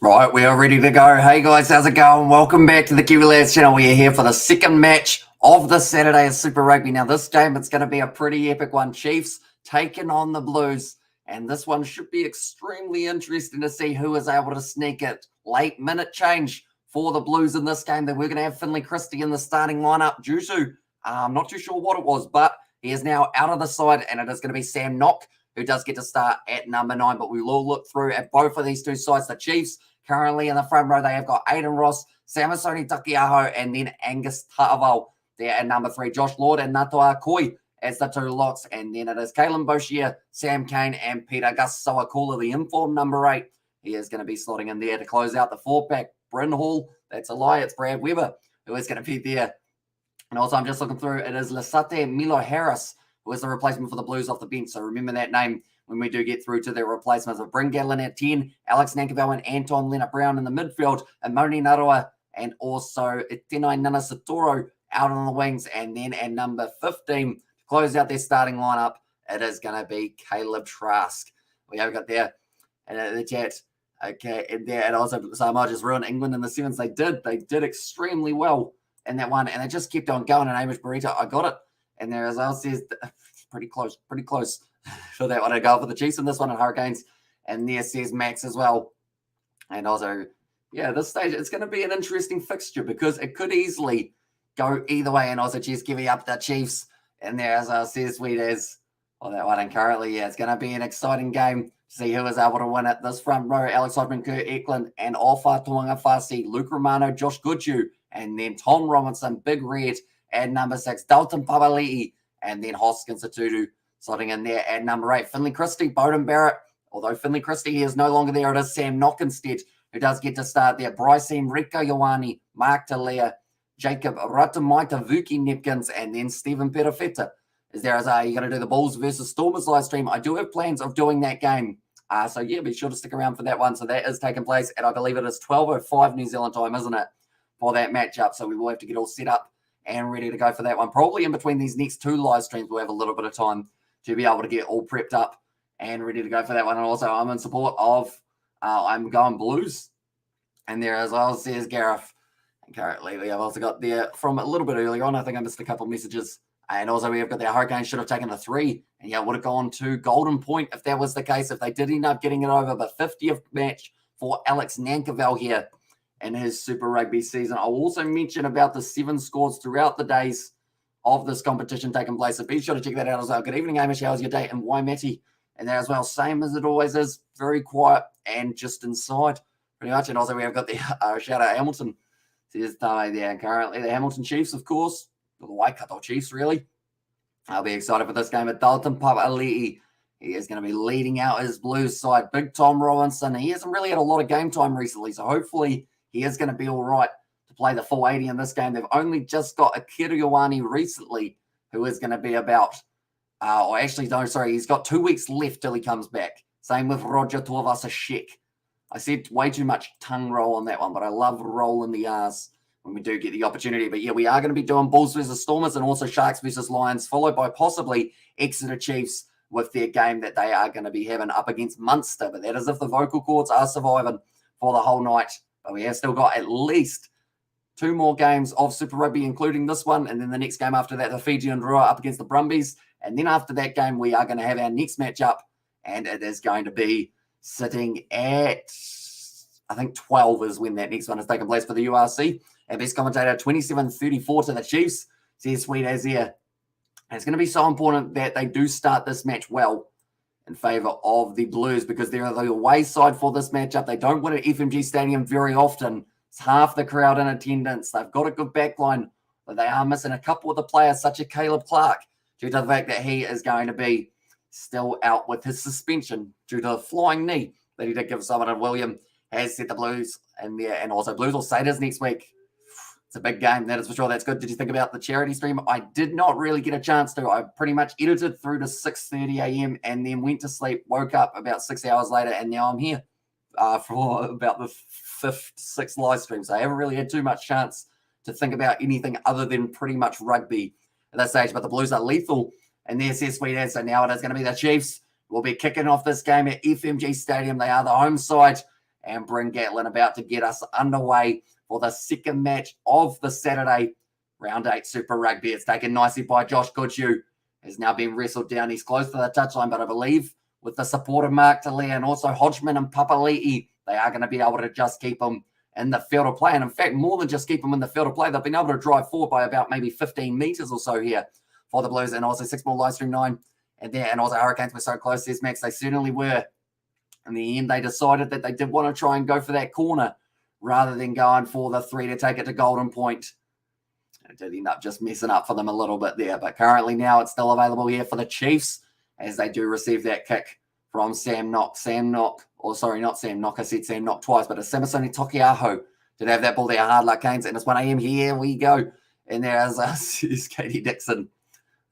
Right, we are ready to go. Hey guys, how's it going? Welcome back to the Kiwi Lads channel. We are here for the second match of the Saturday of Super Rugby. Now this game, it's going to be a pretty epic one. Chiefs taking on the Blues. And this one should be extremely interesting to see who is able to sneak it. Late minute change for the Blues in this game. That we're going to have Finlay Christie in the starting lineup due to, I'm not too sure what it was, but he is now out of the side and it is going to be Sam Nock who does get to start at number 9. But we will look through at both of these two sides. The Chiefs currently in the front row, they have got Aiden Ross, Samasoni Takiaho, and then Angus Ta'aval there at number 3. Josh Lord and Natua Koi as the two locks. And then it is Kalen Boshier, Sam Kane, and Peter Gus Sawakula, the informed number 8. He is going to be slotting in there to close out the 4-pack. Bryn Hall, that's a lie. It's Brad Weber who is going to be there. And also, I'm just looking through, it is Lasate Milo Harris, who is the replacement for the Blues off the bench. So remember that name when we do get through to their replacements of Bryn Gatlin at 10, Alex Nankerville and Anton Leonard-Brown in the midfield, and Moni Narua, and also Itenai Nanasatoro out on the wings. And then at number 15, to close out their starting lineup, it is going to be Caleb Trask. We have got there the chat. Okay, and there, and also, so I might just ruin England in the sevens. They did extremely well in that one, and they just kept on going. And Amish Burrito, I got it. And there as well says, pretty close for that one. I go for the Chiefs in this one and Hurricanes. And there says Max as well. And also, yeah, this stage, it's going to be an interesting fixture because it could easily go either way. And also, just giving up the Chiefs. And there as well says Sweet as, well, that one. And currently, yeah, it's going to be an exciting game to see who is able to win it. This front row, Alex Hodgman, Kurt Eklund, and Ofa Tuangafasi, Luke Romano, Josh Goodhue, and then Tom Robinson, Big Red, at number 6, Dalton Pavali'i, and then Hoskins Atudu slotting in there at number 8. Finlay Christie, Bowden Barrett, although Finlay Christie he is no longer there, it is Sam Nock instead, who does get to start there. Bryce Rico Ioane, Mark Talea, Jacob Ratamaita, Vuki Nepkins, and then Stephen Perafeta. Is there as you're going to do the Bulls versus Stormers live stream? I do have plans of doing that game. So yeah, be sure to stick around for that one. So that is taking place, and I believe it is 12:05 New Zealand time, isn't it, for that matchup? So we will have to get all set up and ready to go for that one. Probably in between these next two live streams, we'll have a little bit of time to be able to get all prepped up and ready to go for that one. And also, I'm in support of I'm going Blues. And there as well says Gareth. And currently, we have also got there from a little bit earlier on. I think I missed a couple of messages. And also, we have got their Hurricanes should have taken a 3. And yeah, would have gone to Golden Point if that was the case, if they did end up getting it over. But 50th match for Alex Nankerville here in his Super Rugby season. I'll also mention about the 7 scores throughout the days of this competition taking place. So be sure to check that out as well. Good evening, Amish. How's your day in Waimati? And there as well, same as it always is. Very quiet and just inside pretty much. And also we have got the shout out Hamilton. Says Tame there. And currently the Hamilton Chiefs, of course. The Waikato Chiefs, really. I'll be excited for this game. At Dalton Papali'i, he is going to be leading out his Blues side. Big Tom Robinson. He hasn't really had a lot of game time recently. So hopefully he is going to be all right to play the full 80 in this game. They've only just got Akira Ioane recently, who is going to be about, he's got 2 weeks left till he comes back. Same with Roger Tuivasa-Sheck. I said way too much tongue roll on that one, but I love rolling the R's when we do get the opportunity. But yeah, we are going to be doing Bulls versus Stormers and also Sharks versus Lions, followed by possibly Exeter Chiefs with their game that they are going to be having up against Munster. But that is if the vocal cords are surviving for the whole night. But we have still got at least 2 more games of Super Rugby, including this one. And then the next game after that, the Fiji and Rua up against the Brumbies. And then after that game, we are going to have our next matchup. And it is going to be sitting at, I think 12 is when that next one is taking place for the URC. And best commentator, 27-34 to the Chiefs, says Sweet as here. And it's going to be so important that they do start this match well in favour of the Blues because they're the away side for this matchup. They don't win at FMG Stadium very often. It's half the crowd in attendance. They've got a good backline, but they are missing a couple of the players, such as Caleb Clark, due to the fact that he is going to be still out with his suspension due to the flying knee that he did give someone. And William has set the Blues in there, and also Blues will Satyrs next week. It's a big game, that is for sure. That's good. Did you think about the charity stream? I did not really get a chance to. I pretty much edited through to 6:30 a.m. and then went to sleep, woke up about 6 hours later, and now I'm here for about the 5th, 6th live stream. So I haven't really had too much chance to think about anything other than pretty much rugby at that stage. But the Blues are lethal, and there's their sweet as. So now it is going to be the Chiefs. We'll be kicking off this game at FMG Stadium. They are the home side. and Bryn Gatlin about to get us underway for the second match of the Saturday Round 8 Super Rugby. It's taken nicely by Josh Goodhue. Has now been wrestled down. He's close to the touchline, but I believe with the support of Mark Talia and also Hodgman and Papali'i, they are going to be able to just keep him in the field of play. And in fact, more than just keep him in the field of play, they've been able to drive forward by about maybe 15 meters or so here for the Blues. And also 6 more Livestream I. And also Hurricanes were so close to this match. They certainly were. In the end, they decided that they did want to try and go for that corner rather than going for the 3 to take it to Golden Point. It did end up just messing up for them a little bit there. But currently now it's still available here for the Chiefs as they do receive that kick from Sam Nock. Not Sam Nock. I said Sam Nock twice, but it's Samasoni Tokiaho did have that ball there. Hard luck, Canes. And it's 1 a.m. Here we go. And there's Katie Dixon.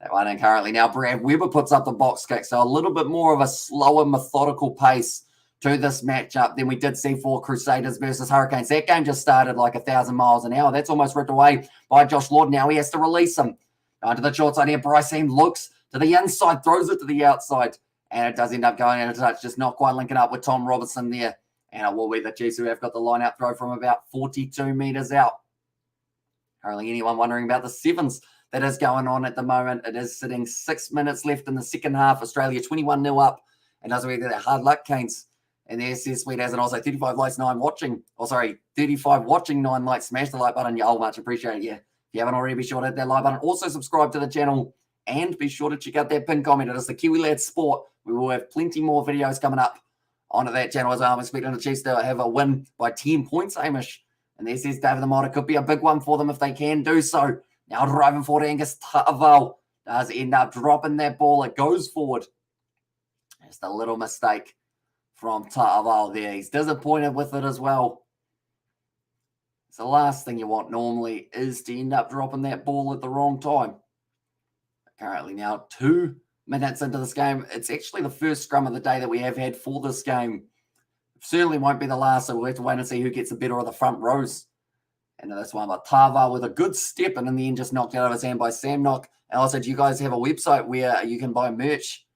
That one. And currently now Brad Weber puts up the box kick. So a little bit more of a slower, methodical pace to this matchup than we did see for Crusaders versus Hurricanes. That game just started like 1,000 miles an hour. That's almost ripped away by Josh Lord. Now he has to release him. Onto the short side here. Bryce Heem looks to the inside, throws it to the outside. And it does end up going into touch, just not quite linking up with Tom Robertson there. And it will be the Chiefs who have got the line out throw from about 42 meters out. Currently, anyone wondering about the sevens that is going on at the moment? It is sitting 6 minutes left in the second half. Australia 21-0 up. And doesn't really that hard luck, Canes. And there's Sweet as and also 35 likes, 9 watching. 35 watching, 9 likes. Smash the like button. Y'all much appreciate it. Yeah. If you haven't already, be sure to hit that like button. Also subscribe to the channel and be sure to check out that pinned comment. It is the Kiwi Lad Sport. We will have plenty more videos coming up onto that channel as well. I'm expecting the Chiefs to have a win by 10 points, Hamish. And there says David the Mod. It could be a big one for them if they can do so. Now driving forward, Angus Ta'aval does end up dropping that ball. It goes forward. Just a little mistake from Ta'aval there. He's disappointed with it as well. It's the last thing you want normally is to end up dropping that ball at the wrong time. Currently now 2 minutes into this game. It's actually the first scrum of the day that we have had for this game. Certainly won't be the last, so we'll have to wait and see who gets the better of the front rows. And this one, but Tava with a good step, and in the end just knocked out of his hand by Sam Nock. And also, do you guys have a website where you can buy merch?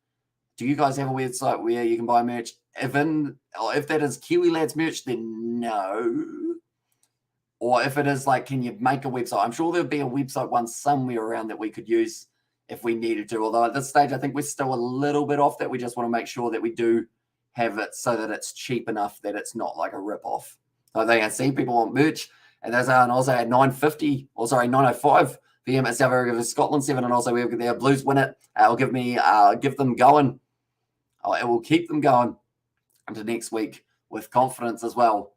Do you guys have a website where you can buy merch? If that is Kiwi Lads merch, then no. Or if it is like, can you make a website? I'm sure there'll be a website one somewhere around that we could use if we needed to. Although at this stage, I think we're still a little bit off that. We just want to make sure that we do have it so that it's cheap enough that it's not like a rip-off. So they can see people want merch. And there's also at 9:05 p.m. at South Africa versus Scotland 7. And also we have their Blues win it. It'll give them going. It will keep them going into next week with confidence as well.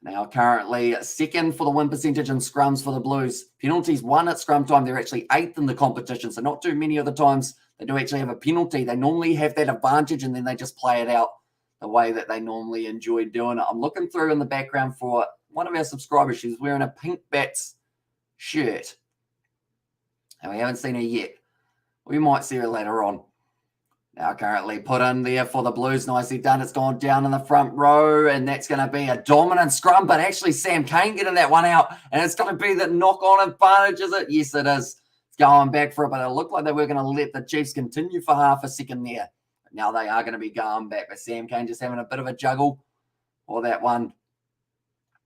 Now currently second for the win percentage in scrums for the Blues. Penalties 1 at scrum time. They're actually 8th in the competition. So not too many of the times they do actually have a penalty. They normally have that advantage and then they just play it out the way that they normally enjoy doing it. I'm looking through in the background for one of our subscribers. She's wearing a Pink Bats shirt. And we haven't seen her yet. We might see her later on. Now currently put in there for the Blues. Nicely done. It's gone down in the front row. And that's going to be a dominant scrum. But actually Sam Cane getting that one out. And it's going to be the knock-on advantage, is it? Yes, it is. It's going back for it. But it looked like they were going to let the Chiefs continue for half a second there. But now they are going to be going back. But Sam Cane just having a bit of a juggle for that one.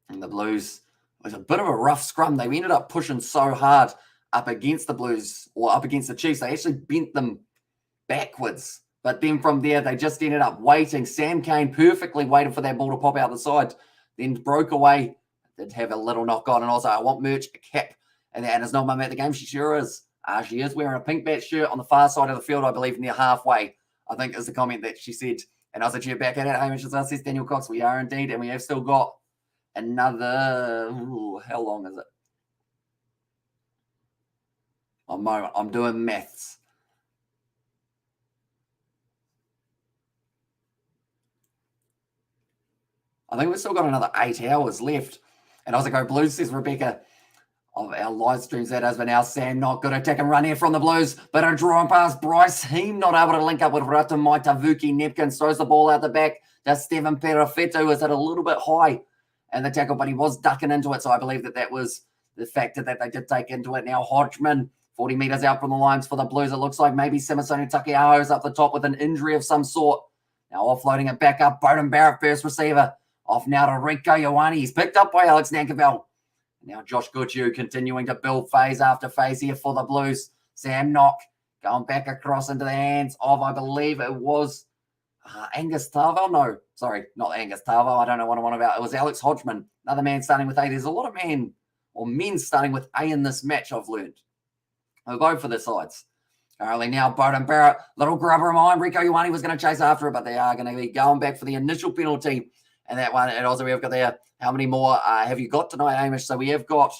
And the Blues, it was a bit of a rough scrum. They ended up pushing so hard up against the Blues or up against the Chiefs. They actually bent them backwards. But then from there, they just ended up waiting. Sam Cane perfectly waited for that ball to pop out the side. Then broke away. Did have a little knock on. And also, I want merch, a cap. And is not mum at the game? She sure is. She is wearing a Pink Bat shirt on the far side of the field, I believe, near halfway. I think is the comment that she said. And I said, cheer back at it. Hamish says Daniel Cox. We are indeed. And we have still got another, how long is it? A moment. I'm doing maths. I think we've still got another 8 hours left. And I was like, Blues, says Rebecca, of our live streams, that has been our Sam Nock. Good attack and run here from the Blues. But a drawing past Bryce Heem, not able to link up with Ratamai Tavuki. Nepkins throws the ball out the back. Does Stephen Perafetu is at a little bit high. And the tackle, but he was ducking into it. So I believe that was the factor that they did take into it. Now Hodgman, 40 meters out from the lines for the Blues. It looks like maybe Samasoni Takiaho is up the top with an injury of some sort. Now offloading it back up. Bowden Barrett, first receiver Off now to Rico Ioane. He's picked up by Alex Nankerville. Now Josh Goodhue continuing to build phase after phase here for the Blues. Sam Knock going back across into the hands of, I believe it was Angus Tarvo. No, sorry, not Angus Tarvo. I don't know what I'm on about. It was Alex Hodgman, another man starting with A. There's a lot of men starting with A in this match, I've learned. I'll go for the sides. Currently now, Bowden Barrett, little grubber of mine. Rico Ioane was going to chase after it, but they are going to be going back for the initial penalty. And that one, and also we have got there, how many more have you got tonight, Hamish? So we have got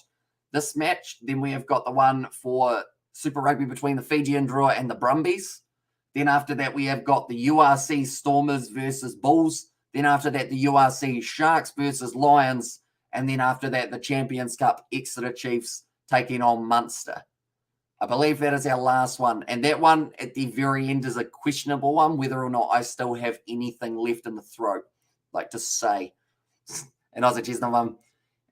this match, then we have got the one for Super Rugby between the Fijian Drua and the Brumbies. Then after that, we have got the URC Stormers versus Bulls. Then after that, the URC Sharks versus Lions. And then after that, the Champions Cup Exeter Chiefs taking on Munster. I believe that is our last one. And that one at the very end is a questionable one, whether or not I still have anything left in the throat, like to say. And also, cheers, number one.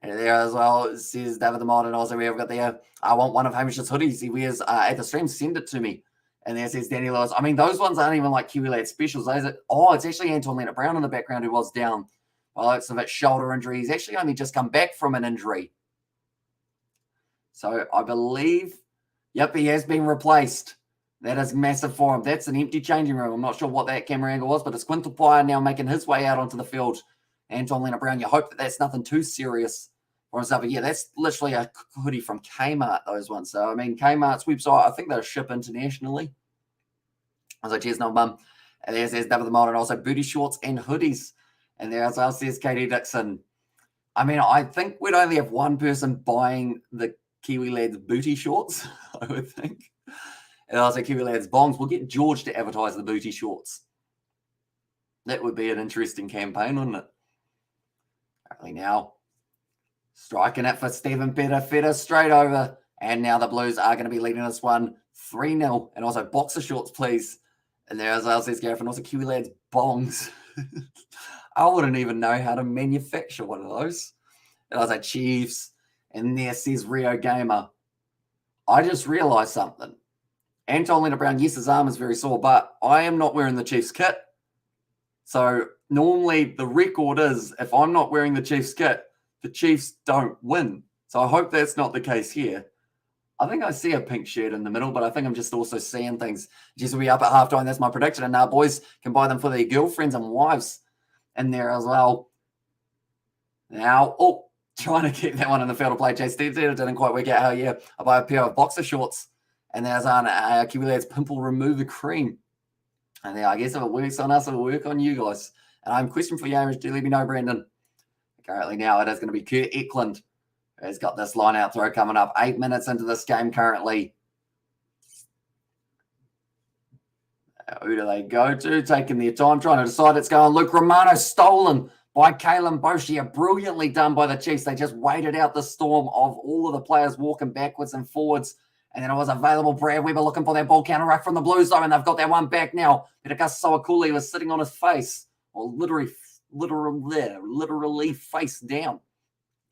And there as well, says David the Mod. And also, we have got there, I want one of Hamish's hoodies he wears at the stream. Send it to me. And there says Danny Lewis. I mean, those ones aren't even like Kiwi Lad specials. It's actually Anton Leonard-Brown in the background who was down. Well, it's a shoulder injury. He's actually only just come back from an injury. So I believe, yep, he has been replaced. That is massive for him. That's an empty changing room. I'm not sure what that camera angle was, but it's Quintal Pye now making his way out onto the field. Anton Leonard-Brown, you hope that that's nothing too serious for himself. But yeah, that's literally a hoodie from Kmart, those ones. So, I mean, Kmart's website, I think they'll ship internationally. I was like, cheers, no bum. And there says David the Mod, and also booty shorts and hoodies. And there as well says Katie Dixon. I mean, I think we'd only have one person buying the Kiwi Lads booty shorts, I would think. And also Kiwi Lads bongs. We'll get George to advertise the booty shorts. That would be an interesting campaign, wouldn't it? Apparently now, striking it for Stephen Feta straight over. And now the Blues are going to be leading this one 3-0. And also boxer shorts, please. And there as well says Gareth, and also Kiwi Lads bongs. I wouldn't even know how to manufacture one of those. And I was like, Chiefs. And there says Rio Gamer. I just realized something. Anton Leonard-Brown, yes, his arm is very sore, but I am not wearing the Chiefs kit. So normally the record is if I'm not wearing the Chiefs kit, the Chiefs don't win. So I hope that's not the case here. I think I see a pink shirt in the middle, but I think I'm just also seeing things. Just will be up at halftime. That's my prediction. And now boys can buy them for their girlfriends and wives in there as well. Now, trying to keep that one in the field of play. Jay Steve didn't quite work out how, I buy a pair of boxer shorts. And there's on Kiwi Lads Pimple Remover Cream. And I guess if it works on us, it will work on you guys. And I'm questioning for you, Amish. Do let me know, Brandon. Currently now it is going to be Kurt Eklund. He's got this line out throw coming up. 8 minutes into this game currently. Who do they go to? Taking their time, trying to decide it's going. Luke Romano stolen by Kalen Boshia. Brilliantly done by the Chiefs. They just waited out the storm of all of the players walking backwards and forwards. And then it was available. Brad Weber looking for that ball counter ruck from the Blues, though, and they've got that one back now. Peter Sawakuli was sitting on his face, or literally face down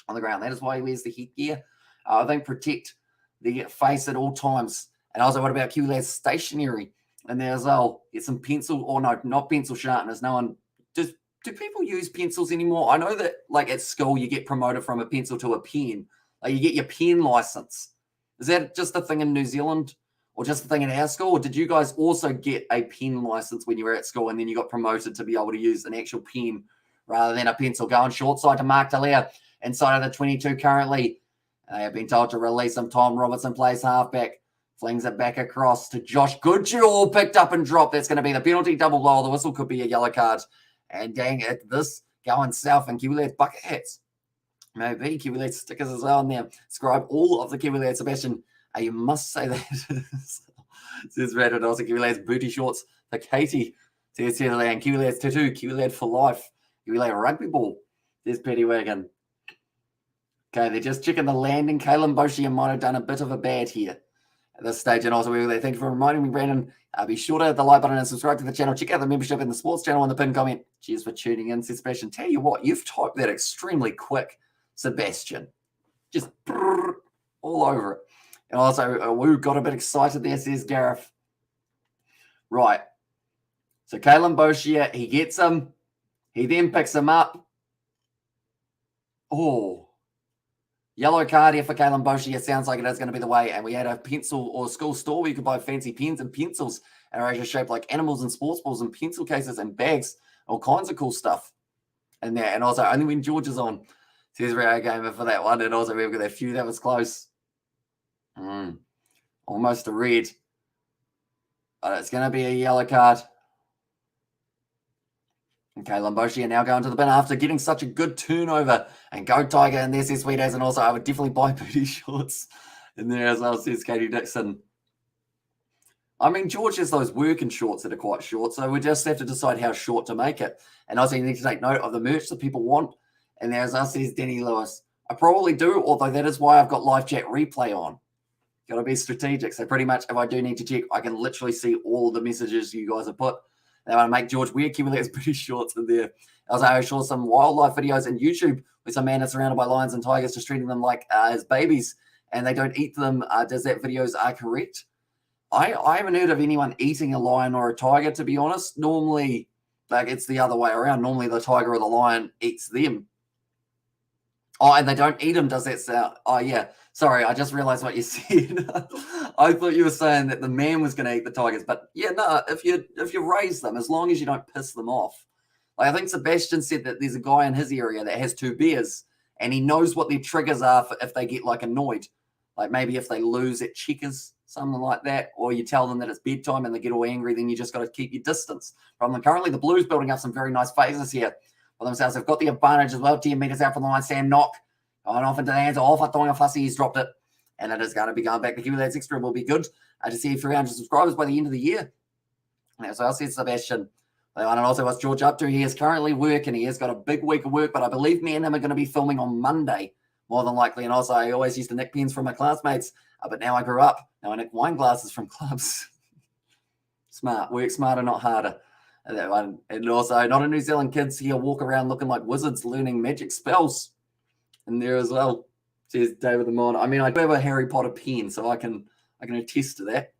on the ground. That is why he wears the headgear. I think protect the face at all times. And also, what about Kiwi Lads stationary? And there as well, get some pencil, or no, not pencil sharpeners. No one do people use pencils anymore? I know that like at school you get promoted from a pencil to a pen. Like you get your pen license. Is that just a thing in New Zealand or just a thing in our school? Or did you guys also get a pen license when you were at school and then you got promoted to be able to use an actual pen rather than a pencil? Going short side to Mark Dallaire inside of the 22 currently. They have been told to release him. Tom Robertson plays halfback. Flings it back across to Josh Goodhue. All picked up and dropped. That's going to be the penalty double blow. The whistle could be a yellow card. And dang it, this going south and Kiwi Lads bucket hats. Maybe Kiwi Lads stickers as well in there. Describe all of the Kiwi Lads. Sebastian, you must say that. Says Reddit also Kiwi Lads booty shorts for Katie. Says here land. Kiwi Lads tattoo. Kiwi Lad for life. Kiwi Lad rugby ball. There's Petty Wagon. Okay, they're just checking the landing. Kalen Boshia might have done a bit of a bad here at this stage. And also, thank you for reminding me, Brandon. Be sure to hit the like button and subscribe to the channel. Check out the membership in the sports channel in the pinned comment. Cheers for tuning in, says Sebastian. Tell you what, you've typed that extremely quick, Sebastian. Just all over it. And also, we got a bit excited there, says Gareth. Right. So, Kalen Boshia, he gets him. He then picks him up. Oh, yellow card here for Kalen Boshi. It sounds like it is going to be the way. And we had a pencil or school store where you could buy fancy pens and pencils and are actually shaped like animals and sports balls and pencil cases and bags, all kinds of cool stuff in there. And also, only when George is on, says Rio Gamer for that one. And also, we've got a few that was close. Almost a red. But it's going to be a yellow card. Okay, Lamboshi are now going to the bin after getting such a good turnover. And go Tiger, and there's his sweet as. And also, I would definitely buy booty shorts in there as well, says Katie Dixon. I mean, George has those working shorts that are quite short, so we just have to decide how short to make it. And also, you need to take note of the merch that people want. And there's us, says Denny Lewis. I probably do, although that is why I've got live chat replay on. Got to be strategic. So pretty much, if I do need to check, I can literally see all the messages you guys have put. They want to make George wear Kiwilet's British shorts in there. I was able to show some wildlife videos on YouTube with some man that's surrounded by lions and tigers just treating them like his babies, and they don't eat them. Does that videos are correct? I haven't heard of anyone eating a lion or a tiger, to be honest. Normally, like it's the other way around. Normally, the tiger or the lion eats them. Oh, and they don't eat them, does that sound? Oh, yeah. Sorry, I just realized what you said. I thought you were saying that the man was going to eat the tigers. But, yeah, no, if you raise them, as long as you don't piss them off. Like, I think Sebastian said that there's a guy in his area that has 2 bears, and he knows what their triggers are for if they get, like, annoyed. Like, maybe if they lose at checkers, something like that, or you tell them that it's bedtime and they get all angry, then you just got to keep your distance from them. Currently, the Blues building up some very nice phases here for themselves. They've got the advantage as well. 10 metres out from the line. Sam Knock going off into the hands of Alpha Fussy. He's dropped it. And it is going to be going back. The Kiwilet's extra will be good to see 300 subscribers by the end of the year. So I'll see Sebastian. And also what's George up to. He is currently working. He has got a big week of work, but I believe me and him are going to be filming on Monday, more than likely. And also I always used to nick pens from my classmates, but now I grew up. Now I nick wine glasses from clubs. Smart. Work smarter, not harder. That one. And also, not a New Zealand kids here walk around looking like wizards learning magic spells in there as well, says David the Mon. I mean, I do have a Harry Potter pen, so I can attest to that.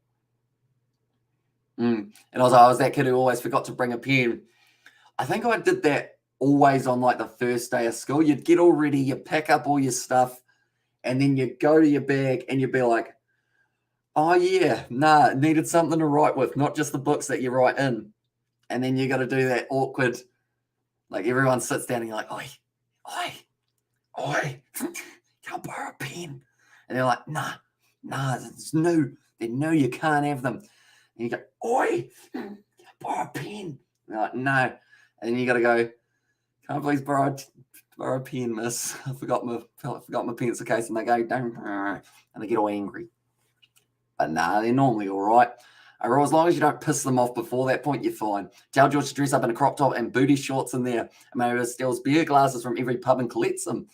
And also, I was that kid who always forgot to bring a pen. I think I did that always on like the first day of school. You'd get all ready, you pack up all your stuff, and then you go to your bag and you'd be like, oh yeah, nah, needed something to write with, not just the books that you write in. And then you got to do that awkward, like everyone sits down and you're like, oi, can't borrow a pen. And they're like, nah, they know you can't have them. And you go, oi, can't borrow a pen. And they're like, no. And then you got to go, can't please borrow a pen, miss. I forgot my pencil case. And they go, don't, and they get all angry. But nah, they're normally all right. Or as long as you don't piss them off before that point, you're fine. Tell George to dress up in a crop top and booty shorts in there. And maybe steals beer glasses from every pub and collects them.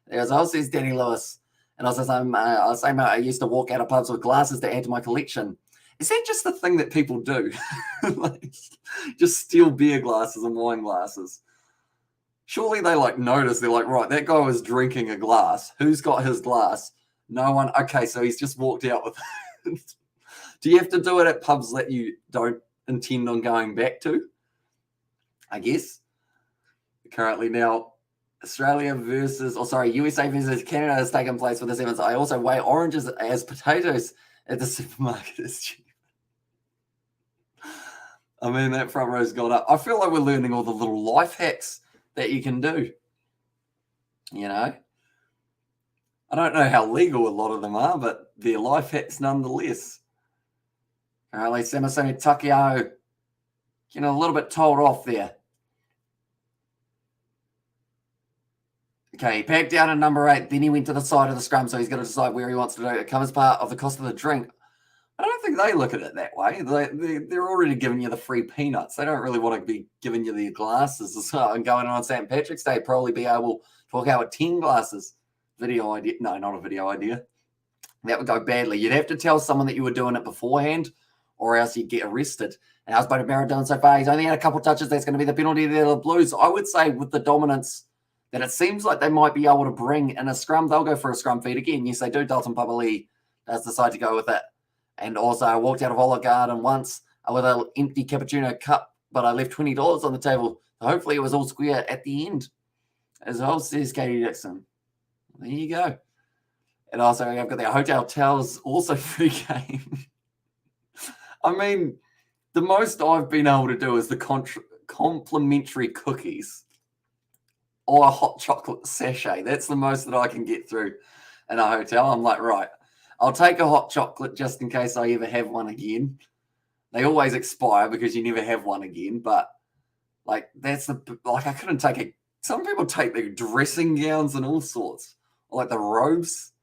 As well, says Danny Lewis. And also, I used to walk out of pubs with glasses to add to my collection. Is that just the thing that people do? Like, just steal beer glasses and wine glasses. Surely they notice. They're like, right, that guy was drinking a glass. Who's got his glass? No one. Okay, so he's just walked out with it. Do you have to do it at pubs that you don't intend on going back to? I guess. Currently now, USA versus Canada has taken place for the sevens. I also weigh oranges as potatoes at the supermarket. It's cheap. I mean, that front row's gone up. I feel like we're learning all the little life hacks that you can do. You know? I don't know how legal a lot of them are, but they're life hacks nonetheless. Apparently, Samasoni Takiao getting a little bit told off there. Okay, he packed down at number 8. Then he went to the side of the scrum, so he's got to decide where he wants to do it. It comes part of the cost of the drink. I don't think they look at it that way. They're already giving you the free peanuts. They don't really want to be giving you the glasses as well. And going on St. Patrick's Day, probably be able to walk out with 10 glasses. Video idea. No, not a video idea. That would go badly. You'd have to tell someone that you were doing it beforehand, or else you'd get arrested. And how's Barrett doing so far? He's only had a couple of touches. That's going to be the penalty there, the Blues. I would say with the dominance that it seems like they might be able to bring in a scrum. They'll go for a scrum feed again. Yes, they do. Dalton Papali does decide to go with it. And also, I walked out of Olive Garden once with an empty cappuccino cup, but I left $20 on the table. So hopefully, it was all square at the end. As well, says Katie Dixon. There you go. And also, I've got the Hotel Towers also free game. I mean, the most I've been able to do is the complimentary cookies or a hot chocolate sachet. That's the most that I can get through in a hotel. I'm like, right, I'll take a hot chocolate just in case I ever have one again. They always expire because you never have one again. But like, I couldn't take it. Some people take their dressing gowns and all sorts, or like the robes.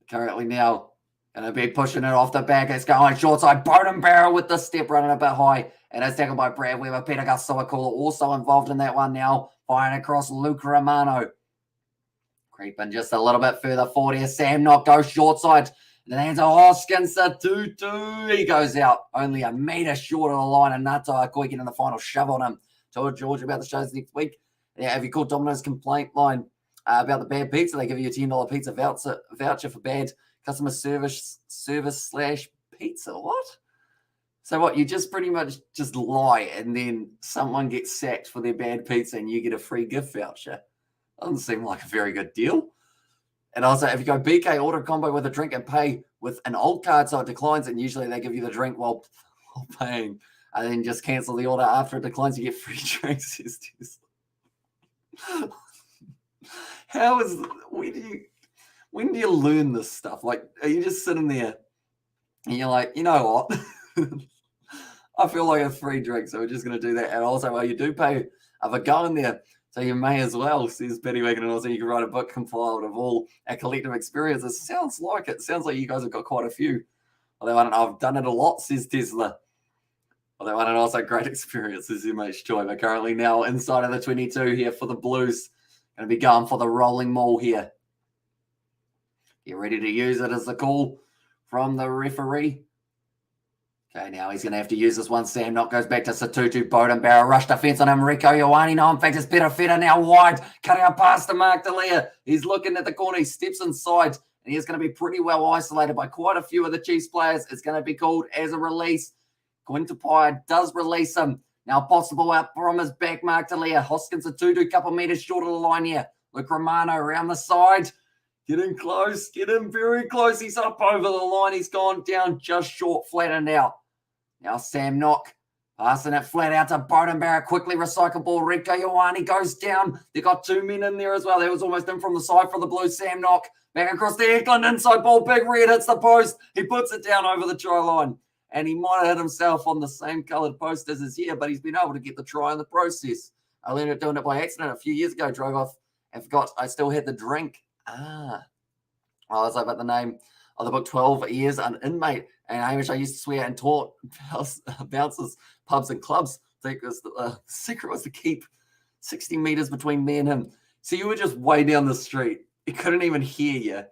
Currently now, going to be pushing it off the back. It's going short side. Bowden Barrow with the step running a bit high. And it's tackled by Brad Weber. Peter Gastoakula also involved in that one now. Firing across Luke Romano. Creeping just a little bit further forward here. Sam Knock goes short side. And then hands to Hoskins. The 2-2. He goes out only a metre short of the line. And Nato Akoi getting the final shove on him. Told George about the shows next week. Yeah, have you called Domino's complaint line about the bad pizza? They give you a $10 pizza voucher for bad customer service / pizza. What? So what? You just pretty much just lie and then someone gets sacked for their bad pizza and you get a free gift voucher. Doesn't seem like a very good deal. And also, if you go BK order combo with a drink and pay with an old card so it declines, and usually they give you the drink while paying, and then just cancel the order after it declines, you get free drinks. When do you learn this stuff? Like, are you just sitting there and you're like, you know what? I feel like a free drink, so we're just going to do that. And also, well, you do pay of a go in there, so you may as well, says Betty Wagon. And also, you can write a book compiled of all our collective experiences. Sounds like it. Sounds like you guys have got quite a few. Although I don't know, I've done it a lot, says Tesla. Although I don't know, also great experiences, MH Choi. But currently now inside of the 22 here for the Blues. Going to be going for the rolling maul here. Get ready to use it as the call from the referee. Okay, now he's going to have to use this one. Sam Knock goes back to Satutu. Bowden Barrow rush defense on him. Rico Ioane. No, in fact, it's better fitter now wide. Cutting out past to Mark D'Elia. He's looking at the corner. He steps inside. And he's going to be pretty well isolated by quite a few of the Chiefs players. It's going to be called as a release. Quintapire does release him. Now possible out from his back, Mark D'Elia. Hoskins Satutu, a couple meters short of the line here. Luke Romano around the side. Getting close. Getting very close. He's up over the line. He's gone down just short, flattened out. Now Sam Knock passing it flat out to Bowden Barrow. Quickly recycle ball. Rico Ioane goes down. They got two men in there as well. That was almost in from the side for the Blues. Sam Knock back across the Eklund inside ball. Big Red hits the post. He puts it down over the try line. And he might have hit himself on the same coloured post as his ear, but he's been able to get the try in the process. I learned it doing it by accident a few years ago. Drove off and forgot I still had the drink. I was about the name of the book, 12 Years an Inmate. And Hamish, I used to swear and taught bouncers, pubs and clubs. The secret was to keep 60 metres between me and him. So you were just way down the street. He couldn't even hear you.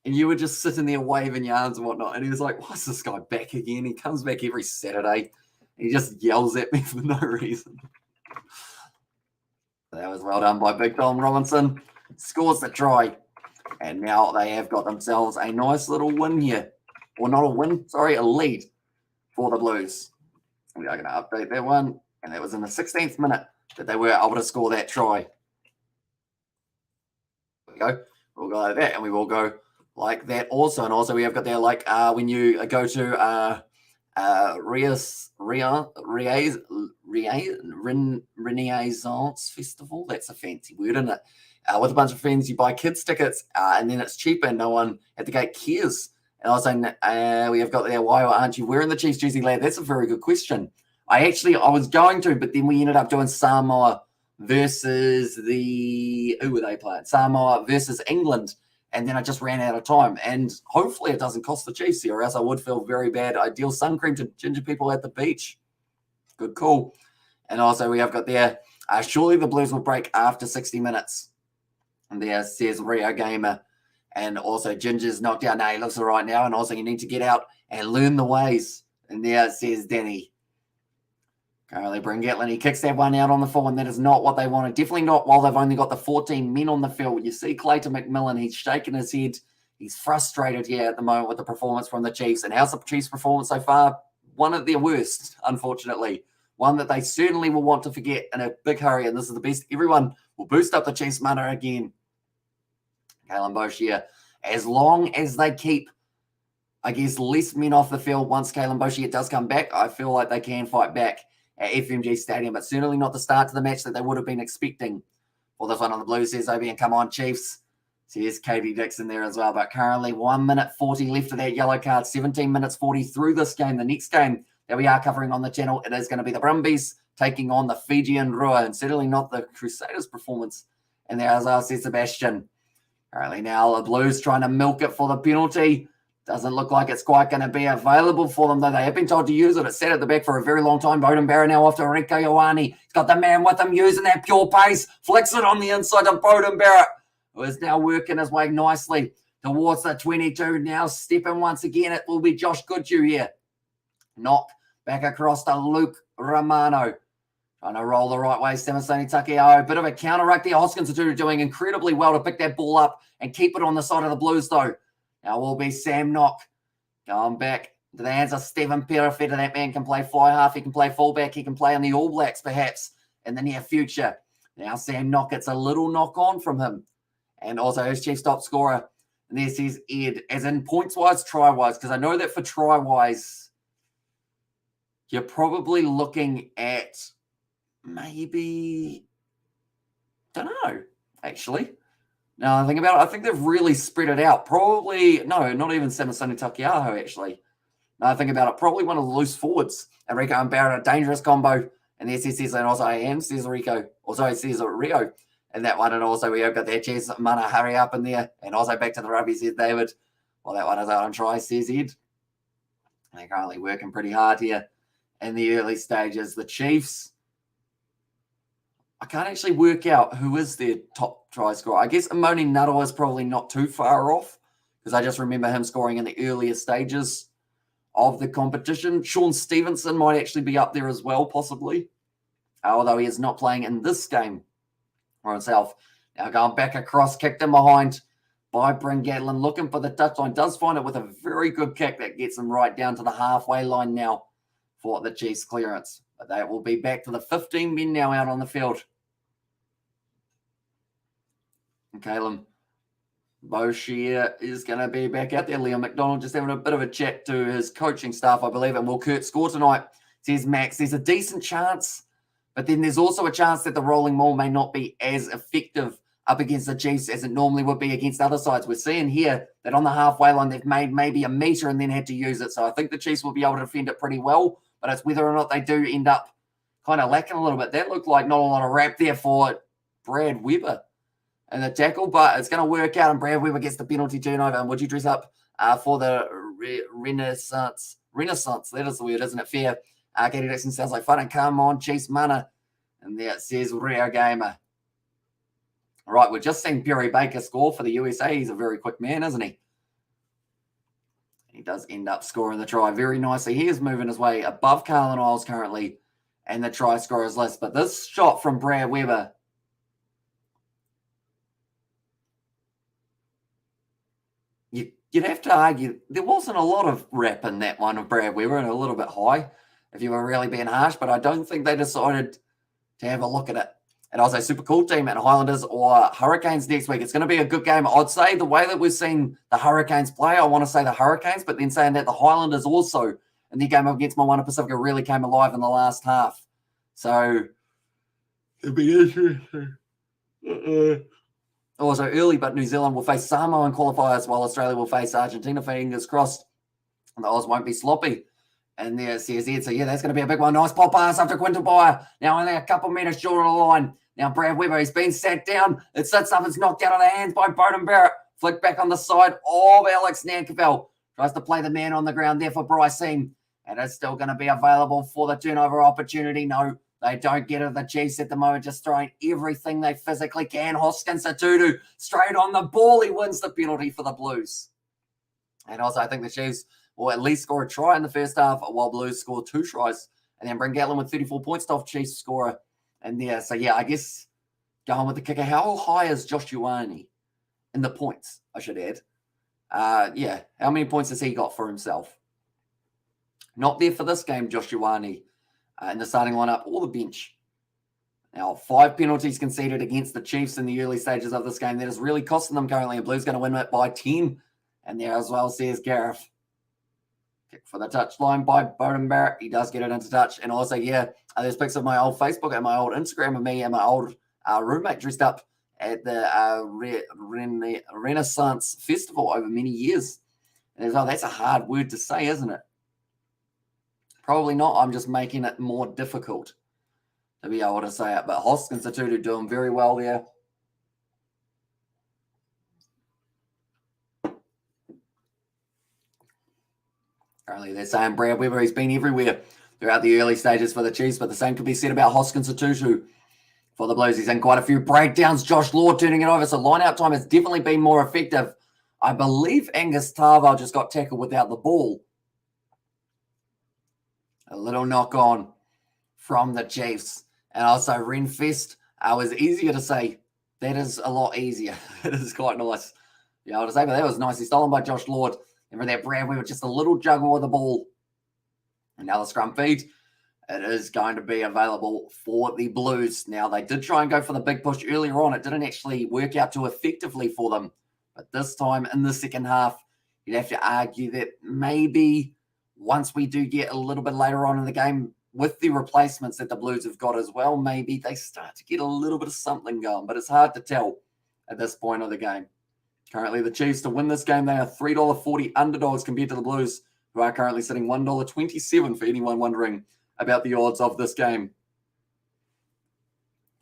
And you were just sitting there waving your arms and whatnot. And he was like, why's this guy back again? He comes back every Saturday. He just yells at me for no reason. That was well done by Big Tom Robinson. Scores the try. And now they have got themselves a nice little win here. Or not a win, sorry, a lead for the Blues. We are going to update that one. And that was in the 16th minute that they were able to score that try. There we go. We'll go like that, and we will go like that also. And also we have got there, like when you go to Renaissance Festival, that's a fancy word, isn't it? With a bunch of friends, you buy kids tickets, and then it's cheaper and no one at the gate cares. And also we have got there, why aren't you wearing the Chiefs jersey, lad? That's a very good question. I was going to, but then we ended up doing Samoa versus who were they playing? Samoa versus England. And then I just ran out of time. And hopefully it doesn't cost the Chiefs here, or else I would feel very bad. I deal sun cream to ginger people at the beach. Good call. And also we have got there, surely the Blues will break after 60 minutes. And there says Rio Gamer. And also Ginger's knocked out. Now he looks all right now. And also you need to get out and learn the ways. And there it says Danny. Currently Bryn Gatlin, he kicks that one out on the full, and that is not what they wanted. Definitely not while they've only got the 14 men on the field. You see Clayton McMillan, he's shaking his head. He's frustrated here at the moment with the performance from the Chiefs. And how's the Chiefs' performance so far? One of their worst, unfortunately. One that they certainly will want to forget in a big hurry, and this is the best. Everyone will boost up the Chiefs' mana again. Kalen Boshier, as long as they keep, I guess, less men off the field once Kalen Boshier does come back, I feel like they can fight back at FMG Stadium, but certainly not the start to the match that they would have been expecting. For this one on the Blues, says Obian, come on, Chiefs. So here's Katie Dixon there as well, but currently 1 minute 40 left of that yellow card, 17 minutes 40 through this game. The next game that we are covering on the channel, it is going to be the Brumbies taking on the Fijian Rua, and certainly not the Crusaders' performance. And there, as I said, Sebastian. Currently now the Blues trying to milk it for the penalty. Doesn't look like it's quite going to be available for them, though they have been told to use it. It's sat at the back for a very long time. Bowden Barrett now off to Rieko Ioane. He's got the man with him using that pure pace. Flicks it on the inside of Bowden Barrett, who is now working his way nicely towards the 22. Now stepping once again, it will be Josh Goodhue here. Knock back across to Luke Romano. Trying to roll the right way, Samasoni Takeao. Bit of a counter ruck there. Hoskins are doing incredibly well to pick that ball up and keep it on the side of the Blues, though. Now will be Sam Knock going back to the hands of Stephen Perifetta. That man can play fly half. He can play fullback. He can play in the All Blacks, perhaps, in the near future. Now Sam Knock, it's a little knock on from him. And also his Chiefs top scorer. And there says Ed, as in points-wise, try-wise, because I know that for try-wise, you're probably looking at maybe, don't know, actually. Now I think about it, I think they've really spread it out. Probably, no, not even Samasoni Takiaho, actually. Now I think about it, probably one of the loose forwards. Enrico and Barrett, a dangerous combo. And there says, and also I am, says Rico. Also it says Rio. And that one, and also we have got that chance, Mana, hurry up in there. And also back to the rugby, says David. Well, that one is out on try, says Ed. They're currently working pretty hard here in the early stages. The Chiefs, I can't actually work out who is their top try scorer. I guess Amoni Nuttall is probably not too far off, because I just remember him scoring in the earlier stages of the competition. Sean Stevenson might actually be up there as well, possibly, although he is not playing in this game for himself. Now going back across, kicked in behind by Bryn Gatlin, looking for the touchline. Does find it with a very good kick that gets him right down to the halfway line now for the Chiefs clearance. But they will be back to the 15 men now out on the field. And Caleb Boshier is going to be back out there. Liam McDonald just having a bit of a chat to his coaching staff, I believe. And will Kurt score tonight? Says Max. There's a decent chance, but then there's also a chance that the rolling maul may not be as effective up against the Chiefs as it normally would be against other sides. We're seeing here that on the halfway line, they've made maybe a metre and then had to use it. So I think the Chiefs will be able to defend it pretty well, but it's whether or not they do end up kind of lacking a little bit. That looked like not a lot of wrap there for Brad Weber and the tackle, but it's going to work out, and Brad Weber gets the penalty turnover. And would you dress up for the Renaissance? Renaissance, that is the word, isn't it? Fair. Katie Dixon sounds like fun. And come on, Chiefs Mana. And there it says Rio Gamer. All right, we're just seeing Perry Baker score for the USA. He's a very quick man, isn't he? He does end up scoring the try very nicely. He is moving his way above Carlin Isles currently and the try scorers list. But this shot from Brad Weber, you'd have to argue there wasn't a lot of rap in that one of Brad Weber, and a little bit high if you were really being harsh, but I don't think they decided to have a look at it. And also super cool team at Highlanders or Hurricanes next week. It's going to be a good game. I'd say the way that we've seen the Hurricanes play, I want to say the Hurricanes, but then saying that the Highlanders also in the game against Moana Pacifica really came alive in the last half. So it'll be interesting. Also early, but New Zealand will face Samoa in qualifiers while Australia will face Argentina. Fingers crossed. And the Oz won't be sloppy. And there's CSZ. So, yeah, that's going to be a big one. Nice pop pass after Quinton Byer. Now only a couple minutes short of the line. Now Brad Weber, he's been sat down. It sits up. It's knocked out of the hands by Bowden Barrett. Flick back on the side of Alex Nankerville. Tries to play the man on the ground there for Bryce Seam. And it's still going to be available for the turnover opportunity. No, they don't get it. The Chiefs at the moment just throwing everything they physically can. Hoskins Atutu straight on the ball. He wins the penalty for the Blues. And also I think the Chiefs will at least score a try in the first half, while Blues score 2 tries. And then bring Gatlin with 34 points off Chiefs scorer. And yeah, so yeah, I guess going with the kicker. How high is Josh Ioane in the points, I should add? Yeah, how many points has he got for himself? Not there for this game, Josh Ioane, in the starting lineup or the bench. Now, 5 penalties conceded against the Chiefs in the early stages of this game. That is really costing them currently, and Blue's going to win it by 10. And there as well, says Gareth. Kick for the touchline by Bowden Barrett. He does get it into touch. And also, there's pics of my old Facebook and my old Instagram of me and my old roommate dressed up at the Renaissance Festival over many years. And that's a hard word to say, isn't it? Probably not. I'm just making it more difficult to be able to say it. But Hoskins Satutu doing very well there. Currently, they're saying Brad Weber, he's been everywhere throughout the early stages for the Chiefs, but the same could be said about Hoskins Satutu for the Blues. He's in quite a few breakdowns. Josh Lord turning it over, so line-out time has definitely been more effective. I believe Angus Tarval just got tackled without the ball. A little knock on from the Chiefs. And also Renfest was easier to say. That is a lot easier. It is quite nice. Yeah, I'll just say, but that was nicely stolen by Josh Lord. And for that Brad Weber, just a little juggle with the ball. And now the scrum feed. It is going to be available for the Blues. Now, they did try and go for the big push earlier on. It didn't actually work out too effectively for them. But this time in the second half, you'd have to argue that maybe once we do get a little bit later on in the game, with the replacements that the Blues have got as well, maybe they start to get a little bit of something going. But it's hard to tell at this point of the game. Currently, the Chiefs, to win this game, they are $3.40 underdogs compared to the Blues, who are currently sitting $1.27 for anyone wondering about the odds of this game.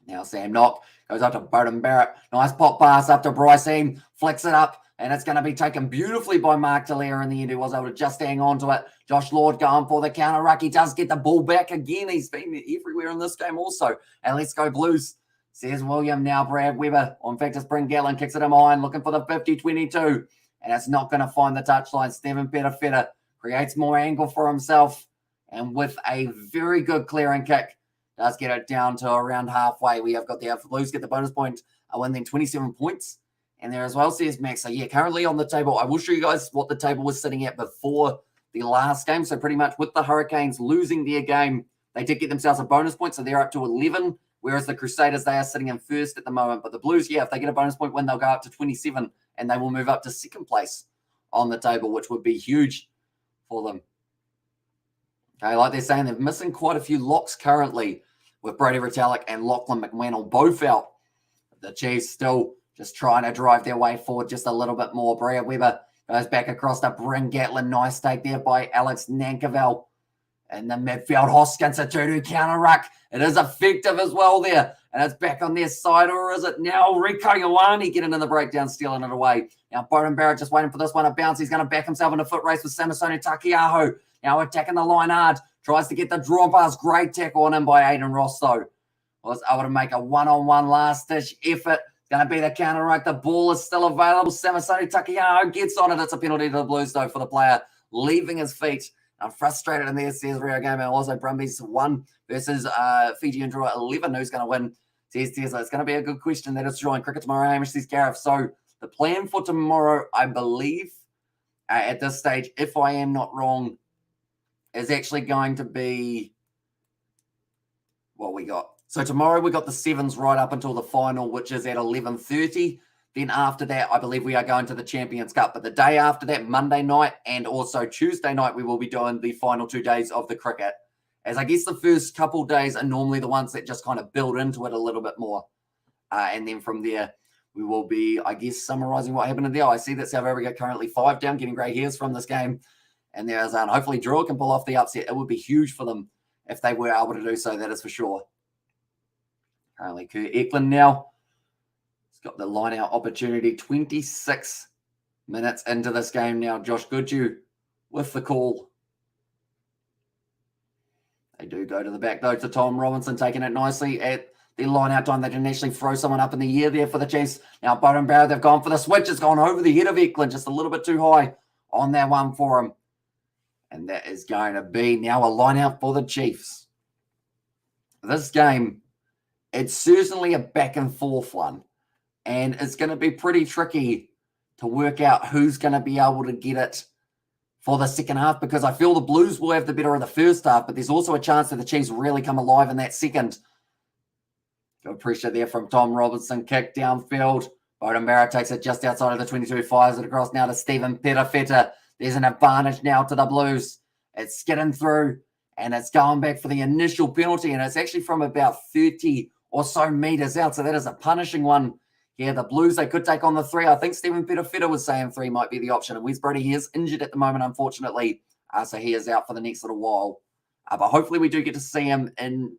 Now Sam Knock goes up to Bowden Barrett. Nice pop pass up to Bryce Eam. Flicks it up, and it's going to be taken beautifully by Mark Dallaire in the end, who was able to just hang on to it. Josh Lord going for the counter ruck. He does get the ball back again. He's been everywhere in this game also. And let's go Blues, says William. Now Brad Weber. In fact, it's Bryn Gatlin kicks it in behind, looking for the 50-22. And it's not going to find the touchline. Stephen Petafetta creates more angle for himself. And with a very good clearing kick, does get it down to around halfway. We have got the Blues get the bonus point, a win then 27 points. And there as well, says Max. So yeah, currently on the table, I will show you guys what the table was sitting at before the last game. So pretty much with the Hurricanes losing their game, they did get themselves a bonus point. So they're up to 11, whereas the Crusaders, they are sitting in first at the moment. But the Blues, if they get a bonus point win, they'll go up to 27 and they will move up to second place on the table, which would be huge for them. Okay, like they're saying, they're missing quite a few locks currently with Brody Retallick and Lachlan McMahon both out. The Chiefs still just trying to drive their way forward just a little bit more. Brad Weber goes back across to Bryn Gatlin. Nice take there by Alex Nankerville. And the midfield, Hoskins Satutu counter ruck. It is effective as well there. And it's back on their side, or is it now Rico Ioane getting in the breakdown, stealing it away. Now Bowden Barrett just waiting for this one to bounce. He's going to back himself in a foot race with Samasoni Takiaho. Now attacking the line hard. Tries to get the draw pass. Great tackle on him by Aiden Ross, though. Was able to make a one-on-one last-ditch effort. Going to be the counter ruck. The ball is still available. Samasoni Takiaho gets on it. It's a penalty to the Blues, though, for the player leaving his feet. I'm frustrated in there, says Rio Game. And also Brumbies 1 versus Fiji and Draw 11. Who's going to win? Says Tesla. It's going to be a good question. That is drawing cricket tomorrow, Hamish, says Gareth. So the plan for tomorrow, I believe, at this stage, if I am not wrong, is actually going to be what we got. So tomorrow we got the sevens right up until the final, which is at 11:30. Then after that, I believe we are going to the Champions Cup. But the day after that, Monday night and also Tuesday night, we will be doing the final 2 days of the cricket. As I guess the first couple days are normally the ones that just kind of build into it a little bit more. And then from there, we will be, I guess, summarising what happened in there. I see that South Africa currently 5 down, getting grey hairs from this game. And there's hopefully Drew can pull off the upset. It would be huge for them if they were able to do so, that is for sure. Currently, Kurt Eklund now. He's got the line-out opportunity. 26 minutes into this game now. Josh Goodhue with the call. They do go to the back, though, to Tom Robinson, taking it nicely at the line-out time. They didn't actually throw someone up in the air there for the Chiefs. Now, Bowden Barrett, they've gone for the switch. It's gone over the head of Eklund, just a little bit too high on that one for him. And that is going to be now a line-out for the Chiefs. This game, it's certainly a back-and-forth one. And it's going to be pretty tricky to work out who's going to be able to get it for the second half, because I feel the Blues will have the better of the first half, but there's also a chance that the Chiefs really come alive in that second. Good pressure there from Tom Robinson. Kick downfield. Bowden Barrett takes it just outside of the 22, fires it across now to Stephen Petafeta. There's an advantage now to the Blues. It's skidding through, and it's going back for the initial penalty, and it's actually from about 30 or so meters out, so that is a punishing one. Yeah, the Blues, they could take on the 3. I think Stephen Petafeta was saying 3 might be the option, and Wes Brody, he is injured at the moment, unfortunately, so he is out for the next little while. But hopefully we do get to see him in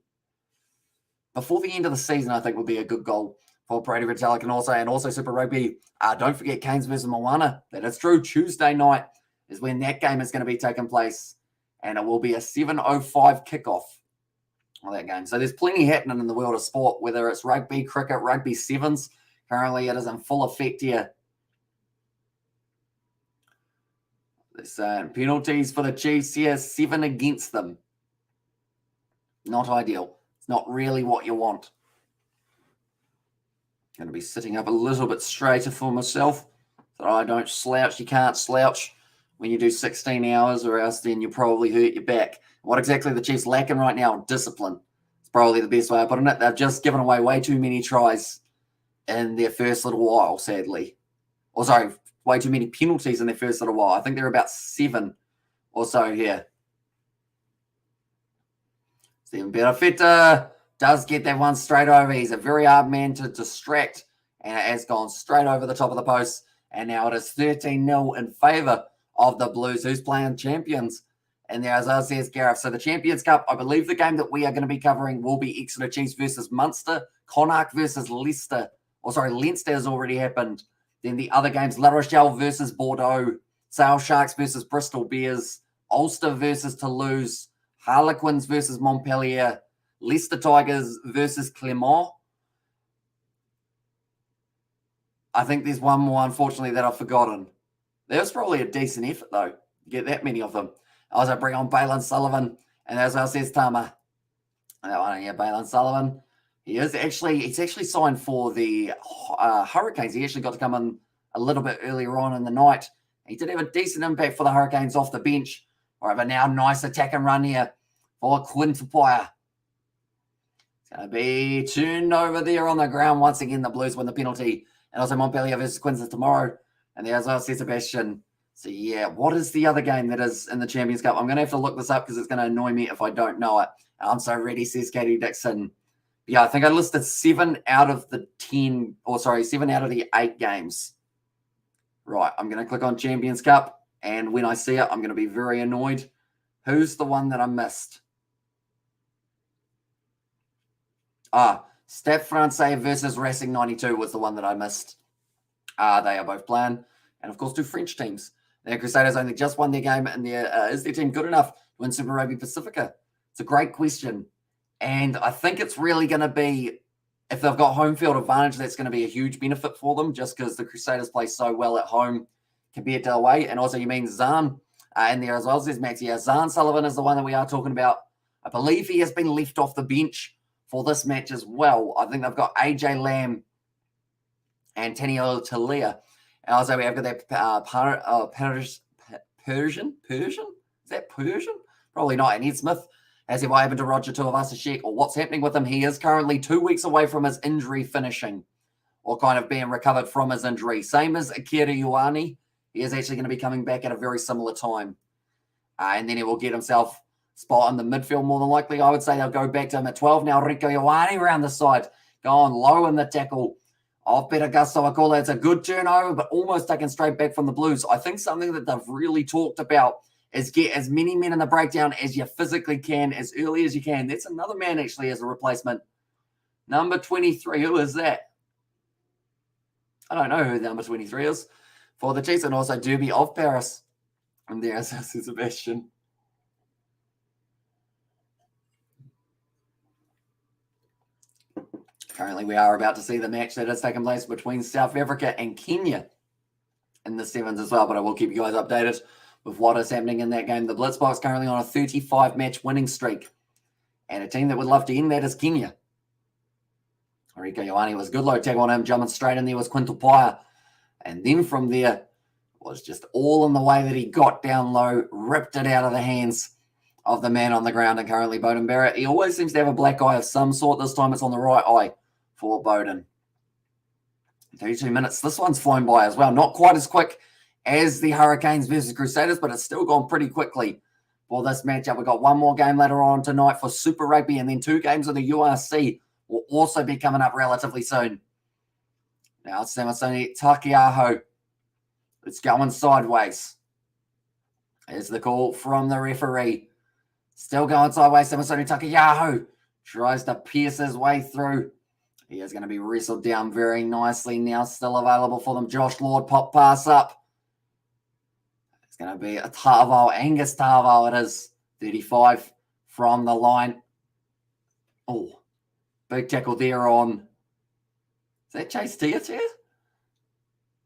before the end of the season. I think would be a good goal for Brady Retallick and also Super Rugby. Don't forget Canes versus Moana. That is true. Tuesday night is when that game is going to be taking place, and it will be a 7:05 kickoff on that game. So there's plenty happening in the world of sport, whether it's rugby, cricket, rugby sevens. Currently, it is in full effect here. There's penalties for the Chiefs here, 7 against them. Not ideal. It's not really what you want. Going to be sitting up a little bit straighter for myself so I don't slouch. You can't slouch when you do 16 hours, or else then you probably hurt your back. What exactly the Chiefs lacking right now? Discipline. It's probably the best way of putting it. They've just given away way too many tries in their first little while, sadly. Way too many penalties in their first little while. I think they're about 7 or so here. Stephen Petafeta does get that one straight over. He's a very hard man to distract, and it has gone straight over the top of the post. And now it is 13-0 in favour of the Blues, who's playing champions. And there, as I says, Gareth. So the Champions Cup, I believe the game that we are going to be covering will be Exeter Chiefs versus Munster. Connacht versus Leicester. Leinster has already happened. Then the other games, La Rochelle versus Bordeaux. Sale Sharks versus Bristol Bears. Ulster versus Toulouse. Harlequins versus Montpellier. Leicester Tigers versus Clermont. I think there's one more, unfortunately, that I've forgotten. There was probably a decent effort, though, to get that many of them. I also bring on Balin Sullivan, and as I says, Tama. That one, yeah, Balin Sullivan. He's actually signed for the Hurricanes. He actually got to come in a little bit earlier on in the night. He did have a decent impact for the Hurricanes off the bench. All right, but now nice attack and run here for Quinn Tupoia. It's going to be turned over there on the ground. Once again, the Blues win the penalty. And also Montpellier versus Queensland tomorrow. And there's also Sebastian. So, yeah, what is the other game that is in the Champions Cup? I'm going to have to look this up because it's going to annoy me if I don't know it. I'm so ready, says Katie Dixon. Yeah, I think I listed 7 out of the 7 out of the 8 games. Right, I'm going to click on Champions Cup. And when I see it, I'm going to be very annoyed. Who's the one that I missed? Stade Francais versus Racing 92 was the one that I missed. They are both playing. And, of course, 2 French teams. The Crusaders only just won their game, and is their team good enough to win Super Rugby Pacifica? It's a great question. And I think it's really going to be, if they've got home field advantage, that's going to be a huge benefit for them, just because the Crusaders play so well at home compared to away. And also, you mean Zahn in there as well, says Max. Yeah, Zahn Sullivan is the one that we are talking about. I believe he has been left off the bench for this match as well. I think they've got AJ Lamb and Taniela Talia. And also, we have got that Persian? Is that Persian? Probably not. And Ed Smith. As if I happened to Roger Tuivasa-Sheck, or what's happening with him, he is currently 2 weeks away from his injury finishing, or kind of being recovered from his injury. Same as Akira Ioane. He is actually going to be coming back at a very similar time. And then he will get himself spot in the midfield more than likely. I would say they'll go back to him at 12. Now Rico Ioane around the side, going low in the tackle of Peter Gusto. I call that it's a good turnover, but almost taken straight back from the Blues. I think something that they've really talked about is get as many men in the breakdown as you physically can, as early as you can. That's another man actually as a replacement. Number 23, who is that? I don't know who number 23 is for the Chiefs, and also Derby of Paris. And there's Sebastian. Currently, we are about to see the match that has taken place between South Africa and Kenya in the sevens as well, but I will keep you guys updated with what is happening in that game. The Blitzbox currently on a 35-match winning streak. And a team that would love to end that is Kenya. Rico Ioane was good low tag on him. Jumping straight in there was Quintal Paya. And then from there was just all in the way that he got down low, ripped it out of the hands of the man on the ground. And currently Bowden Barrett, he always seems to have a black eye of some sort. This time it's on the right eye for Bowden. 32 minutes. This one's flown by as well. Not quite as quick as the Hurricanes versus Crusaders, but it's still gone pretty quickly for this matchup. We've got one more game later on tonight for Super Rugby, and then 2 games of the URC will also be coming up relatively soon. Now it's Samasoni Takiaho. It's going sideways. Here's the call from the referee. Still going sideways. Samasoni Takiaho tries to pierce his way through. He is going to be wrestled down very nicely now. Still available for them. Josh Lord, pop pass up. It's going to be a Tarval, Angus Tarval it is. 35 from the line. Oh, big tackle there on. Is that Chase Tiatia?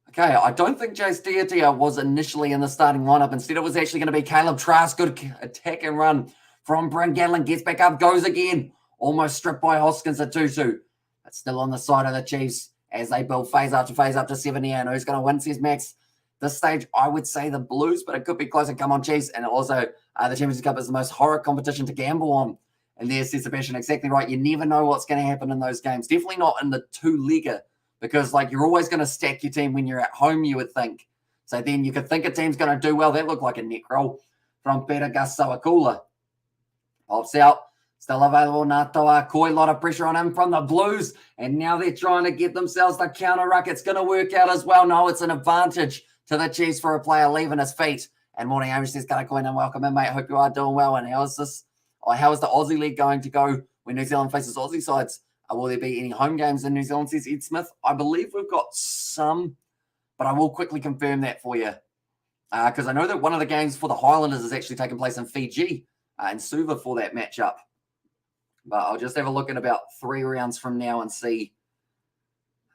Okay, I don't think Chase Tiatia was initially in the starting lineup. Instead, it was actually going to be Caleb Trask. Good attack and run from Bryn Gatlin. Gets back up, goes again. Almost stripped by Hoskins at 2-2. But still on the side of the Chiefs as they build phase after phase up to 70. And who's going to win, says Max. This stage, I would say the Blues, but it could be closer. Come on, Chiefs. And also, the Champions Cup is the most horror competition to gamble on. And there's Sebastian, exactly right. You never know what's going to happen in those games. Definitely not in the 2-legger, because you're always going to stack your team when you're at home, you would think. So then you could think a team's going to do well. That looked like a neck roll from Peter Gasawakula. Pops out. Still available, Natoa Koi. A lot of pressure on him from the Blues. And now they're trying to get themselves the counter ruck. It's going to work out as well. No, it's an advantage to the Chiefs for a player leaving his feet. And morning, Amish says, "Gonna go in and welcome in, mate. Hope you are doing well." And how is the Aussie League going to go when New Zealand faces Aussie sides? Will there be any home games in New Zealand, says Ed Smith? I believe we've got some, but I will quickly confirm that for you. Because I know that one of the games for the Highlanders is actually taking place in Fiji, in Suva for that matchup. But I'll just have a look at about 3 rounds from now and see.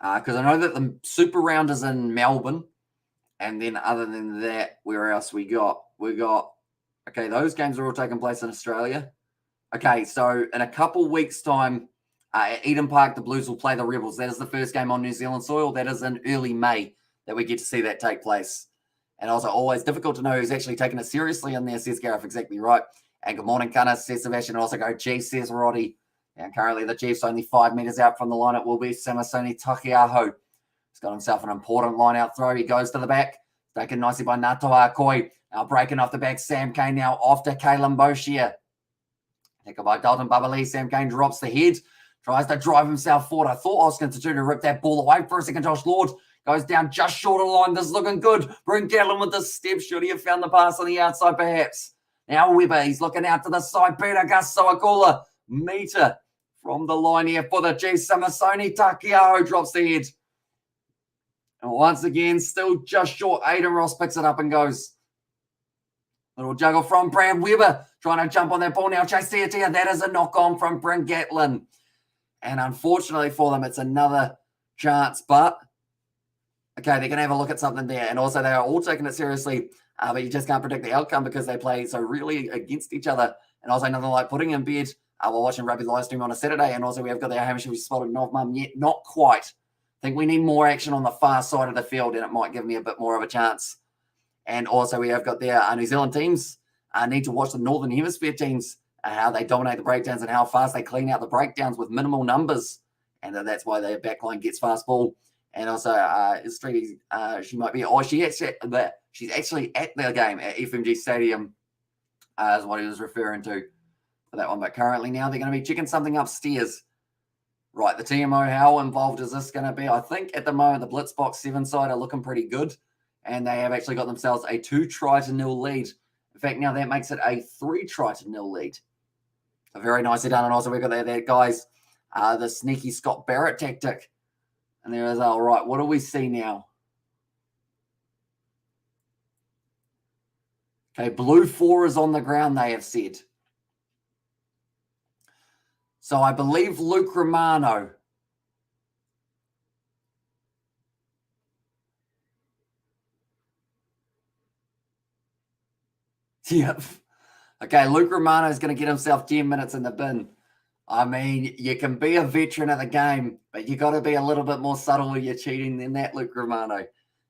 Because I know that the Super Round is in Melbourne. And then other than that, where else we got? Okay, those games are all taking place in Australia. Okay, so in a couple weeks' time, at Eden Park, the Blues will play the Rebels. That is the first game on New Zealand soil. That is in early May that we get to see that take place. And also always difficult to know who's actually taking it seriously in there, says Gareth, exactly right. And good morning, Cunner, says Sebastian. Also go Chiefs, says Roddy. And currently the Chiefs only 5 metres out from the line. It will be Samasoni Takiaho. He's got himself an important line-out throw. He goes to the back. Taken nicely by Natoa Koi. Now breaking off the back, Sam Kane now off to Kalen Boshier. Taken by Dalton Babali. Sam Kane drops the head. Tries to drive himself forward. I thought Hoskins to rip that ball away for a second. Josh Lord goes down just short of the line. This is looking good. Bryn Gatlin with the step. Should he have found the pass on the outside perhaps? Now Weber, he's looking out to the side. Peter Gasawakula. Meter from the line here for the Chiefs. Samasoni Takiaho drops the head. And once again, still just short. Aiden Ross picks it up and goes. Little juggle from Brad Weber. Trying to jump on that ball now. Chase Tiatia. That is a knock on from Bryn Gatlin. And unfortunately for them, it's another chance. But, okay, they're going to have a look at something there. And also, they are all taking it seriously. But you just can't predict the outcome because they play so really against each other. And also, nothing like putting in bed while watching Rugby Livestream on a Saturday. And also, we have got the Hamish we spotted North Mum yet. Not quite. I think we need more action on the far side of the field, and it might give me a bit more of a chance. And also, we have got their New Zealand teams need to watch the Northern Hemisphere teams, how they dominate the breakdowns and how fast they clean out the breakdowns with minimal numbers. And that's why their backline gets fast ball. And also, she might be, she's actually at the game at FMG Stadium, is what he was referring to for that one. But currently now they're going to be checking something upstairs. Right, the TMO, how involved is this going to be? I think at the moment the Blitzbox 7 side are looking pretty good, and they have actually got themselves a 2-try-0 lead. In fact, now that makes it a 3-try-0 lead. So very nicely done. And also we've got that guys, the sneaky Scott Barrett tactic. And there is, all right, what do we see now? Okay, blue 4 is on the ground, they have said. So I believe Luke Romano. Yep. Okay, Luke Romano is going to get himself 10 minutes in the bin. I mean, you can be a veteran of the game, but you got to be a little bit more subtle when you're cheating than that, Luke Romano.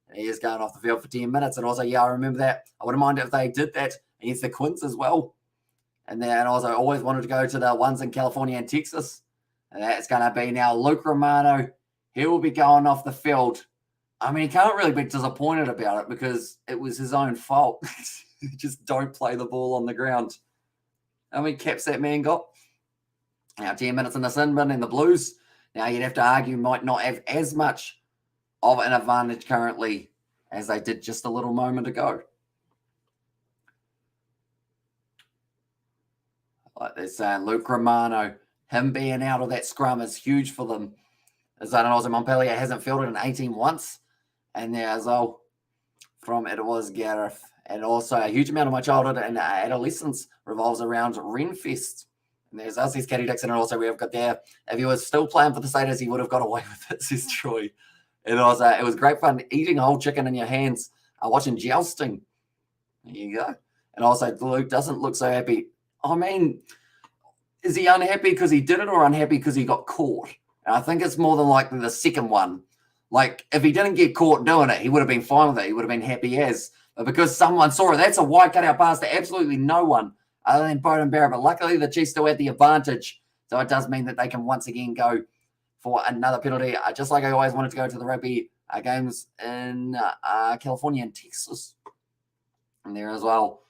And he is going off the field for 10 minutes. And also, yeah, I remember that. I wouldn't mind if they did that against the Quints as well. And then also, I always wanted to go to the ones in California and Texas. And that's going to be now Luke Romano. He will be going off the field. I mean, he can't really be disappointed about it because it was his own fault. Just don't play the ball on the ground. How many caps that man got? Now, 10 minutes in the sin bin in the Blues. Now, you'd have to argue might not have as much of an advantage currently as they did just a little moment ago. Like they're saying, Luke Romano, him being out of that scrum is huge for them. As I know, Montpellier hasn't fielded an 18 once. And there as well from it was Gareth. And also a huge amount of my childhood and adolescence revolves around Renfest. And there's us, there's Caddy Dixon, and also we have got there. If he was still playing for the Satyrs, he would have got away with it, says Troy. It was great fun eating a whole chicken in your hands, watching jousting. There you go. And also Luke doesn't look so happy. I mean, is he unhappy because he did it or unhappy because he got caught? And I think it's more than likely the second one. Like, if he didn't get caught doing it, he would have been fine with it. He would have been happy as. But because someone saw it, that's a wide cutout pass to absolutely no one other than Bowden Barrett. But luckily, the Chiefs still had the advantage. So it does mean that they can once again go for another penalty. Just like I always wanted to go to the rugby games in California and Texas. And there as well.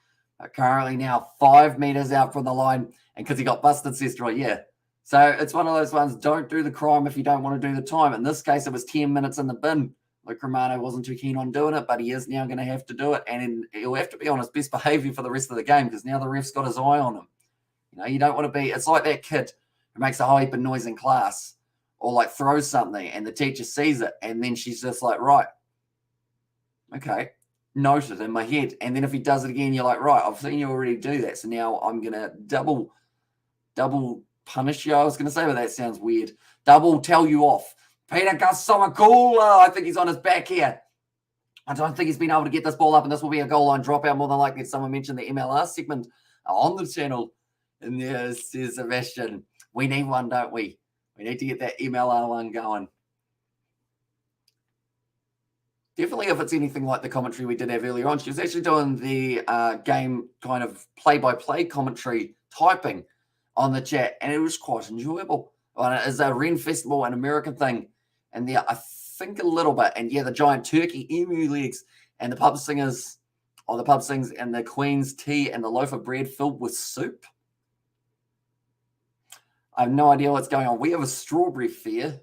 Currently now 5 meters out from the line. And because he got busted, says Troy, yeah. So it's one of those ones, don't do the crime if you don't want to do the time. In this case, it was 10 minutes in the bin. Luke Romano wasn't too keen on doing it, but he is now going to have to do it. And he'll have to be on his best behavior for the rest of the game because now the ref's got his eye on him. You know, you don't want to be – it's like that kid who makes a whole heap of noise in class or like throws something and the teacher sees it and then she's just like, right, okay, noted in my head. And then if he does it again, you're like, right, I've seen you already do that. So now I'm going to double punish you, I was going to say, but that sounds weird. Double tell you off. Peter Gasamakula, I think he's on his back here. I don't think he's been able to get this ball up, and this will be a goal line dropout more than likely. Someone mentioned the MLR segment on the channel. And there's Sebastian. We need one, don't we? We need to get that MLR one going. Definitely if it's anything like the commentary we did have earlier on. She was actually doing the game kind of play-by-play commentary typing on the chat, and it was quite enjoyable. And it is a Ren Festival, an American thing, and there I think a little bit, and yeah, the giant turkey emu legs, and the pub singers, or the pub sings, and the Queen's tea, and the loaf of bread filled with soup. I have no idea what's going on. We have a strawberry fair,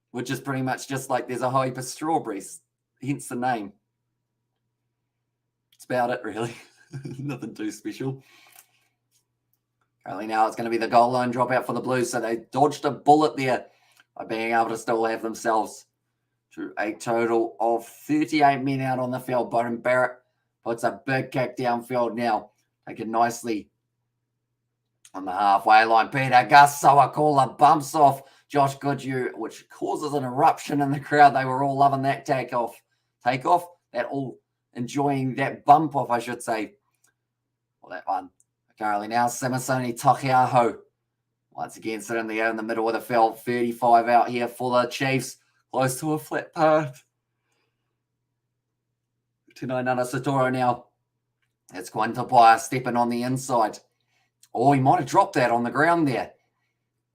which is pretty much just like there's a whole heap of strawberries, hence the name. That's about it, really. Nothing too special. Currently now it's going to be the goal line dropout for the Blues, so they dodged a bullet there by being able to still have themselves to a total of 38 men out on the field. Bowden Barrett puts a big kick downfield now, taken nicely on the halfway line. Peter Gasamakula bumps off Josh Goodhue, which causes an eruption in the crowd. They were all loving that takeoff. That all enjoying that bump off, I should say. Well, that one. Currently now, Samasoni Takiaho. Once again, sitting there in the middle of the field. 35 out here for the Chiefs. Close to a flat path. 29 under Satoro now. It's Quintapire stepping on the inside. Oh, he might have dropped that on the ground there.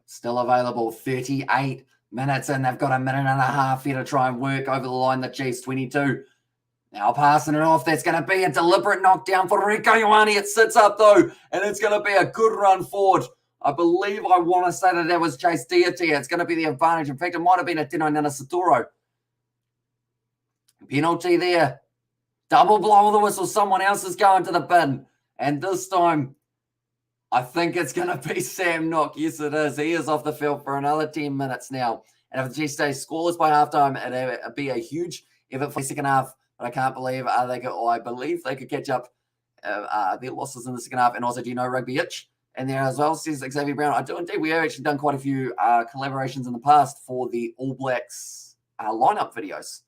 Still available. 38 minutes in. They've got a minute and a half here to try and work over the line. The Chiefs 22. Now passing it off. That's going to be a deliberate knockdown for Rico Ioane. It sits up though, and it's going to be a good run forward. I believe I want to say that was Chase Diatia. It's going to be the advantage. In fact, it might have been a Tino Nana Satoro. Penalty there. Double blow of the whistle. Someone else is going to the bin. And this time, I think it's going to be Sam Nock. Yes, it is. He is off the field for another 10 minutes now. And if the Chiefs stay scoreless by halftime, it'd be a huge effort for the second half. But I can't believe I believe they could catch up their losses in the second half. And also, do you know Rugby Itch? And there as well, says Xavier Brown. I do indeed. We have actually done quite a few collaborations in the past for the All Blacks lineup videos.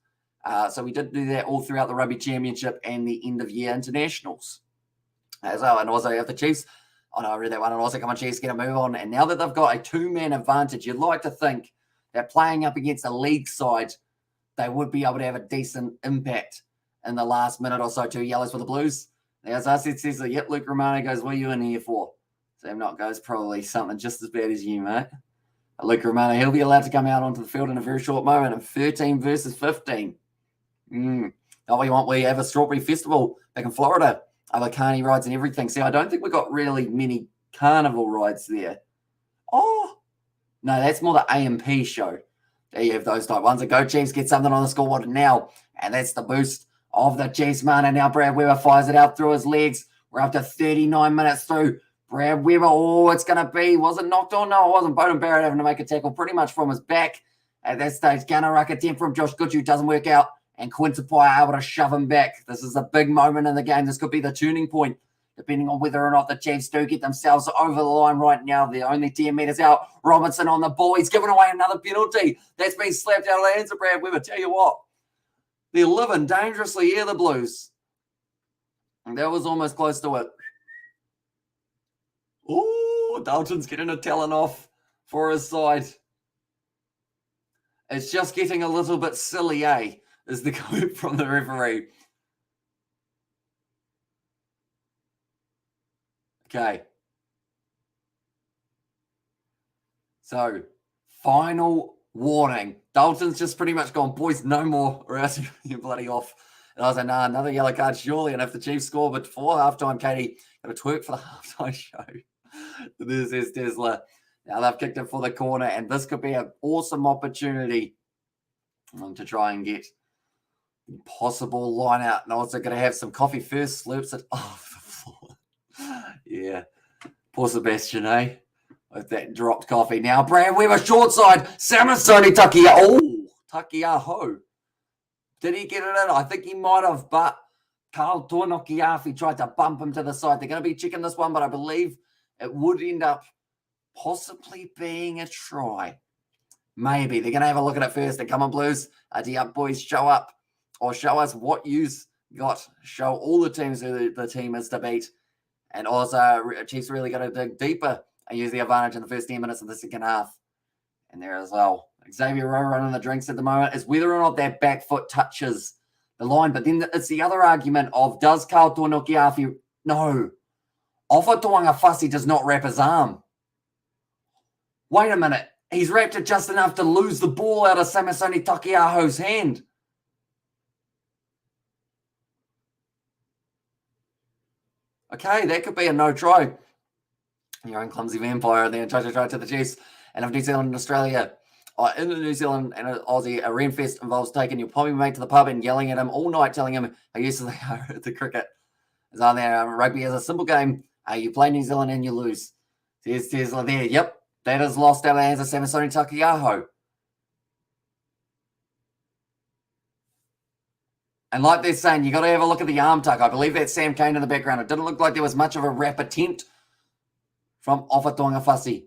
So we did do that all throughout the Rugby Championship and the end of year internationals as well. And also, you have the Chiefs. Oh no, I read that one. And also, come on, Chiefs, get a move on. And now that they've got a 2-man advantage, you'd like to think that playing up against a league side, they would be able to have a decent impact in the last minute or so. 2 yellows for the Blues. As I said, says that, Luke Romano goes, what are you in here for? Sam Knott goes, probably something just as bad as you, mate. Luke Romano, he'll be allowed to come out onto the field in a very short moment of 13 versus 15. We have a strawberry festival back in Florida, other carny rides and everything. See, I don't think we got really many carnival rides there. Oh, no, that's more the AMP show. There you have those type ones. The Go Chiefs get something on the scoreboard now, and that's the boost of the Chiefs, man. And now Brad Weber fires it out through his legs. We're up to 39 minutes through. Brad Weber, it's going to be, was it knocked on? No, it wasn't. Bowden Barrett having to make a tackle pretty much from his back. At that stage, Gunnar ruck attempt from Josh Goodhue doesn't work out, and Quintapai able to shove him back. This is a big moment in the game. This could be the turning point, depending on whether or not the Chiefs do get themselves over the line right now. They're only 10 metres out. Robinson on the ball. He's given away another penalty. That's been slapped out of the hands of Brad Weber. Tell you what, they're living dangerously here, the Blues. And that was almost close to it. Ooh, Dalton's getting a talon off for his side. It's just getting a little bit silly, eh? Is the comment from the referee. Okay. So, final warning. Dalton's just pretty much gone, boys, no more, or else you're bloody off. And I was like, nah, another yellow card, surely. And if the Chiefs score before halftime, Katie, got to twerk for the halftime show. This is Tesla. Now they've kicked it for the corner, and this could be an awesome opportunity to try and get the possible line out. And also going to have some coffee first, slurps it off the floor. Yeah. Poor Sebastian, eh? With that dropped coffee. Now, Brad Weber, short side. Samasoni Takia. Oh, Takiaho. Did he get it in? I think he might have, but Carl Tuanokiafi tried to bump him to the side. They're going to be checking this one, but I believe it would end up possibly being a try. Maybe. They're going to have a look at it first. And come on, Blues. Up, boys. Show up. Or show us what you've got. Show all the teams who the team is to beat. And also, Chiefs really got to dig deeper and use the advantage in the first 10 minutes of the second half. And there as well. Xavier Rowe running the drinks at the moment is whether or not that back foot touches the line. But then it's the other argument of, does Carl Tuanokiafi? No. Ofatuanga does not wrap his arm. Wait a minute. He's wrapped it just enough to lose the ball out of Samasoni Takiaho's hand. Okay, that could be a no try. Your own clumsy vampire, and then try to the Chiefs. And if New Zealand and Australia, in the New Zealand and Aussie, a Renfest involves taking your pommy mate to the pub and yelling at him all night, telling him how useless they are at the cricket. It's on there. Rugby is a simple game. You play New Zealand and you lose. There's Tesla there. Yep, that is lost out of the hands of Samasoni Takiaho. And like they're saying, you got to have a look at the arm tuck. I believe that's Sam Cane in the background. It didn't look like there was much of a wrap attempt from Ofatuanga.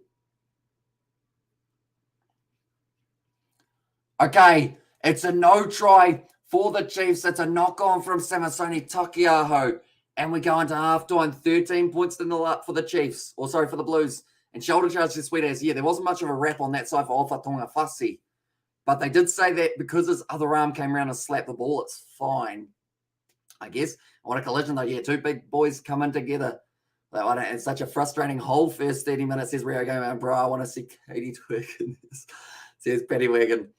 Okay, it's a no try for the Chiefs. It's a knock on from Samasoni Takiaho. And we go into halftime, 13 points to 0 up for the Chiefs. Or sorry, for the Blues. And shoulder charge to Sweet as, yeah, there wasn't much of a wrap on that side for Ofatuanga. But they did say that because his other arm came around and slapped the ball, it's fine, I guess. What a collision, though. Yeah, two big boys coming together. It's such a frustrating whole first 30 minutes, says Rio Gomez. Bro, I want to see Katie twerk in this, says Paddy Wagon.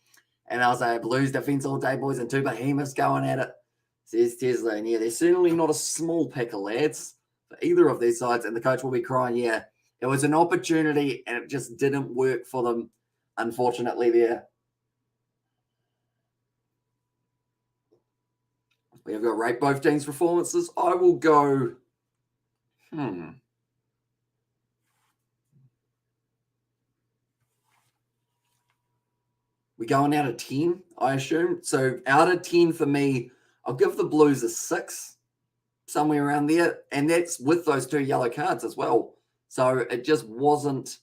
And I'll say Blues defense all day, boys, and two behemoths going at it, says Tesla. And yeah, they're certainly not a small pack of lads for either of these sides. And the coach will be crying, yeah, it was an opportunity and it just didn't work for them, unfortunately, there. We have got to rate both teams' performances. I will go, We're going out of 10, I assume. So out of 10 for me, I'll give the Blues a 6, somewhere around there. And that's with those 2 yellow cards as well. So it just wasn't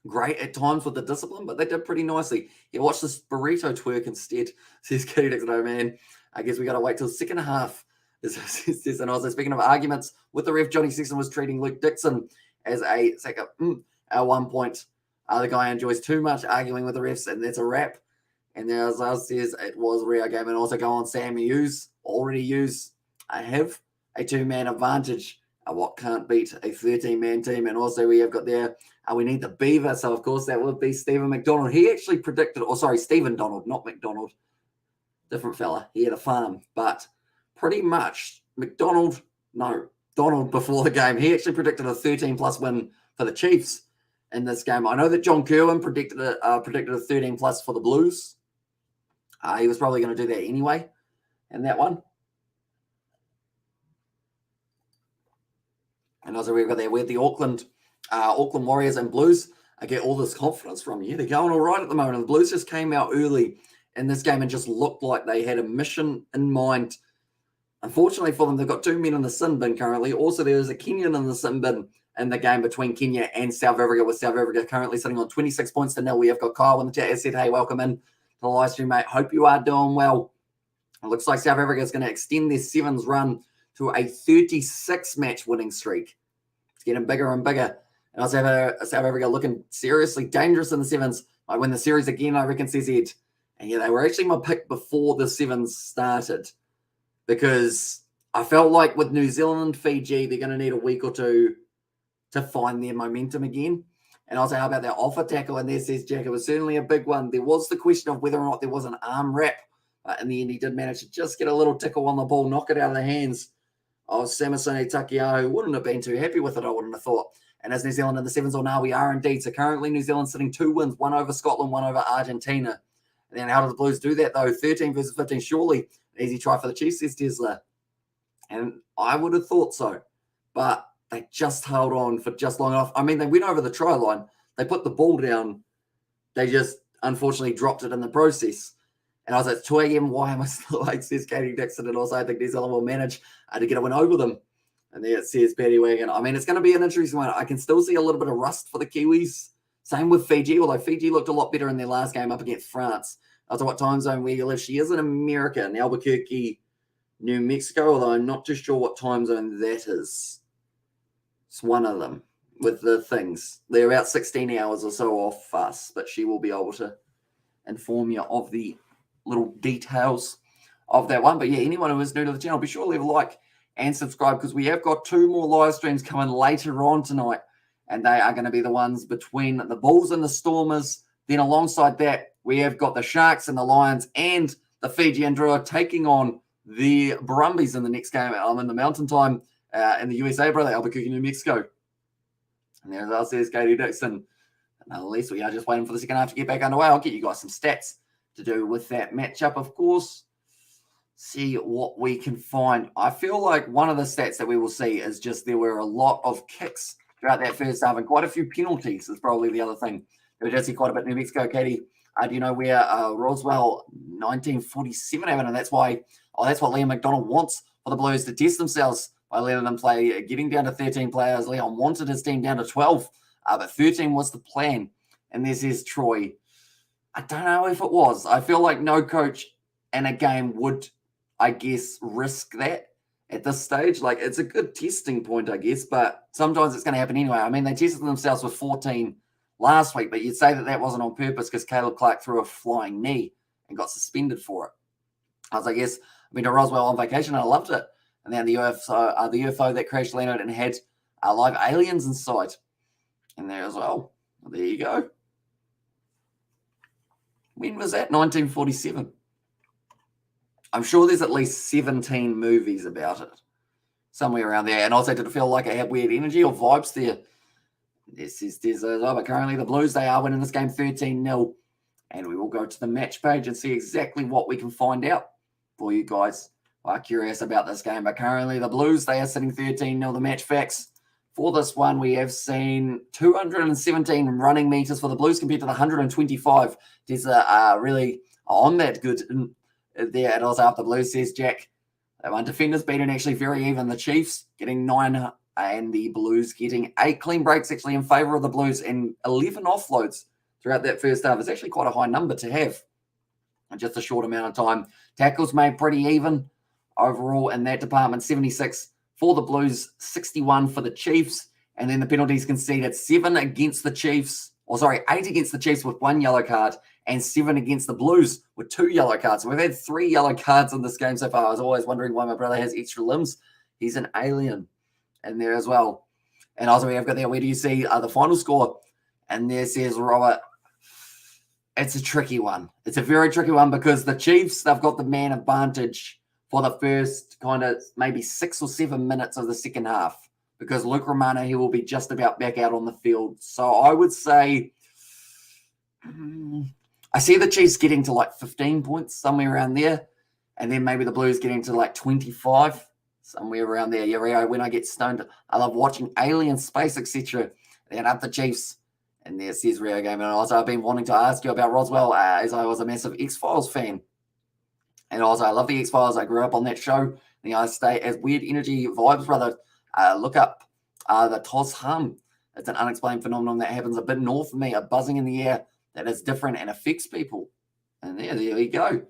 great at times with the discipline, but they did pretty nicely. Yeah, watch this burrito twerk instead, says Katie Dixon. Oh, man. I guess we got to wait till the second half. And also, speaking of arguments with the ref, Johnny Sexton was treating Luke Dixon as a second. At one point, the guy enjoys too much arguing with the refs, and that's a wrap. And there, as I says, it was a Rio game. And also go on Sam Hughes, already use, I have a 2-man advantage what can't beat a 13-man team. And also we have got there, we need the Beaver. So, of course, that would be Stephen McDonald. He actually predicted, Stephen Donald, not McDonald. Different fella. He had a farm. But pretty much Donald before the game. He actually predicted a 13-plus win for the Chiefs in this game. I know that John Kerwin predicted a 13-plus for the Blues. He was probably going to do that anyway in that one. And also we've got there, we have the Auckland Warriors and Blues. I get all this confidence from you. They're going all right at the moment. The Blues just came out early in this game and just looked like they had a mission in mind. Unfortunately for them, they've got 2 men in the sin bin currently. Also, there's a Kenyan in the sin bin in the game between Kenya and South Africa, with South Africa currently sitting on 26 points to nil. We have got Kyle in the chat. He said, hey, welcome in to the live stream, mate. Hope you are doing well. It looks like South Africa is going to extend their sevens run to a 36-match winning streak. It's getting bigger and bigger. And also South Africa looking seriously dangerous in the sevens. I win the series again, I reckon, says Ed. And yeah, they were actually my pick before the sevens started, because I felt like with New Zealand, Fiji, they're going to need a week or two to find their momentum again. And also, how about that offer tackle? And there, says Jack, it was certainly a big one. There was the question of whether or not there was an arm wrap. In the end, he did manage to just get a little tickle on the ball, knock it out of the hands of Samisoni Takiao, who wouldn't have been too happy with it, I wouldn't have thought. And as New Zealand in the sevens, or now we are indeed. So currently, New Zealand sitting 2 wins, 1 over Scotland, 1 over Argentina. And then how do the Blues do that, though? 13 versus 15, surely an easy try for the Chiefs, says Tesla. And I would have thought so. But they just held on for just long enough. I mean, they went over the try line. They put the ball down. They just, unfortunately, dropped it in the process. And I was at 2 a.m. Why am I still late, says Katie Dixon. And also, I think New Zealand will manage to get a win over them. And there it says Paddy Wagon. I mean, it's going to be an interesting one. I can still see a little bit of rust for the Kiwis. Same with Fiji, although Fiji looked a lot better in their last game up against France. I don't know what time zone where you live. She is in America, in Albuquerque, New Mexico, although I'm not too sure what time zone that is. It's one of them with the things. They're about 16 hours or so off us, but she will be able to inform you of the little details of that one. But yeah, anyone who is new to the channel, be sure to leave a like and subscribe, because we have got 2 more live streams coming later on tonight, and they are going to be the ones between the Bulls and the Stormers. Then alongside that, we have got the Sharks and the Lions and the Fiji and Drua taking on the Brumbies in the next game. I'm in the Mountain Time in the USA, brother, Albuquerque, New Mexico. And there else says Katie Dixon. Nonetheless, we are just waiting for the second half to get back underway. I'll get you guys some stats to do with that matchup, of course. See what we can find. I feel like one of the stats that we will see is just there were a lot of kicks throughout that first half, and quite a few penalties is probably the other thing. We did see quite a bit in New Mexico. Katie, do you know where Roswell 1947 happened? And that's what Liam McDonald wants for the Blues, to test themselves by letting them play, getting down to 13 players. Leon wanted his team down to 12, but 13 was the plan. And this is Troy. I don't know if it was. I feel like no coach in a game would, I guess, risk that at this stage. Like, it's a good testing point, I guess, but sometimes it's going to happen anyway. I mean, they tested themselves with 14 last week, but you'd say that wasn't on purpose because Caleb Clark threw a flying knee and got suspended for it. I was, I guess, I've been to Roswell on vacation and I loved it. And then the UFO that crashed landed and had live aliens inside in there as well. There you go. When was that? 1947. I'm sure there's at least 17 movies about it, somewhere around there. And also, did it feel like it had weird energy or vibes there? This is but currently the Blues, they are winning this game 13-0. And we will go to the match page and see exactly what we can find out for you guys who are curious about this game. But currently the Blues, they are sitting 13-0. The match facts for this one, we have seen 217 running meters for the Blues compared to the 125. There's really on that good there. And also after the Blues, says Jack. They won defenders beaten actually very even. The Chiefs getting 9 and the Blues getting 8 clean breaks actually in favour of the Blues, and 11 offloads throughout that first half. It's actually quite a high number to have in just a short amount of time. Tackles made pretty even overall in that department. 76 for the Blues, 61 for the Chiefs. And then the penalties conceded 7 against the Chiefs, 8 against the Chiefs with 1 yellow card, and 7 against the Blues with 2 yellow cards. So we've had 3 yellow cards in this game so far. I was always wondering why my brother has extra limbs. He's an alien. in there as well. And also we have got there, where do you see the final score? And there says Robert, it's a tricky one. It's a very tricky one because the Chiefs, they've got the man advantage for the first kind of maybe 6 or 7 minutes of the second half, because Luke Romano, he will be just about back out on the field. So I would say, I see the Chiefs getting to like 15 points, somewhere around there. And then maybe the Blues getting to like 25, somewhere around there. Yeah, when I get stoned, I love watching Alien, Space, etc. Then up the Chiefs. And there says Rio Game. And also, I've been wanting to ask you about Roswell, as I was a massive X-Files fan. And also, I love the X-Files. I grew up on that show. The United States as Weird Energy Vibes, brother. Look up the Tos Hum. It's an unexplained phenomenon that happens a bit north of me, a buzzing in the air that is different and affects people. And there we go.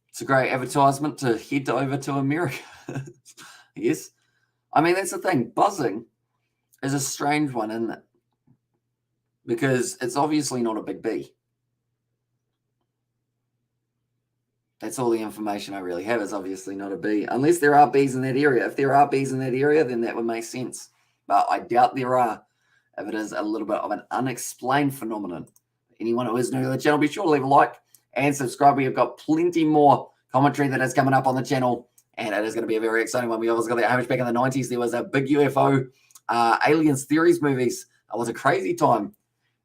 It's a great advertisement to head over to America. Yes. I mean, that's the thing. Buzzing is a strange one, isn't it? Because it's obviously not a big bee. That's all the information I really have, is obviously not a bee. Unless there are bees in that area. If there are bees in that area, then that would make sense. But I doubt there are, if it is a little bit of an unexplained phenomenon. Anyone who is new to the channel, be sure to leave a like and subscribe. We have got plenty more commentary that is coming up on the channel, and it is going to be a very exciting one. We always got that Hamish back in the 90s. There was a big UFO aliens theories movies. It was a crazy time.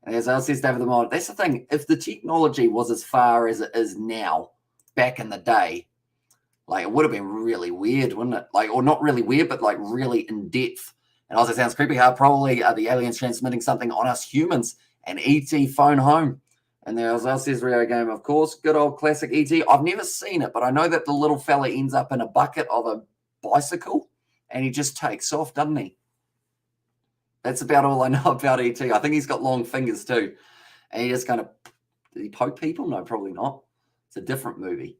And as I says David the Mod, that's the thing. If the technology was as far as it is now, back in the day, like, it would have been really weird, wouldn't it? Like, or not really weird, but like really in depth. And also, it sounds creepy how probably the aliens transmitting something on us humans, and ET phone home. And there as well says Rio Game, of course, good old classic ET. I've never seen it, but I know that the little fella ends up in a bucket of a bicycle and he just takes off, doesn't he? That's about all I know about ET. I think he's got long fingers too. And he just kind of, did he poke people? No, probably not. It's a different movie.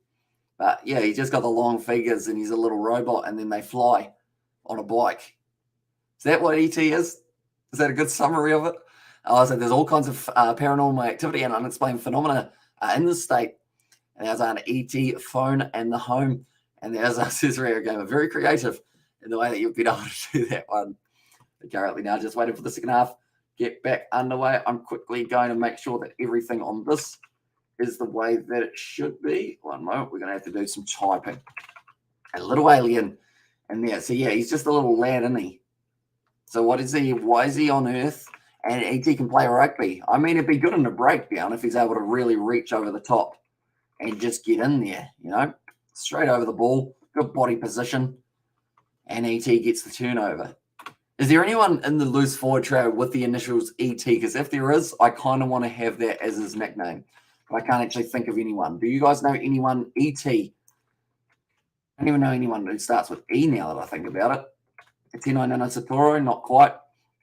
But yeah, he just got the long fingers and he's a little robot, and then they fly on a bike. Is that what ET is? Is that a good summary of it? So there's all kinds of paranormal activity and unexplained phenomena in the state. And there's an ET phone and the home. And there's a Rio Gamer, very creative in the way that you've been able to do that one. But currently now just waiting for the second half. Get back underway. I'm quickly going to make sure that everything on this is the way that it should be. One moment, we're going to have to do some typing. A little alien in there. So yeah, he's just a little lad, isn't he? So what is he? Why is he on Earth? And ET can play rugby. I mean, it'd be good in a breakdown if he's able to really reach over the top and just get in there, you know, straight over the ball, good body position, and ET gets the turnover. Is there anyone in the loose forward trio with the initials ET? Because if there is, I kind of want to have that as his nickname. But I can't actually think of anyone. Do you guys know anyone ET? I don't even know anyone who starts with E now that I think about it. Tino Nana Satoro, not quite.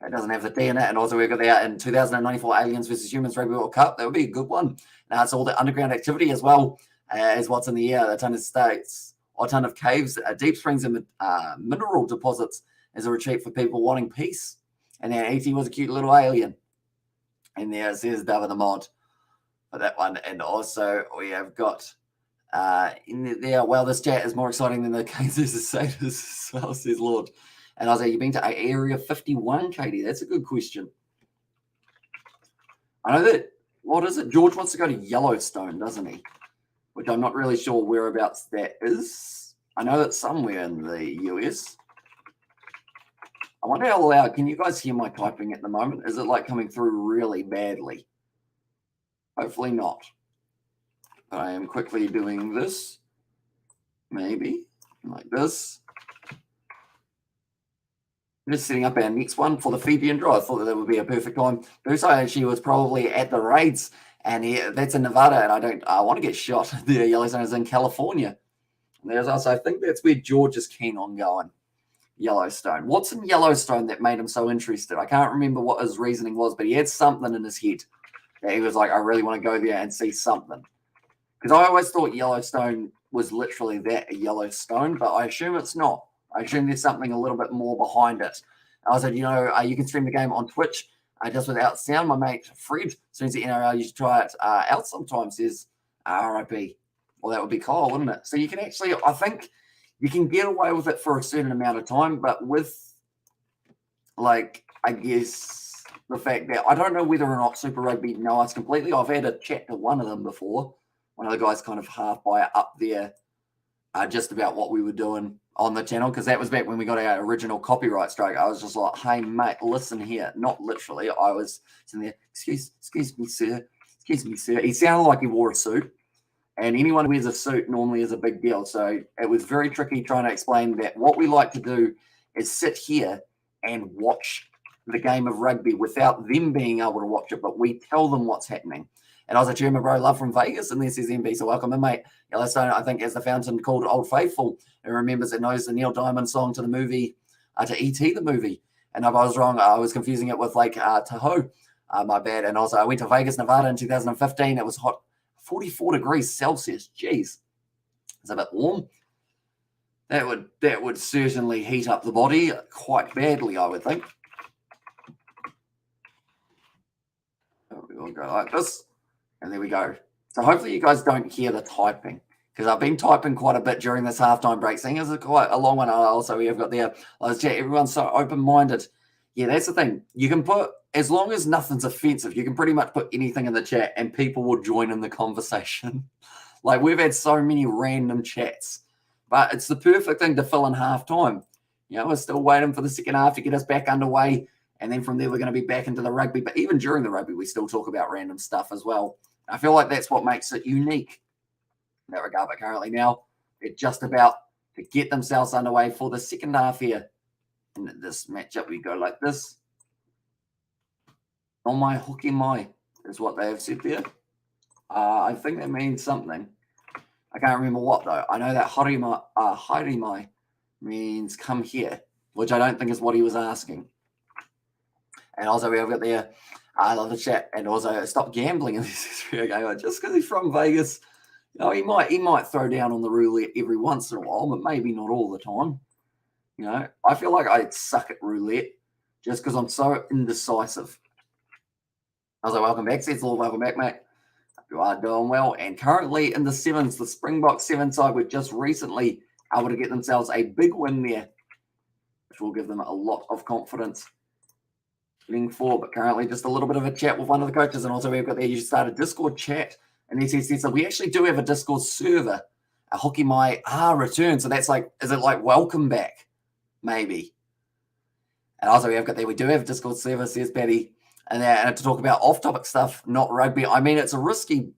It doesn't have the D in it. And also we've got that in 2094 Aliens versus Humans Rugby World Cup. That would be a good one. Now it's all the underground activity as well as what's in the air. A ton of states, a ton of caves, deep springs and mineral deposits as a retreat for people wanting peace. And then ET was a cute little alien. And there it says David the Mod for that one. And also we have got in there, well, this chat is more exciting than the Kansas Satyrs as well, says Lord. And I was like, you've been to Area 51, Katie? That's a good question. I know that, what is it? George wants to go to Yellowstone, doesn't he? Which I'm not really sure whereabouts that is. I know that's somewhere in the US. I wonder how loud, can you guys hear my typing at the moment? Is it like coming through really badly? Hopefully not. But I am quickly doing this. Maybe like this. Just setting up our next one for the Fijian draw. I thought that would be a perfect time. Buso actually was probably at the raids, and that's in Nevada, and I want to get shot. The Yellowstone is in California. And there's also, I think that's where George is keen on going. Yellowstone. What's in Yellowstone that made him so interested? I can't remember what his reasoning was, but he had something in his head that he was like, I really want to go there and see something. Because I always thought Yellowstone was literally that, a Yellowstone, but I assume it's not. I assume there's something a little bit more behind it. I said, you know, you can stream the game on Twitch just without sound. My mate Fred, as soon as the NRL, you should try it out sometimes, says RIP. Well, that would be Kyle, wouldn't it? So you can actually, I think you can get away with it for a certain amount of time, but with like, I guess the fact that I don't know whether or not Super Rugby know us completely. I've had a chat to one of them before. One of the guys kind of half by up there, just about what we were doing on the channel, because that was back when we got our original copyright strike. I was just like, hey, mate, listen here. Not literally. I was sitting there, excuse me, sir. Excuse me, sir. He sounded like he wore a suit. And anyone who wears a suit normally is a big deal. So it was very tricky trying to explain that what we like to do is sit here and watch the game of rugby without them being able to watch it, but we tell them what's happening. And I was a German bro, love from Vegas, and this is MB, so welcome in, mate. Yellowstone, I think, as the fountain called Old Faithful, who remembers and knows the Neil Diamond song to the movie, to E.T. the movie. And if I was wrong, I was confusing it with like Tahoe, my bad. And also, I went to Vegas, Nevada in 2015. It was hot, 44 degrees Celsius. Jeez, it's a bit warm. That would certainly heat up the body quite badly, I would think. We'll go like this. And there we go. So hopefully you guys don't hear the typing, because I've been typing quite a bit during this halftime break. Seeing as it's quite a long one, also we have got there. Everyone's so open-minded. Yeah, that's the thing. You can put, as long as nothing's offensive, you can pretty much put anything in the chat and people will join in the conversation. Like, we've had so many random chats, but it's the perfect thing to fill in halftime. You know, we're still waiting for the second half to get us back underway. And then from there, we're going to be back into the rugby. But even during the rugby, we still talk about random stuff as well. I feel like that's what makes it unique in that regard. But currently now, they're just about to get themselves underway for the second half here. In this matchup, we go like this. On my hoki mai is what they have said there. I think that means something. I can't remember what, though. I know that harimai means come here, which I don't think is what he was asking. And also, we have got there, I love the chat, and also stop gambling in this game. Just because he's from Vegas, you know, he might throw down on the roulette every once in a while, but maybe not all the time. You know, I feel like I suck at roulette just because I'm so indecisive. Also, welcome back, Cecil. Welcome back, mate. You are doing well. And currently in the sevens, the Springbok 7 side were just recently able to get themselves a big win there, which will give them a lot of confidence getting forward. But currently just a little bit of a chat with one of the coaches. And also we've got there, you start a Discord chat. And he says, so we actually do have a Discord server, a hoki mai return. So that's like, is it like welcome back? Maybe. And also we have got there, we do have a Discord server, says Patty. And to talk about off-topic stuff, not rugby. I mean, it's a risky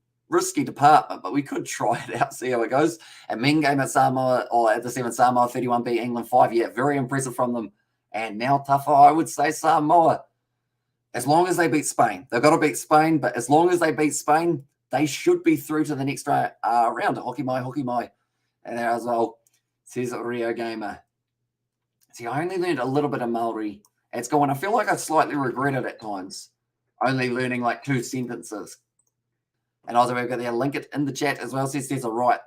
department, but we could try it out, see how it goes. And men game at Samoa, or at the 7 Samoa, 31 beat England 5. Yeah, very impressive from them. And now tougher, I would say Samoa. As long as they beat Spain. They've got to beat Spain, but as long as they beat Spain, they should be through to the next round. Hoki mai. And there as well, says Rio Gamer. See, I only learned a little bit of Maori. It's going, I feel like I slightly regret it at times, only learning like 2 sentences. And also we've got there, link it in the chat as well. Says, all right,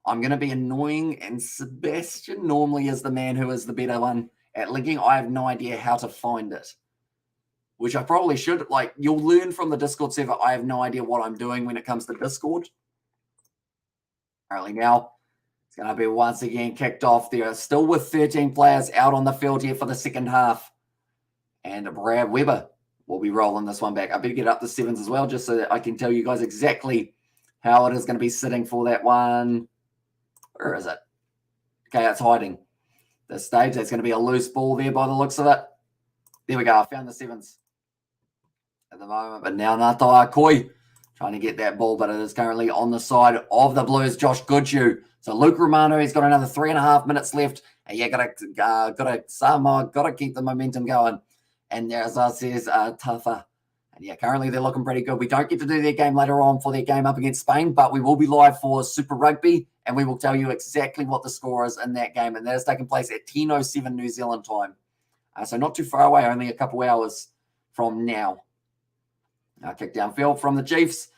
I'm going to be annoying, and Sebastian normally is the man who is the better one at linking. I have no idea how to find it, which I probably should. Like, you'll learn from the Discord server. I have no idea what I'm doing when it comes to Discord. Apparently now, it's going to be once again kicked off there. Still with 13 players out on the field here for the second half. And Brad Weber will be rolling this one back. I better get up the 7s as well, just so that I can tell you guys exactly how it is going to be sitting for that one. Where is it? Okay, it's hiding. The stage, that's going to be a loose ball there by the looks of it. There we go. I found the 7s at the moment. But now Ngātaua Koi trying to get that ball, but it is currently on the side of the Blues, Josh Goodhue. So Luke Romano, he's got another 3.5 minutes left. And yeah, got to keep the momentum going. And as I says, tougher. And yeah, currently they're looking pretty good. We don't get to do their game later on for their game up against Spain, but we will be live for Super Rugby, and we will tell you exactly what the score is in that game. And that is taking place at 10:07 New Zealand time. So not too far away, only a couple hours from now. Now kick downfield from the Chiefs,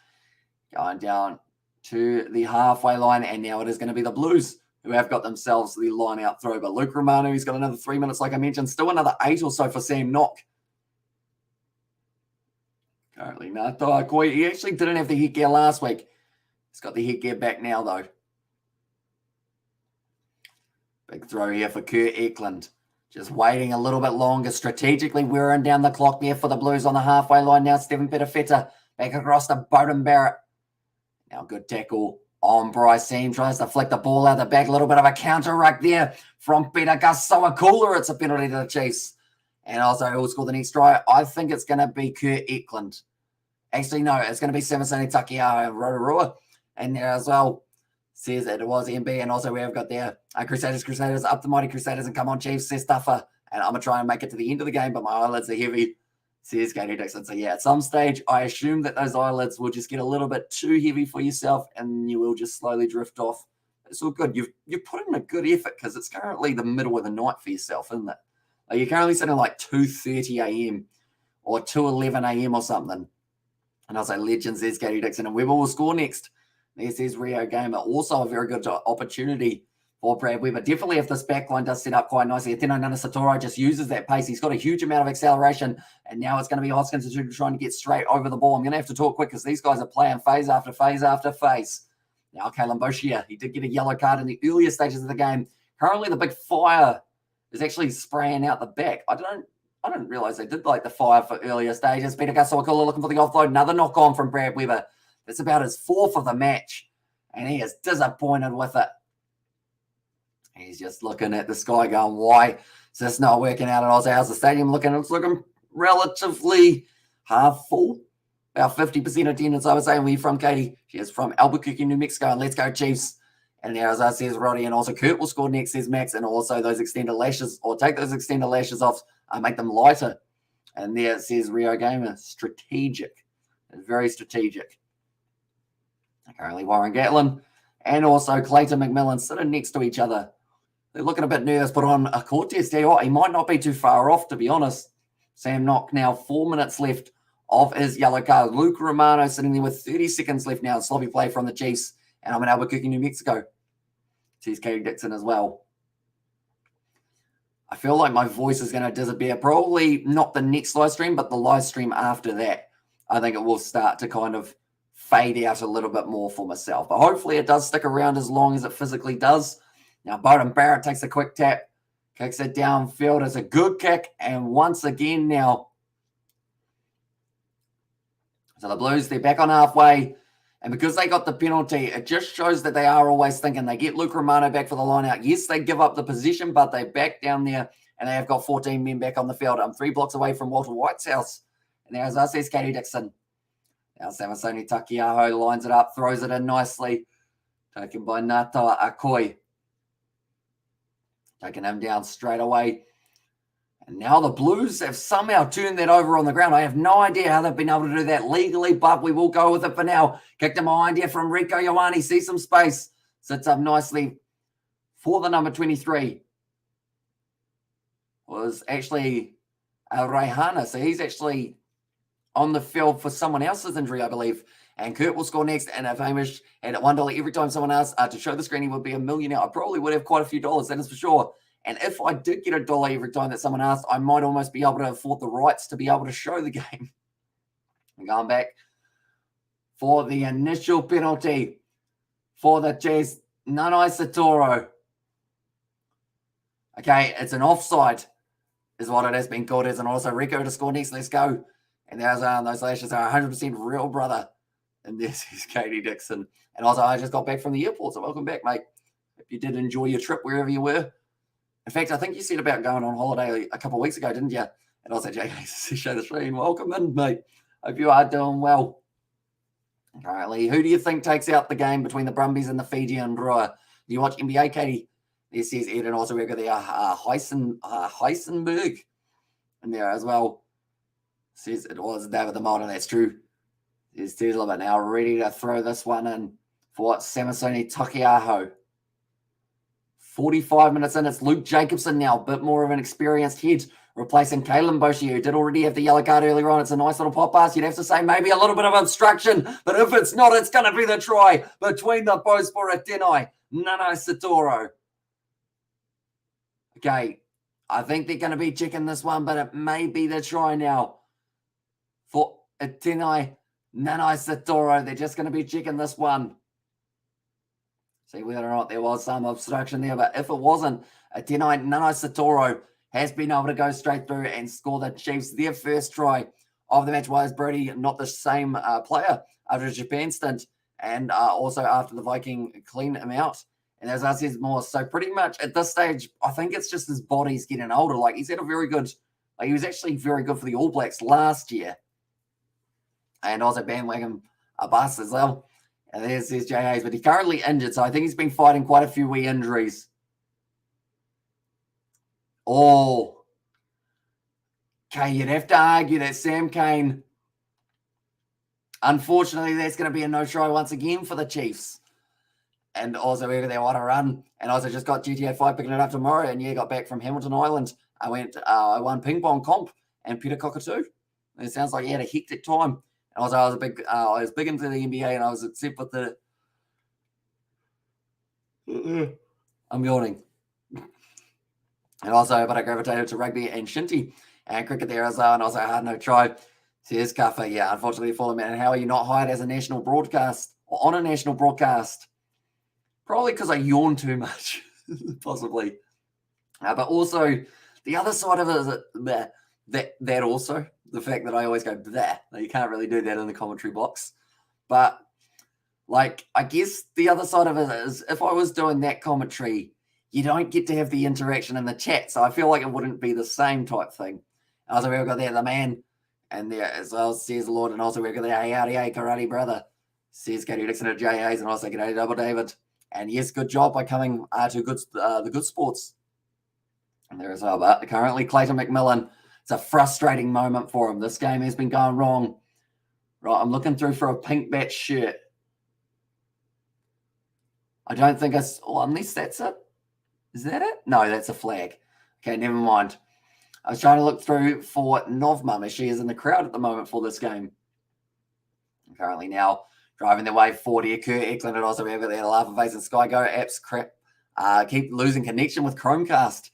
going down to the halfway line, and now it is going to be the Blues who have got themselves the line out throw. But Luke Romano, he's got another 3 minutes, like I mentioned. Still another 8 or so for Sam Knock. Currently, Ngātaua Koi, he actually didn't have the headgear last week. He's got the headgear back now, though. Big throw here for Kurt Eklund. Just waiting a little bit longer, strategically wearing down the clock there for the Blues on the halfway line now. Stephen Petafeta back across to Bowden Barrett. Now good tackle on Bryce Seam. Tries to flick the ball out the back. A little bit of a counter ruck there from Peter Gasoa-Cooler. It's a penalty to the Chiefs. And also who will score the next try? I think it's going to be Kurt Eklund. Actually, no, it's going to be Samasoni Takiao and Rotorua. And there as well says that it was MB. And also we have got there Crusaders up the mighty Crusaders, and come on Chiefs, says Stuffer. And I'm going to try and make it to the end of the game, but my eyelids are heavy, says Katie Dixon. So yeah, at some stage, I assume that those eyelids will just get a little bit too heavy for yourself and you will just slowly drift off. It's all good. You've put in a good effort because it's currently the middle of the night for yourself, isn't it? Like you're currently sitting like 2:30 a.m. or 2:11 a.m. or something. And I'll say legends, there's Katie Dixon, and Weber will score next. There's Rio Gamer. Also a very good opportunity for Brad Weber. Definitely if this backline does set up quite nicely. Ateno Nana Satoro just uses that pace. He's got a huge amount of acceleration, and now it's going to be Hoskins trying to get straight over the ball. I'm going to have to talk quick because these guys are playing phase after phase after phase. Now, Kalen Boshia, he did get a yellow card in the earlier stages of the game. Currently, the big fire is actually spraying out the back. I didn't realize they did like the fire for earlier stages. Peter Gasoa-Cooler looking for the offload. Another knock on from Brad Weber. It's about his fourth of the match, and he is disappointed with it. He's just looking at the sky going, why is this not working out at Oz? How's the stadium looking? It's looking relatively half full, about 50% attendance, I would say. And we're from Katie. She is from Albuquerque, New Mexico. And let's go, Chiefs. And there, as I says, Roddy, and also Kurt will score next, says Max. And also those extended lashes, or take those extended lashes off, make them lighter. And there it says Rio Gamer, strategic. It's very strategic. Currently Warren Gatlin and also Clayton McMillan sitting next to each other. They're looking a bit nervous, but on a court test there, he might not be too far off, to be honest. Sam Knock now 4 minutes left of his yellow card. Luke Romano sitting there with 30 seconds left now. Sloppy play from the Chiefs. And I'm in Albuquerque, New Mexico. Sees Katie Dixon as well. I feel like my voice is going to disappear. Probably not the next live stream, but the live stream after that. I think it will start to kind of fade out a little bit more for myself. But hopefully it does stick around as long as it physically does. Now, Bowden Barrett takes a quick tap, kicks it downfield. It's a good kick. And once again now, so the Blues, they're back on halfway. And because they got the penalty, it just shows that they are always thinking. They get Luke Romano back for the line out. Yes, they give up the position, but they back down there, and they have got 14 men back on the field. I'm 3 blocks away from Walter White's house. And there, as I says, Katie Dixon. Now Samasoni Takiaho lines it up, throws it in nicely. Taken by Nata Akoi. Taking him down straight away. And now the Blues have somehow turned that over on the ground. I have no idea how they've been able to do that legally, but we will go with it for now. Kicked him behind here from Rico Ioane. Sees some space. Sits up nicely for the number 23. Was actually Reihana. So he's actually on the field for someone else's injury, I believe. And Kurt will score next. And if Hamish had $1 every time someone asked to show the screen, he would be a millionaire. I probably would have quite a few dollars, that is for sure. And if I did get $1 every time that someone asked, I might almost be able to afford the rights to be able to show the game. I'm going back for the initial penalty for the Chiefs. Nanai Satoro. Okay, it's an offside is what it has been called as. And also Rico to score next. Let's go. And there's those lashes are 100% real, brother. And this is Katie Dixon. And also I just got back from the airport, so welcome back, mate. If you did enjoy your trip wherever you were. In fact, I think you said about going on holiday a couple of weeks ago, didn't you? And I was like, JK, show the screen. Welcome in, mate. Hope you are doing well. Currently, who do you think takes out the game between the Brumbies and the Fiji and Roa? Do you watch NBA, Katie? This says Ed, and also we've got the Heisenberg in there as well. Says it was David the Molder. That's true. There's Tesla, but now ready to throw this one in for Samasoni Takiaho. 45 minutes in, it's Luke Jacobson now, a bit more of an experienced head, replacing Kalen Boshi, who did already have the yellow card earlier on. It's a nice little pop pass. You'd have to say maybe a little bit of obstruction, but if it's not, it's going to be the try between the posts for Atenai, Nano Satoro. Okay, I think they're going to be checking this one, but it may be the try now for Atenai, Nano Satoro. They're just going to be checking this one. See whether or not there was some obstruction there, but if it wasn't, Atenai Nano Satoro has been able to go straight through and score the Chiefs their first try of the match. Why is Brody not the same player after a Japan stint and also after the Viking cleaned him out? And as I said more, so pretty much at this stage, I think it's just his body's getting older. Like he's had a very good, he was actually very good for the All Blacks last year. And also bandwagon a bus as well. And there's Jay Hayes, but he's currently injured. So I think he's been fighting quite a few wee injuries. Oh. Okay, you'd have to argue that Sam Cane, unfortunately, that's going to be a no-try once again for the Chiefs. And also, wherever they want to run. And also just got GTA 5 picking it up tomorrow. And yeah, got back from Hamilton Island. I won ping pong comp and Peter Cockatoo. And it sounds like he had a hectic time. And also, I was big into the NBA, and I was except with the. I'm yawning. And also, but I gravitated to rugby and shinty and cricket there as well. And also, I had no try. Here's Kaffa. Yeah, unfortunately for him. And how are you not hired as a national broadcast or on a national broadcast? Probably because I yawn too much, possibly. But also, the other side of it is that also, the fact that I always go there. You can't really do that in the commentary box. But, like, I guess the other side of it is if I was doing that commentary, you don't get to have the interaction in the chat. So I feel like it wouldn't be the same type thing. Also, we've got there the man, and there as well, says the Lord, and also we've got there, hey, howdy, hey, karate brother, says Katie Dixon at J Hayes, and also g'day, Double David. And yes, good job by coming to the good sports. And there as well. But currently, Clayton McMillan, it's a frustrating moment for him. This game has been going wrong. Right, I'm looking through for a pink bat shirt. I don't think unless that's it. Is that it? No, that's a flag. Okay, never mind. I was trying to look through for Novmum as she is in the crowd at the moment for this game. Currently now driving their way 40 occur. Excellent. And also we have got there Lava Face and Sky Go apps crap. Keep losing connection with Chromecast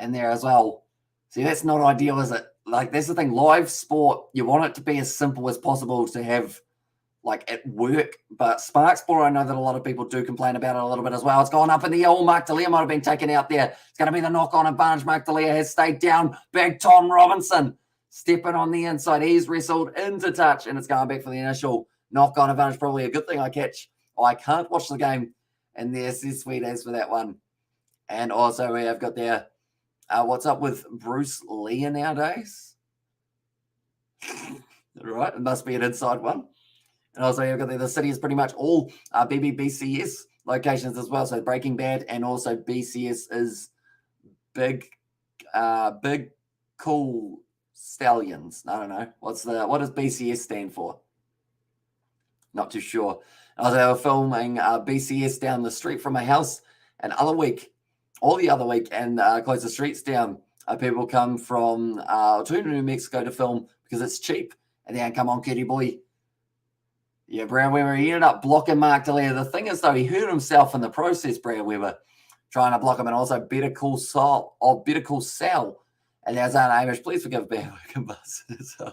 in there as well. See, that's not ideal, is it? Like, that's the thing. Live sport, you want it to be as simple as possible to have, like, at work. But Spark Sport, I know that a lot of people do complain about it a little bit as well. It's gone up in the air. Mark Delia might have been taken out there. It's going to be the knock-on advantage. Mark Delia has stayed down. Big Tom Robinson stepping on the inside. He's wrestled into touch, and it's going back for the initial knock-on advantage. Probably a good thing I can't watch the game. And there's this sweet as for that one. And also we have got there, what's up with Bruce Lee nowadays? Right, it must be an inside one. And also you've got there, the city is pretty much all BBBCS locations as well. So Breaking Bad and also BCS is big cool stallions. I don't know. What does BCS stand for? Not too sure. Also, they were filming BCS down the street from my house and all the other week, and close the streets down. People come from to New Mexico to film because it's cheap. And then come on, kitty boy. Yeah, Brad Weber, he ended up blocking Mark Delia. The thing is, though, he hurt himself in the process, Brad Weber, trying to block him. And also Better Call Saul. And there's our Amish. Please forgive Bear Bus. So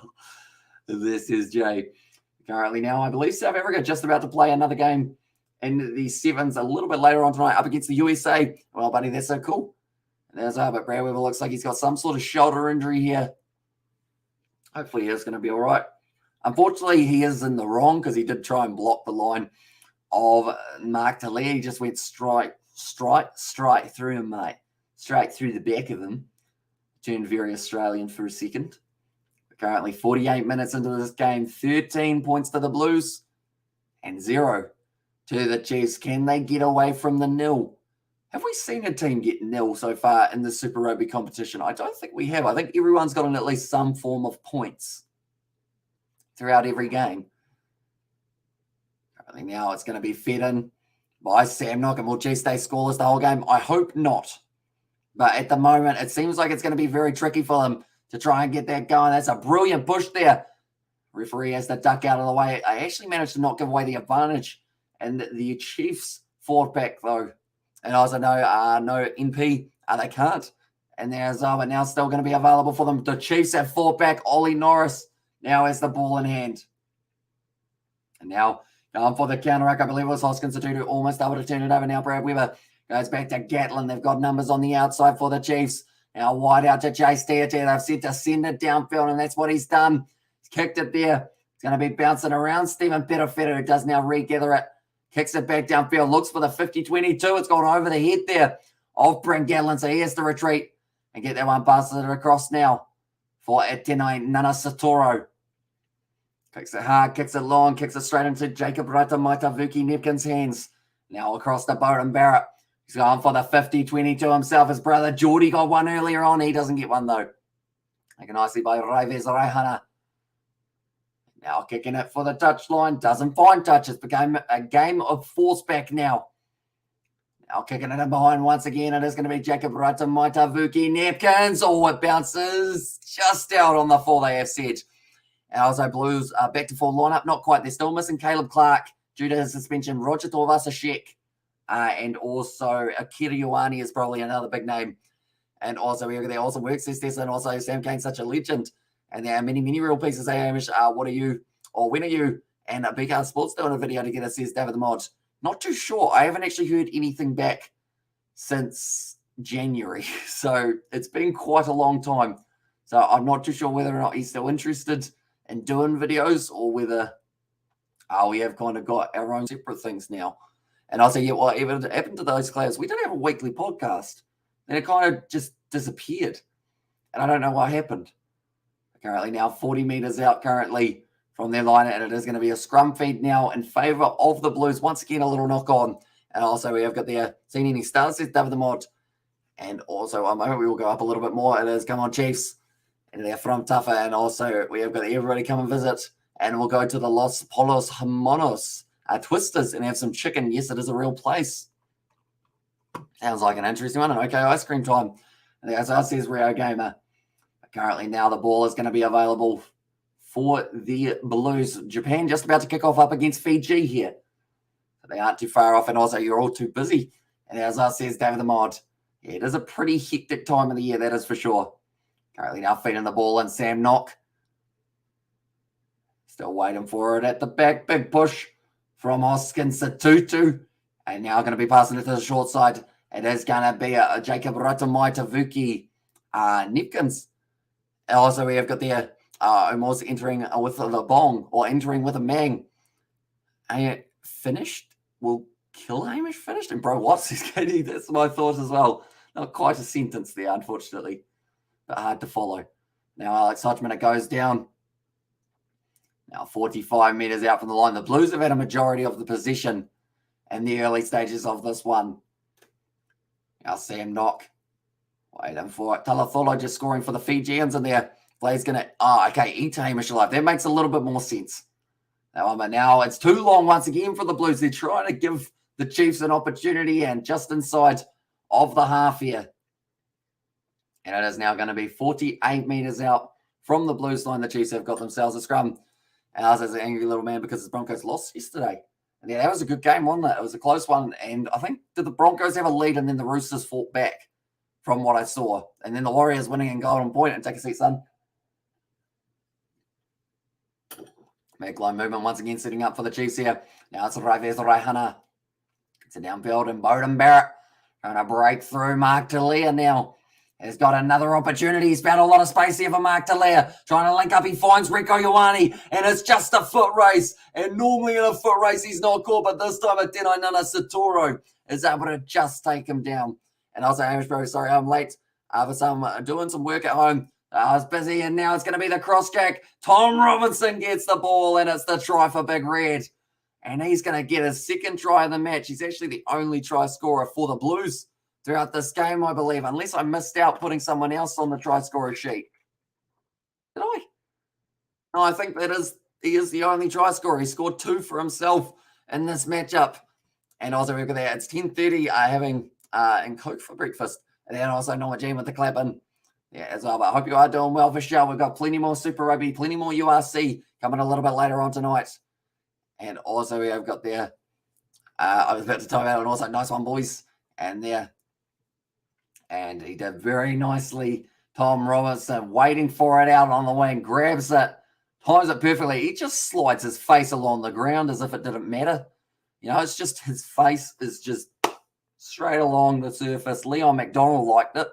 this is Jay. Currently now, I believe South Africa just about to play another game in the sevens a little bit later on tonight up against the USA. Well, buddy, that's so cool. And there's but Brad Weber looks like he's got some sort of shoulder injury here. Hopefully it's going to be all right. Unfortunately, he is in the wrong because he did try and block the line of Mark Delia. He just went straight through him, mate. Straight through the back of him. Turned very Australian for a second. Currently 48 minutes into this game, 13 points to the Blues and 0 to the Chiefs. Can they get away from the nil? Have we seen a team get nil so far in the Super Rugby competition? I don't think we have. I think everyone's gotten at least some form of points throughout every game. Currently now it's going to be fed in by Sam Nock, and will Chiefs stay scoreless the whole game? I hope not. But at the moment, it seems like it's going to be very tricky for them to try and get that going. That's a brilliant push there. Referee has to duck out of the way. I actually managed to not give away the advantage. And the Chiefs fought back, though. And also no NP. They can't. And there's but now still going to be available for them. The Chiefs have fought back. Ollie Norris now has the ball in hand. And now going for the counter-rack. I believe it was Hoskins to almost able to turn it over now. Brad Weber goes back to Gatlin. They've got numbers on the outside for the Chiefs. Now wide out to Chase Dearty. They've said to send it downfield, and that's what he's done. He's kicked it there. It's going to be bouncing around. Stephen Pettifetta, who does now regather it. Kicks it back downfield. Looks for the 50-22. It's gone over the head there of Brent Gatlin. So he has to retreat and get that one passes it across now for Etene Nana Satoro. Kicks it hard, kicks it long, kicks it straight into Jacob Ratamaitavuki Nepkin's hands. Now across the Bowden Barrett. He's going for the 50-22 himself. His brother Geordie got one earlier on. He doesn't get one though. Taken nicely by Raives Raihana. Now kicking it for the touchline. Doesn't find touch. It's become a game of force back now. Now kicking it in behind once again. It is going to be Jacob Ratamaitavuki Nepkins. Oh, it bounces just out on the full, they have said. Also Blues back to full lineup. Not quite. They're still missing Caleb Clark due to his suspension. Roger Torvasashek. And also Akira Ioane is probably another big name. And also we have the awesome work success, and also Sam Kane's such a legend. And there are many, many real pieces. Hey, Hamish, what are you, or when are you and Big House Sports doing a video together, says David the Mod. Not too sure. I haven't actually heard anything back since January. So it's been quite a long time. So I'm not too sure whether or not he's still interested in doing videos, or whether we have kind of got our own separate things now. And I'll say, yeah, well, even it happened to those players. We didn't have a weekly podcast. Then it kind of just disappeared. And I don't know what happened. Currently now 40 meters out currently from their line. And it is going to be a scrum feed now in favor of the Blues. Once again, a little knock on. And also we have got their seen any stars, says David the Mod. And also a moment we will go up a little bit more. It is come on Chiefs. And they're from Tougher. And also we have got everybody come and visit. And we'll go to the Los Polos Hermanos. Twisters and have some chicken. Yes, it is a real place. Sounds like an interesting one. And okay, ice cream time. And as I says Rio Gamer. Currently now the ball is going to be available for the Blues. Japan just about to kick off up against Fiji here. So they aren't too far off, and also you're all too busy. And as I says David the Mod, yeah, it is a pretty hectic time of the year, that is for sure. Currently now feeding the ball in Sam Knock. Still waiting for it at the back. Big push from Hoskin Satutu. And now going to be passing it to the short side. It is going to be a Jacob Ratamaitavuki Nepkins. Also, we have got the Omos entering with the bong, or entering with a mang. And finished? Will kill Hamish finished? And bro, what's this, Katie? That's my thought as well. Not quite a sentence there, unfortunately. But hard to follow. Now Alex Hodgman, it goes down. Now 45 meters out from the line. The Blues have had a majority of the possession in the early stages of this one. Now Sam Knock waiting for it. Talatholo just scoring for the Fijians in there. Play's going to, okay, eat Hamish alive. That makes a little bit more sense. But now it's too long once again for the Blues. They're trying to give the Chiefs an opportunity, and just inside of the half here. And it is now going to be 48 meters out from the Blues line. The Chiefs have got themselves a scrum. And I was an angry little man because the Broncos lost yesterday. And yeah, that was a good game, wasn't it? It was a close one. And I think, did the Broncos have a lead and then the Roosters fought back from what I saw? And then the Warriors winning in Golden Point. And take a seat, son. Backline movement once again setting up for the Chiefs here. Now it's Raives Raihana. It's a downfield and Bowden Barrett trying to break through. Mark Talia now has got another opportunity. He's found a lot of space here for Mark Talia. Trying to link up. He finds Rieko Ioane, and it's just a foot race. And normally in a foot race, he's not caught, but this time Etene Nana Satoro is able to just take him down. And I was like, Hamish, bro, sorry, I'm late for some doing some work at home. I was busy, and now it's going to be the cross jack. Tom Robinson gets the ball, and it's the try for Big Red. And he's going to get his second try of the match. He's actually the only try scorer for the Blues throughout this game, I believe, unless I missed out putting someone else on the try scorer sheet. Did I? No, I think he is the only try scorer. He scored 2 for himself in this matchup. And also, look at that. It's 10:30 having and Coke for breakfast. And then also Noah Jean with the clapping. Yeah, as well. But I hope you are doing well for sure. We've got plenty more Super Rugby, plenty more URC coming a little bit later on tonight. And also we have got there, I was about to time out, and also nice one, boys. And there. And he did very nicely. Tom Robinson waiting for it out on the wing, grabs it, times it perfectly. He just slides his face along the ground as if it didn't matter. You know, it's just his face is just straight along the surface. Leon McDonald liked it.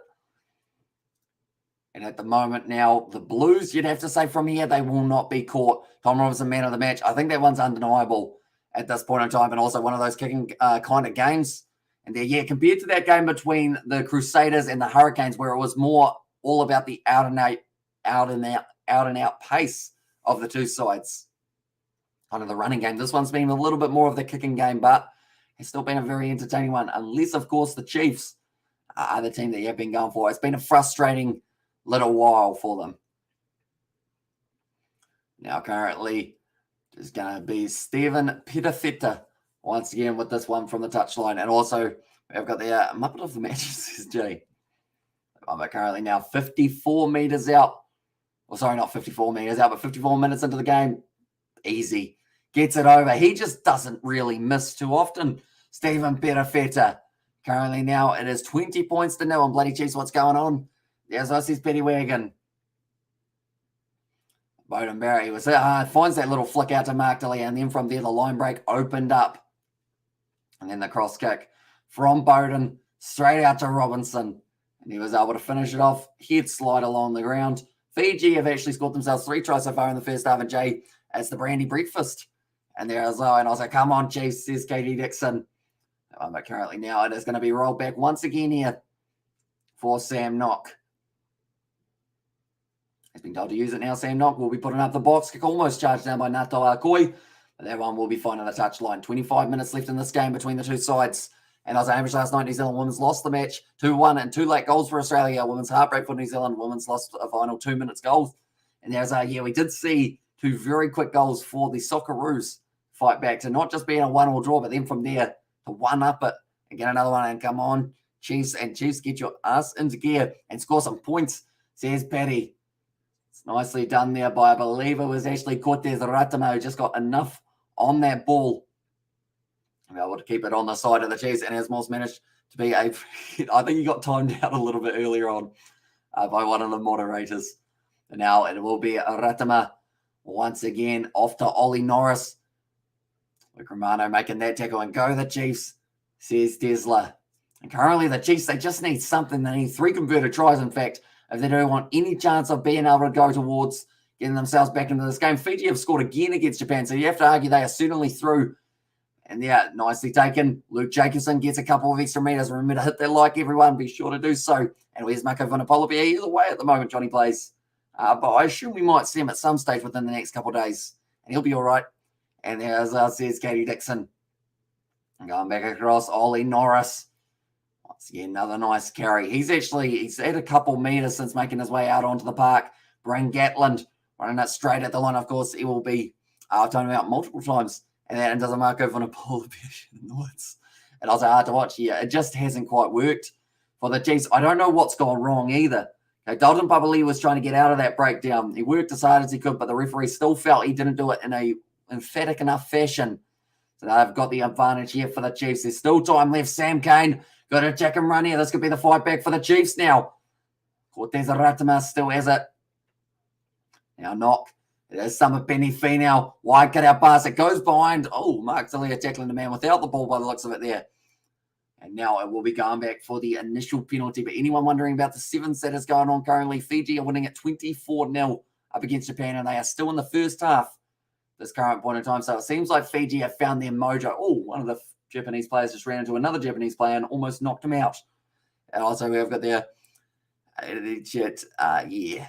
And at the moment now, the Blues, you'd have to say from here, they will not be caught. Tom Robinson, man of the match. I think that one's undeniable at this point in time, and also one of those kicking kind of games. And there, compared to that game between the Crusaders and the Hurricanes, where it was more all about the out and out pace of the two sides. Kind of the running game. This one's been a little bit more of the kicking game, but it's still been a very entertaining one, unless, of course, the Chiefs are the team that you've been going for. It's been a frustrating little while for them. Now, currently, there's going to be Stephen Pitafetta once again with this one from the touchline. And also, we've got the Muppet of the match, says Jay. I'm currently now 54 meters out. Well, sorry, not 54 meters out, but 54 minutes into the game. Easy. Gets it over. He just doesn't really miss too often. Stephen Pitafetta. Currently now, it is 20 points to 0 on Bloody Chiefs. What's going on? There's Aussie's Petty Wagon. Bowden Barry was finds that little flick out to Mark Dilly, and then from there, the line break opened up. And then the cross kick from Bowden straight out to Robinson. And he was able to finish it off. Head slide along the ground. Fiji have actually scored themselves 3 tries so far in the first half, and Jay, it's the brandy breakfast. And there as well. And I was like, come on, Chiefs, says Katie Dixon. But currently now it is going to be rolled back once again here for Sam Knock. He's been told to use it now. Sam Knock will be putting up the box kick, almost charged down by Nato Akoi. But that one will be finding the touchline. 25 minutes left in this game between the two sides. And as I Hamish last night, New Zealand women's lost the match 2-1 and 2 late goals for Australia. Women's heartbreak for New Zealand. Women's lost a final 2 minutes goals. And there's we did see 2 very quick goals for the Socceroos fight back to not just being a 1-1 draw, but then from there to 1-up it and get another one. And come on, Chiefs, get your ass into gear and score some points, says Paddy. It's nicely done there by, I believe it was actually Cortez Ratamo, who just got enough on that ball to be able to keep it on the side of the Chiefs. And Asmos managed to be I think he got timed out a little bit earlier on by one of the moderators. And now it will be Ratama once again off to Ollie Norris. Luke Romano making that tackle, and go the Chiefs, says Tesla. And currently the Chiefs, they just need something. They need 3 converted tries, in fact, if they don't want any chance of being able to go towards getting themselves back into this game. Fiji have scored again against Japan, so you have to argue they are certainly through. And yeah, nicely taken. Luke Jacobson gets a couple of extra meters. Remember to hit that like, everyone. Be sure to do so. And where's Marco Vanapola? Either way at the moment, Johnny plays. But I assume we might see him at some stage within the next couple of days. And he'll be all right. And there, as says Katie Dixon. And going back across, Ollie Norris. Once again, another nice carry. He's had a couple meters since making his way out onto the park. Brain Gatland running it straight at the line. Of course, he will be talking about multiple times. And then does a Marco Vanapola in the woods. And also hard to watch here. It just hasn't quite worked for the Chiefs. I don't know what's gone wrong either. Okay, Dalton Babali was trying to get out of that breakdown. He worked as hard as he could, but the referee still felt he didn't do it in a emphatic enough fashion. So they've got the advantage here for the Chiefs. There's still time left. Sam Kane got to check and run here. This could be the fight back for the Chiefs now. Cortez Ratama still has it. Now Knock. There's Summer Penny Finau. Wide cut out pass. It goes behind. Oh, Mark Delia tackling the man without the ball by the looks of it there. And now it will be going back for the initial penalty. But anyone wondering about the 7s that is going on currently, Fiji are winning at 24-0 up against Japan, and they are still in the first half this current point in time. So it seems like Fiji have found their mojo. Oh, one of the Japanese players just ran into another Japanese player and almost knocked him out. And also we've got their yeah.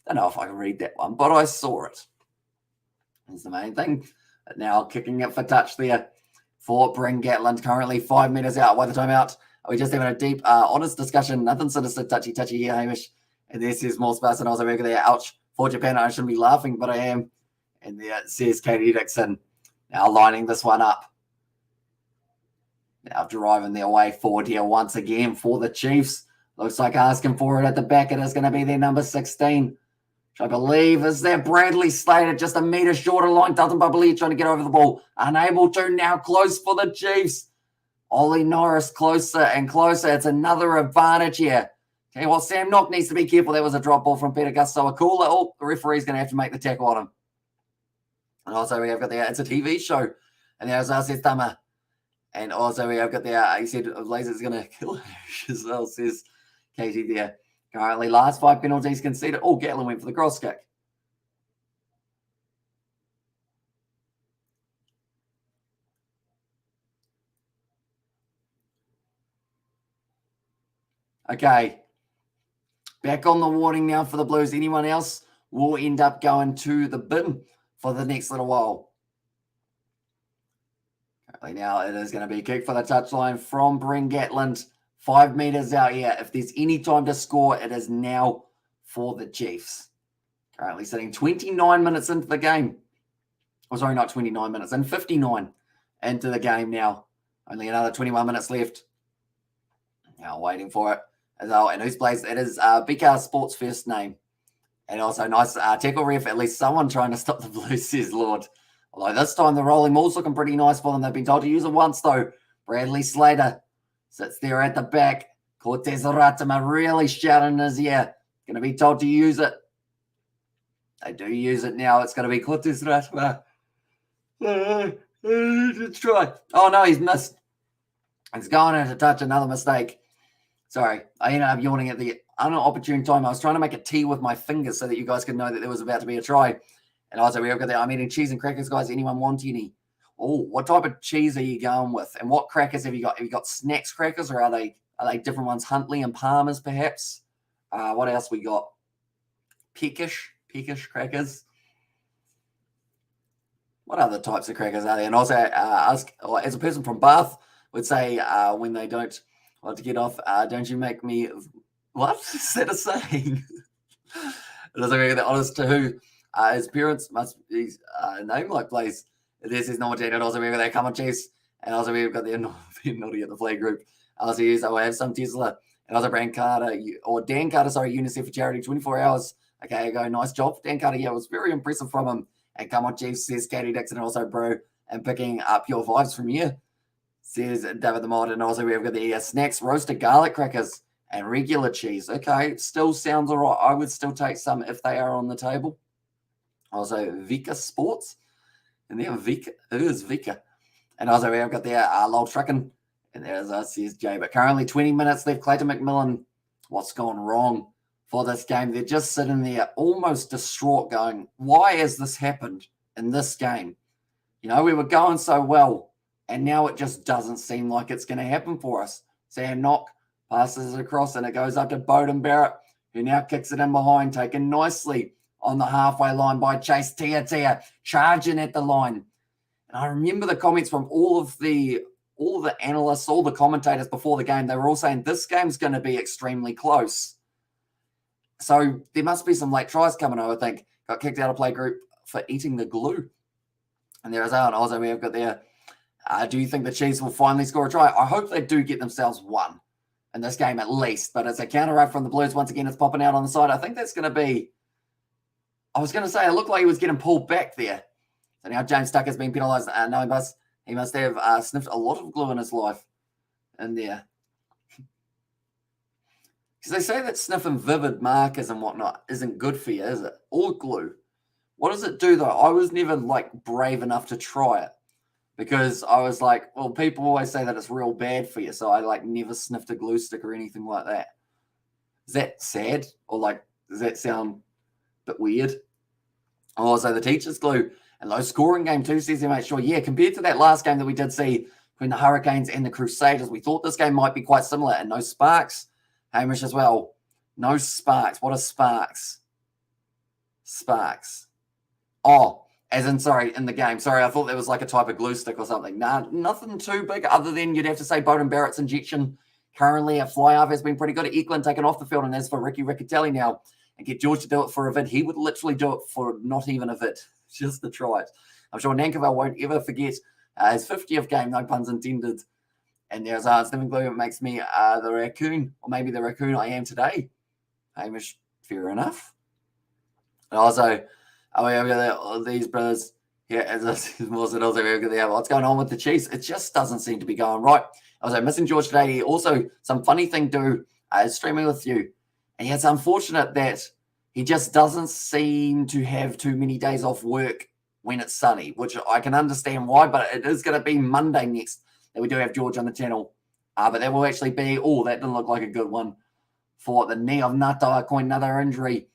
Don't know if I can read that one, but I saw it. That's the main thing. But now kicking it for touch there for Bryn Gatland, currently 5 meters out. By the time out, we're just having a deep, honest discussion. Nothing sinister, touchy here, Hamish. And this is more space, and I was over there. Ouch for Japan. I shouldn't be laughing, but I am. And there says Katie Dixon. Now lining this one up. Now driving their way forward here once again for the Chiefs. Looks like asking for it at the back. It is going to be their number 16. Which I believe is there. Bradley Slater, just a meter shorter line. Dalton Babali trying to get over the ball. Unable to. Now close for the Chiefs. Ollie Norris closer and closer. It's another advantage here. Okay, well, Sam Knock needs to be careful. That was a drop ball from Peter Gusto. Oh, the referee's going to have to make the tackle on him. And also we have got there. It's a TV show. And there's says Tama. And also we have got there. He said Laser's going to kill him as well, says Katie there. Currently, last 5 penalties conceded. Oh, Gatlin went for the cross kick. Okay. Back on the warning now for the Blues. Anyone else will end up going to the bin for the next little while. Currently now it is going to be a kick for the touchline from Bryn Gatland. 5 meters out here. If there's any time to score, it is now for the Chiefs. Currently sitting 29 minutes into the game. Oh, sorry, not 29 minutes, and 59 into the game now. Only another 21 minutes left. Now waiting for it. And who's plays? It is Bika Sports' first name. And also nice tackle ref. At least someone trying to stop the Blues, says Lord. Although this time the rolling ball's looking pretty nice for them. They've been told to use it once, though. Bradley Slater sits there at the back. Cortez Ratima really shouting in his ear. Going to be told to use it. They do use it now. It's going to be Cortez Ratima. Let's try. Oh, no, he's missed. It's going in to touch, another mistake. Sorry, I ended up yawning at the unopportune time. I was trying to make a T with my fingers so that you guys could know that there was about to be a try. And also, we've got there. I'm eating cheese and crackers, guys. Anyone want any? Oh, what type of cheese are you going with? And what crackers have you got? Have you got Snacks crackers, or are they different ones? Huntley and Palmer's, perhaps? What else we got? Peckish crackers. What other types of crackers are there? And also, ask, as a person from Bath would say, when they don't want to get off, don't you make me... What is that a saying? It doesn't make it honest to who his parents must be name like place. This is not and also we've got that come on Chiefs, and also we've got the naughty at the play group. Also use I have some Tesla and also Dan Carter, UNICEF for charity 24 hours. Okay, go, nice job, Dan Carter. Yeah, it was very impressive from him. And come on Chiefs, says Katie Dixon, and also bro, and picking up your vibes from you, says David the Mod. And also we've got the Snacks roasted garlic crackers and regular cheese. Okay, still sounds all right. I would still take some if they are on the table. Also, Vika Sports. And then Vika. Who is Vika? And also, we've got there Lol Truckin. And there's says Jay. But currently 20 minutes left. Clayton McMillan, what's gone wrong for this game? They're just sitting there almost distraught going, why has this happened in this game? You know, we were going so well. And now it just doesn't seem like it's going to happen for us. Sam Knock passes it across, and it goes up to Bowden Barrett, who now kicks it in behind, taken nicely on the halfway line by Chase Tia, charging at the line. And I remember the comments from all of the analysts, all the commentators before the game. They were all saying this game's going to be extremely close. So there must be some late tries coming, I would think. Got kicked out of play group for eating the glue. And there is Alan also we have got there. Do you think the Chiefs will finally score a try? I hope they do get themselves one in this game at least. But it's a counter up from the Blues. Once again, it's popping out on the side. I think that's going to be... I was going to say, it looked like he was getting pulled back there. So now James Tucker's been penalised. No, he must have sniffed a lot of glue in his life in there. Because they say that sniffing vivid markers and whatnot isn't good for you, is it? Or glue. What does it do, though? I was never, brave enough to try it. Because I was like, well, people always say that it's real bad for you. So I, never sniffed a glue stick or anything like that. Is that sad? Or, does that sound a bit weird? Also, the teacher's glue and low scoring game too, says mate. Sure, yeah, compared to that last game that we did see between the Hurricanes and the Crusaders, we thought this game might be quite similar. And no sparks, Hamish, as well. No sparks. What are sparks? Sparks. Oh, as in, sorry, in the game. Sorry, I thought there was a type of glue stick or something. Nah, nothing too big other than you'd have to say Bowden Barrett's injection currently at fly-half has been pretty good. Eklund taken off the field, and as for Ricky Riccatelli now, and get George to do it for a vid, he would literally do it for not even a vid, just to try it. I'm sure Nankerville won't ever forget his 50th game, no puns intended. And there's sniffing glue. It makes me the raccoon, or maybe the raccoon I am today. Hamish, fair enough. And also, we have got these brothers here. As also, what's going on with the Chiefs? It just doesn't seem to be going right. Also, missing George today. Also, some funny thing to streaming with you. And it's unfortunate that he just doesn't seem to have too many days off work when it's sunny, which I can understand why, but it is going to be Monday next that we do have George on the channel. But that will actually be, that didn't look like a good one for the knee of Natawa Coin, another injury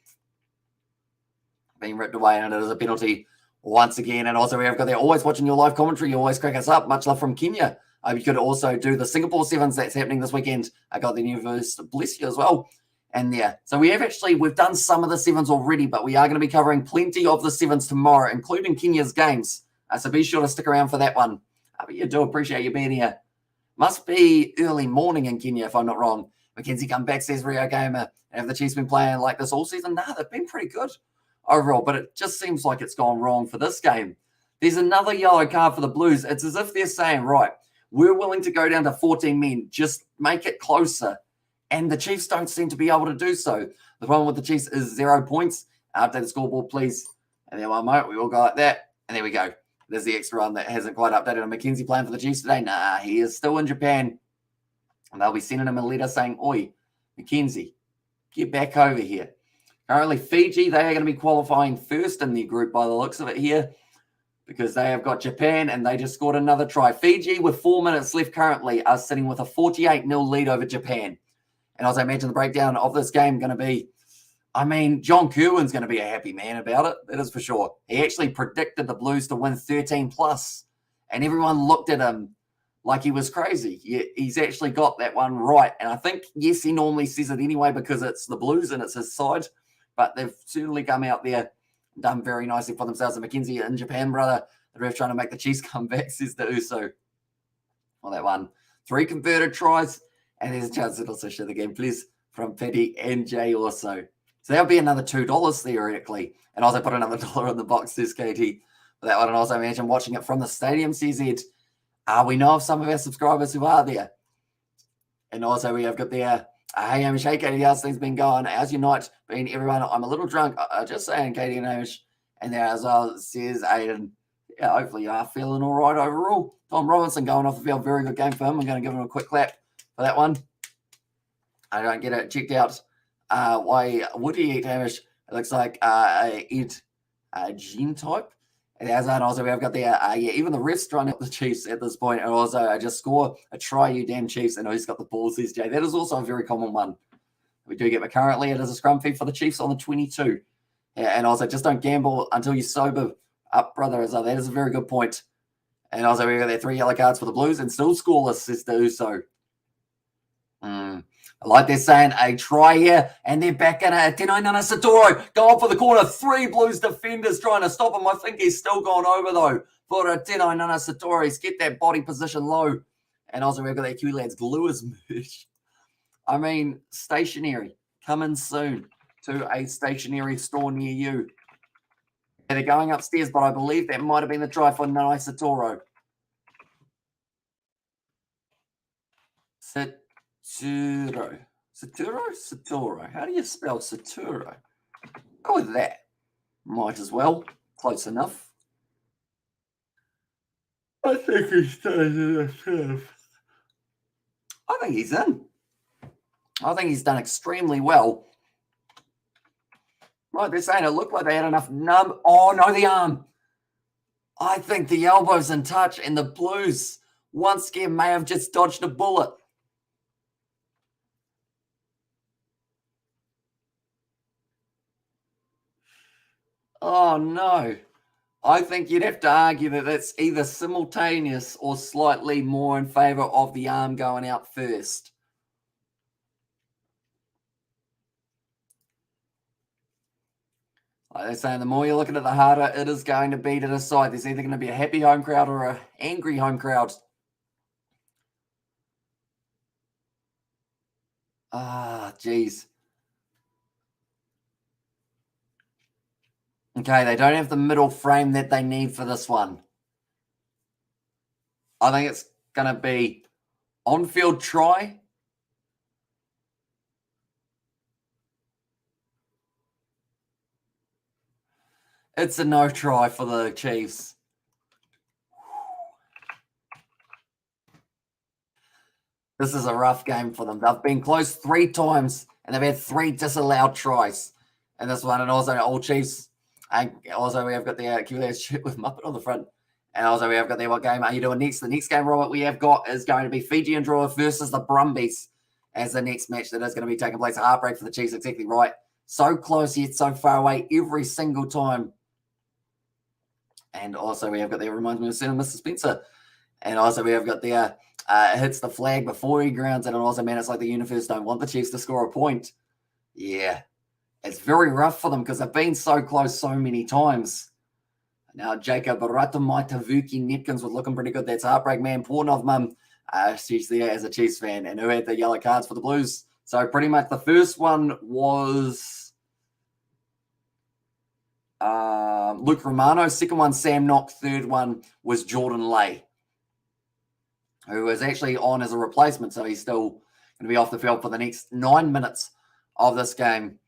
being ripped away, and it is a penalty once again. And also, we have got there always watching your live commentary. You always crack us up. Much love from Kenya. You could also do the Singapore Sevens that's happening this weekend. I got the universe, bless you as well. And yeah, so we've done some of the sevens already, but we are going to be covering plenty of the sevens tomorrow, including Kenya's games. So be sure to stick around for that one. But you do appreciate you being here. Must be early morning in Kenya, if I'm not wrong. Mackenzie come back, says Rio Gamer. Have the Chiefs been playing like this all season? Nah, they've been pretty good overall, but it just seems like it's gone wrong for this game. There's another yellow card for the Blues. It's as if they're saying, right, we're willing to go down to 14 men, just make it closer. And the Chiefs don't seem to be able to do so. The problem with the Chiefs is 0 points. Update the scoreboard, please. And then one moment, we all go like that. And there we go. There's the extra run that hasn't quite updated. And Mackenzie playing for the Chiefs today? Nah, he is still in Japan. And they'll be sending him a letter saying, oi, Mackenzie, get back over here. Currently, Fiji, they are going to be qualifying first in the group by the looks of it here, because they have got Japan and they just scored another try. Fiji, with 4 minutes left currently, are sitting with a 48-0 lead over Japan. And as I imagine the breakdown of this game going to be, John Kerwin's going to be a happy man about it. That is for sure. He actually predicted the Blues to win 13+, and everyone looked at him like he was crazy. He's actually got that one right. And I think, yes, he normally says it anyway because it's the Blues and it's his side, but they've certainly come out there and done very nicely for themselves. And Mackenzie in Japan, brother, the ref trying to make the Chiefs come back, says the Uso. Well, that one. 3 converted tries. And there's a chance to also share the game, please, from Petty and Jay also. So that'll be another $2 theoretically. And also put another $1 in the box, says KT, for that one. And also imagine watching it from the stadium, CZ. We know of some of our subscribers who are there. And also we have got there, hey, Hamish, hey, Katie, how's things been going? How's your night been, everyone? I'm a little drunk. Just saying, Katie and Hamish. And there as well, says Aiden, yeah, hopefully you are feeling all right overall. Tom Robinson going off the field, very good game for him. I'm going to give him a quick clap for that one. I don't get it checked out. Why would he eat Hamish? It looks like Ed gene type. And as that also we have got there, even the refs trying out the Chiefs at this point, and also just score a try, you damn Chiefs. And he's got the ball, says Jay. That is also a very common one. We do get, but currently it is a scrum feed for the Chiefs on the 22. Yeah, and also just don't gamble until you sober up, brother. So that is a very good point. And also we've got there 3 yellow cards for the Blues and still scoreless, says the Uso. Like they're saying, a try here, and they're back in it. Tenai Nana Satoro going for the corner. 3 Blues defenders trying to stop him. I think he's still gone over, though, for Tenai Nana Satoro. Get that body position low. And also, we've got that Q Lads glue his merch. Stationary. Coming soon to a stationary store near you. They're going upstairs, but I believe that might have been the try for Nana Satoro. Saturo. How do you spell Saturo? Go with that. Might as well. Close enough. I think he's done enough. I think he's in. I think he's done extremely well. Right, they're saying it looked like they had enough Oh, no, the arm. I think the elbow's in touch, and the Blues once again may have just dodged a bullet. Oh, no. I think you'd have to argue that it's either simultaneous or slightly more in favour of the arm going out first. Like they're saying, the more you're looking at, the harder it is going to be to decide. There's either going to be a happy home crowd or an angry home crowd. Geez. Okay, they don't have the middle frame that they need for this one. I think it's going to be on-field try. It's a no try for the Chiefs. This is a rough game for them. They've been close 3 times, and they've had 3 disallowed tries in this one. And also, all Chiefs. And also, we have got the QLS shit with Muppet on the front. And also, we have got there, what game are you doing next? The next game, Robert, we have got is going to be Fiji and Draw versus the Brumbies. as the next match that is going to be taking place. A heartbreak for the Chiefs, exactly right. So close yet so far away every single time. And also we have got there, reminds me of Senator Mr. Spencer. And also we have got there, hits the flag before he grounds it. And also, man, it's like the universe don't want the Chiefs to score a point. Yeah, it's very rough for them because they've been so close so many times. Now, Jacob Ratamaitavuki Nepkins was looking pretty good. That's heartbreak, man. Pornov mum, she's there as a Chiefs fan and who had the yellow cards for the Blues. So pretty much the first one was Luke Romano. Second one, Sam Knock. Third one was Jordan Lay, who was actually on as a replacement. So he's still going to be off the field for the next 9 minutes of this game.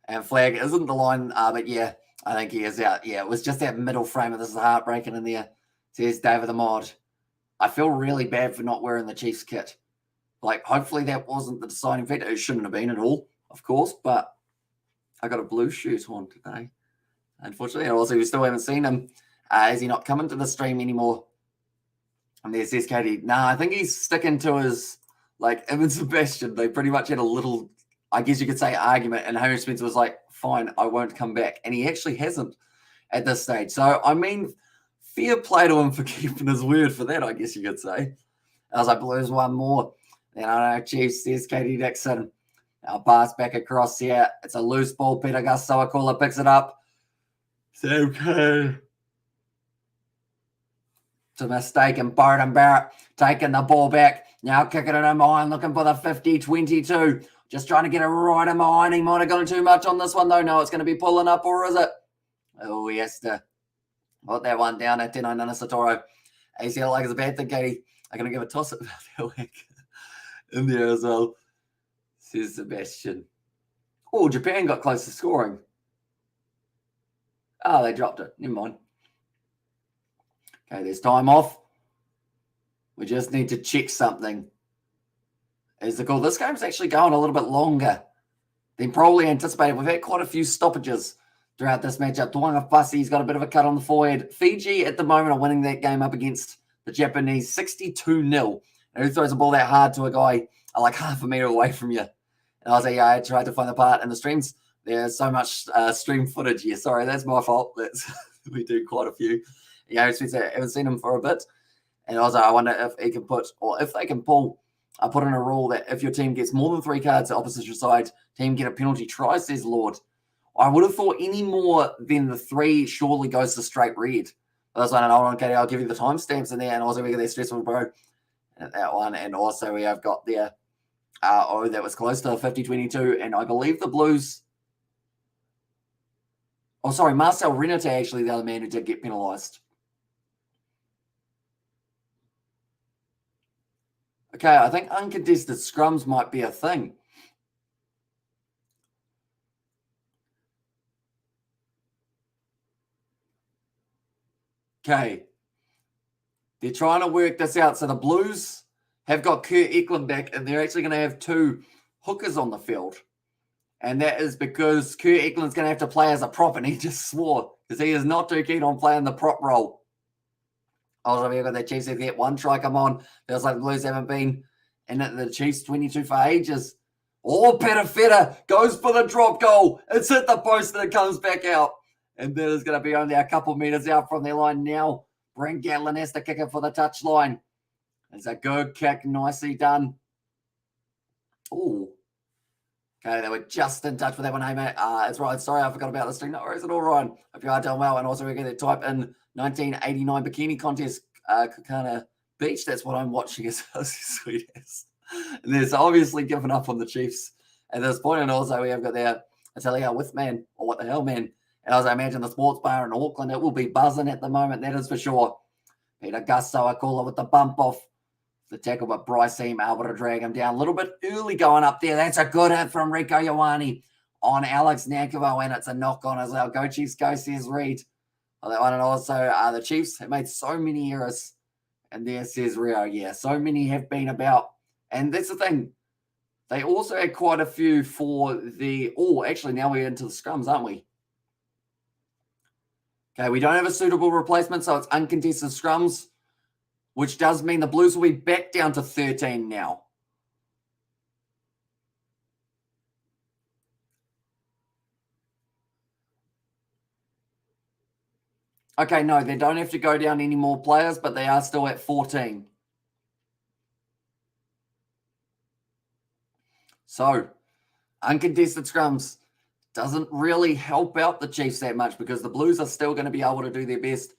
And flag isn't the line, but yeah, I think he is out. Yeah, it was just that middle frame, and this is heartbreaking in there. Says David Ahmad. I feel really bad for not wearing the Chiefs kit. Like, hopefully that wasn't the deciding factor. It shouldn't have been at all, of course, but I got a blue shirt on today. Unfortunately, and also we still haven't seen him. Is he not coming to the stream anymore? And there's SKD. Nah, I think he's sticking to his, like, him and Sebastian. They pretty much had a little, I guess you could say, argument, and Hamish Spencer was like, fine, I won't come back. And he actually hasn't at this stage. So, I mean, fair play to him for keeping his word for that, I guess you could say. I was like, Blues one more. Then I know Chiefs, there's Katie Dixon. Now pass back across here. It's a loose ball. Peter Gastoakula picks it up. It's okay. It's a mistake, and Bowden Barrett taking the ball back. Now kicking it in behind, looking for the 50-22. Just trying to get it right in behind. He might have gone too much on this one, though. No, it's going to be pulling up, or is it? Oh, he has to put that one down at 10 Nana Satoro. ACL like it's a bad thing, Katie. I'm going to give a toss at that in there as well, says Sebastian. Oh, Japan got close to scoring. Oh, they dropped it. Never mind. Okay, there's time off. We just need to check something. Is the call? This game's actually going a little bit longer than probably anticipated. We've had quite a few stoppages throughout this matchup. Tuanga Fussi's got a bit of a cut on the forehead. Fiji at the moment are winning that game up against the Japanese 62-0. And who throws a ball that hard to a guy like half a meter away from you? And I was like, yeah, I tried to find the part in the streams. There's so much stream footage here. Sorry, that's my fault. We do quite a few. Yeah, I haven't seen him for a bit. And also, I wonder if he can put, or if they can pull, put in a rule that if your team gets more than 3 cards, the opposition side team get a penalty try, says Lord. I would have thought any more than the 3 surely goes to straight red. But that's one, and okay, I'll give you the timestamps in there, and also we get their stressful bro. And that one, and also we have got there, that was close to 50-22, and I believe the Blues. Oh, sorry, Marcel Renate actually the other man who did get penalised. Okay, I think uncontested scrums might be a thing. Okay. They're trying to work this out. So the Blues have got Kurt Eklund back, and they're actually going to have 2 hookers on the field. And that is because Kurt Eklund's going to have to play as a prop, and he just swore because he is not too keen on playing the prop role. Also, we've got the Chiefs have get 1 try come on. Feels like the Blues haven't been in the Chiefs 22 for ages. Oh, Petafetta goes for the drop goal. It's hit the post and it comes back out. And that is going to be only a couple meters out from their line now. Brent Gatlin has to kick it for the touchline. It's a good kick, nicely done. Oh. Okay, they were just in touch with that one. Hey, mate, it's Ryan. Sorry, I forgot about this thing. No worries at all, Ryan. Hope you are doing well. And also, we're going to type in 1989 bikini contest, Kakana Beach. That's what I'm watching. As sweet as. And there's obviously given up on the Chiefs at this point. And also, we have got there, I tell you, with man, or what the hell, man. And as I imagine the sports bar in Auckland, it will be buzzing at the moment. That is for sure. Peter Gusto, I call it with the bump off. The tackle, but Bryce seemed able to drag him down a little bit early going up there. That's a good hit from Rico Ioane on Alex Nankovo, and it's a knock on as well. Go Chiefs, go, says Reed. Oh, that one, and also the Chiefs have made so many errors. And there says Rio, yeah, so many have been about. And that's the thing. They also had quite a few for the, actually now we're into the scrums, aren't we? Okay, we don't have a suitable replacement, so it's uncontested scrums, which does mean the Blues will be back down to 13 now. Okay, no, they don't have to go down any more players, but they are still at 14. So, uncontested scrums doesn't really help out the Chiefs that much because the Blues are still going to be able to do their best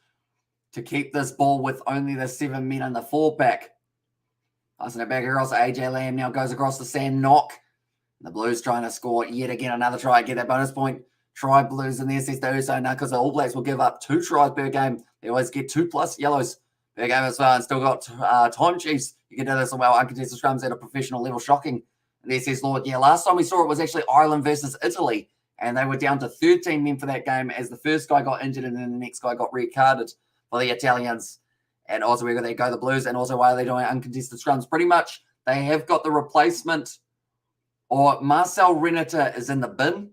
to keep this ball with only the 7 men in the 4-pack. Passing it back across, AJ Lamb now goes across to Sam Knock. The Blues trying to score yet again another try, get that bonus point. Try Blues in the SS so now because the All Blacks will give up 2 tries per game. They always get 2+ yellows per game as well, and still got time. Chiefs. You can do this as well. Uncontested scrums at a professional level, shocking. And the SS Lord, yeah, last time we saw it was actually Ireland versus Italy, and they were down to 13 men for that game as the first guy got injured and then the next guy got red carded for the Italians. And also where they go the Blues, and also why are they doing uncontested scrums? Pretty much they have got the replacement, or Marcel Renata is in the bin,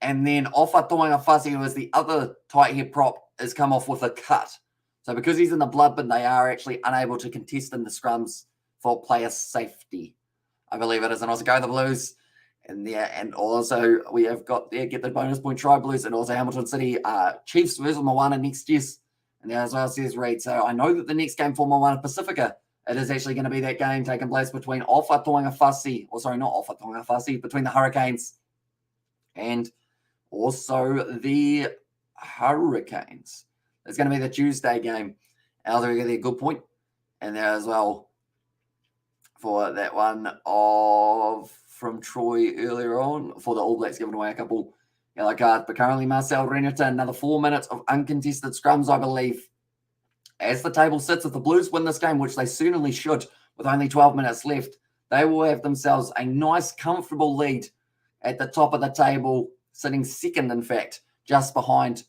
and then Ofa Toingafasi, who is the other tight head prop, has come off with a cut. So because he's in the blood bin, they are actually unable to contest in the scrums for player safety, I believe it is. And also go the Blues. And also we have got there, get the bonus point, try Blues, and also Hamilton City Chiefs versus Moana next year. And there as well says Reid. So I know that the next game for Moana Pacifica, it is actually going to be that game taking place between Ofa Toingafasi, or sorry, not Ofa Toingafasi, between the Hurricanes and also the Hurricanes. It's going to be the Tuesday game. Elder get a good point. And there as well for that one from Troy earlier on for the All Blacks giving away a couple yellow cards. But currently Marcel Renata, another 4 minutes of uncontested scrums, I believe. As the table sits, if the Blues win this game, which they certainly should, with only 12 minutes left, they will have themselves a nice, comfortable lead at the top of the table, sitting second, in fact, just behind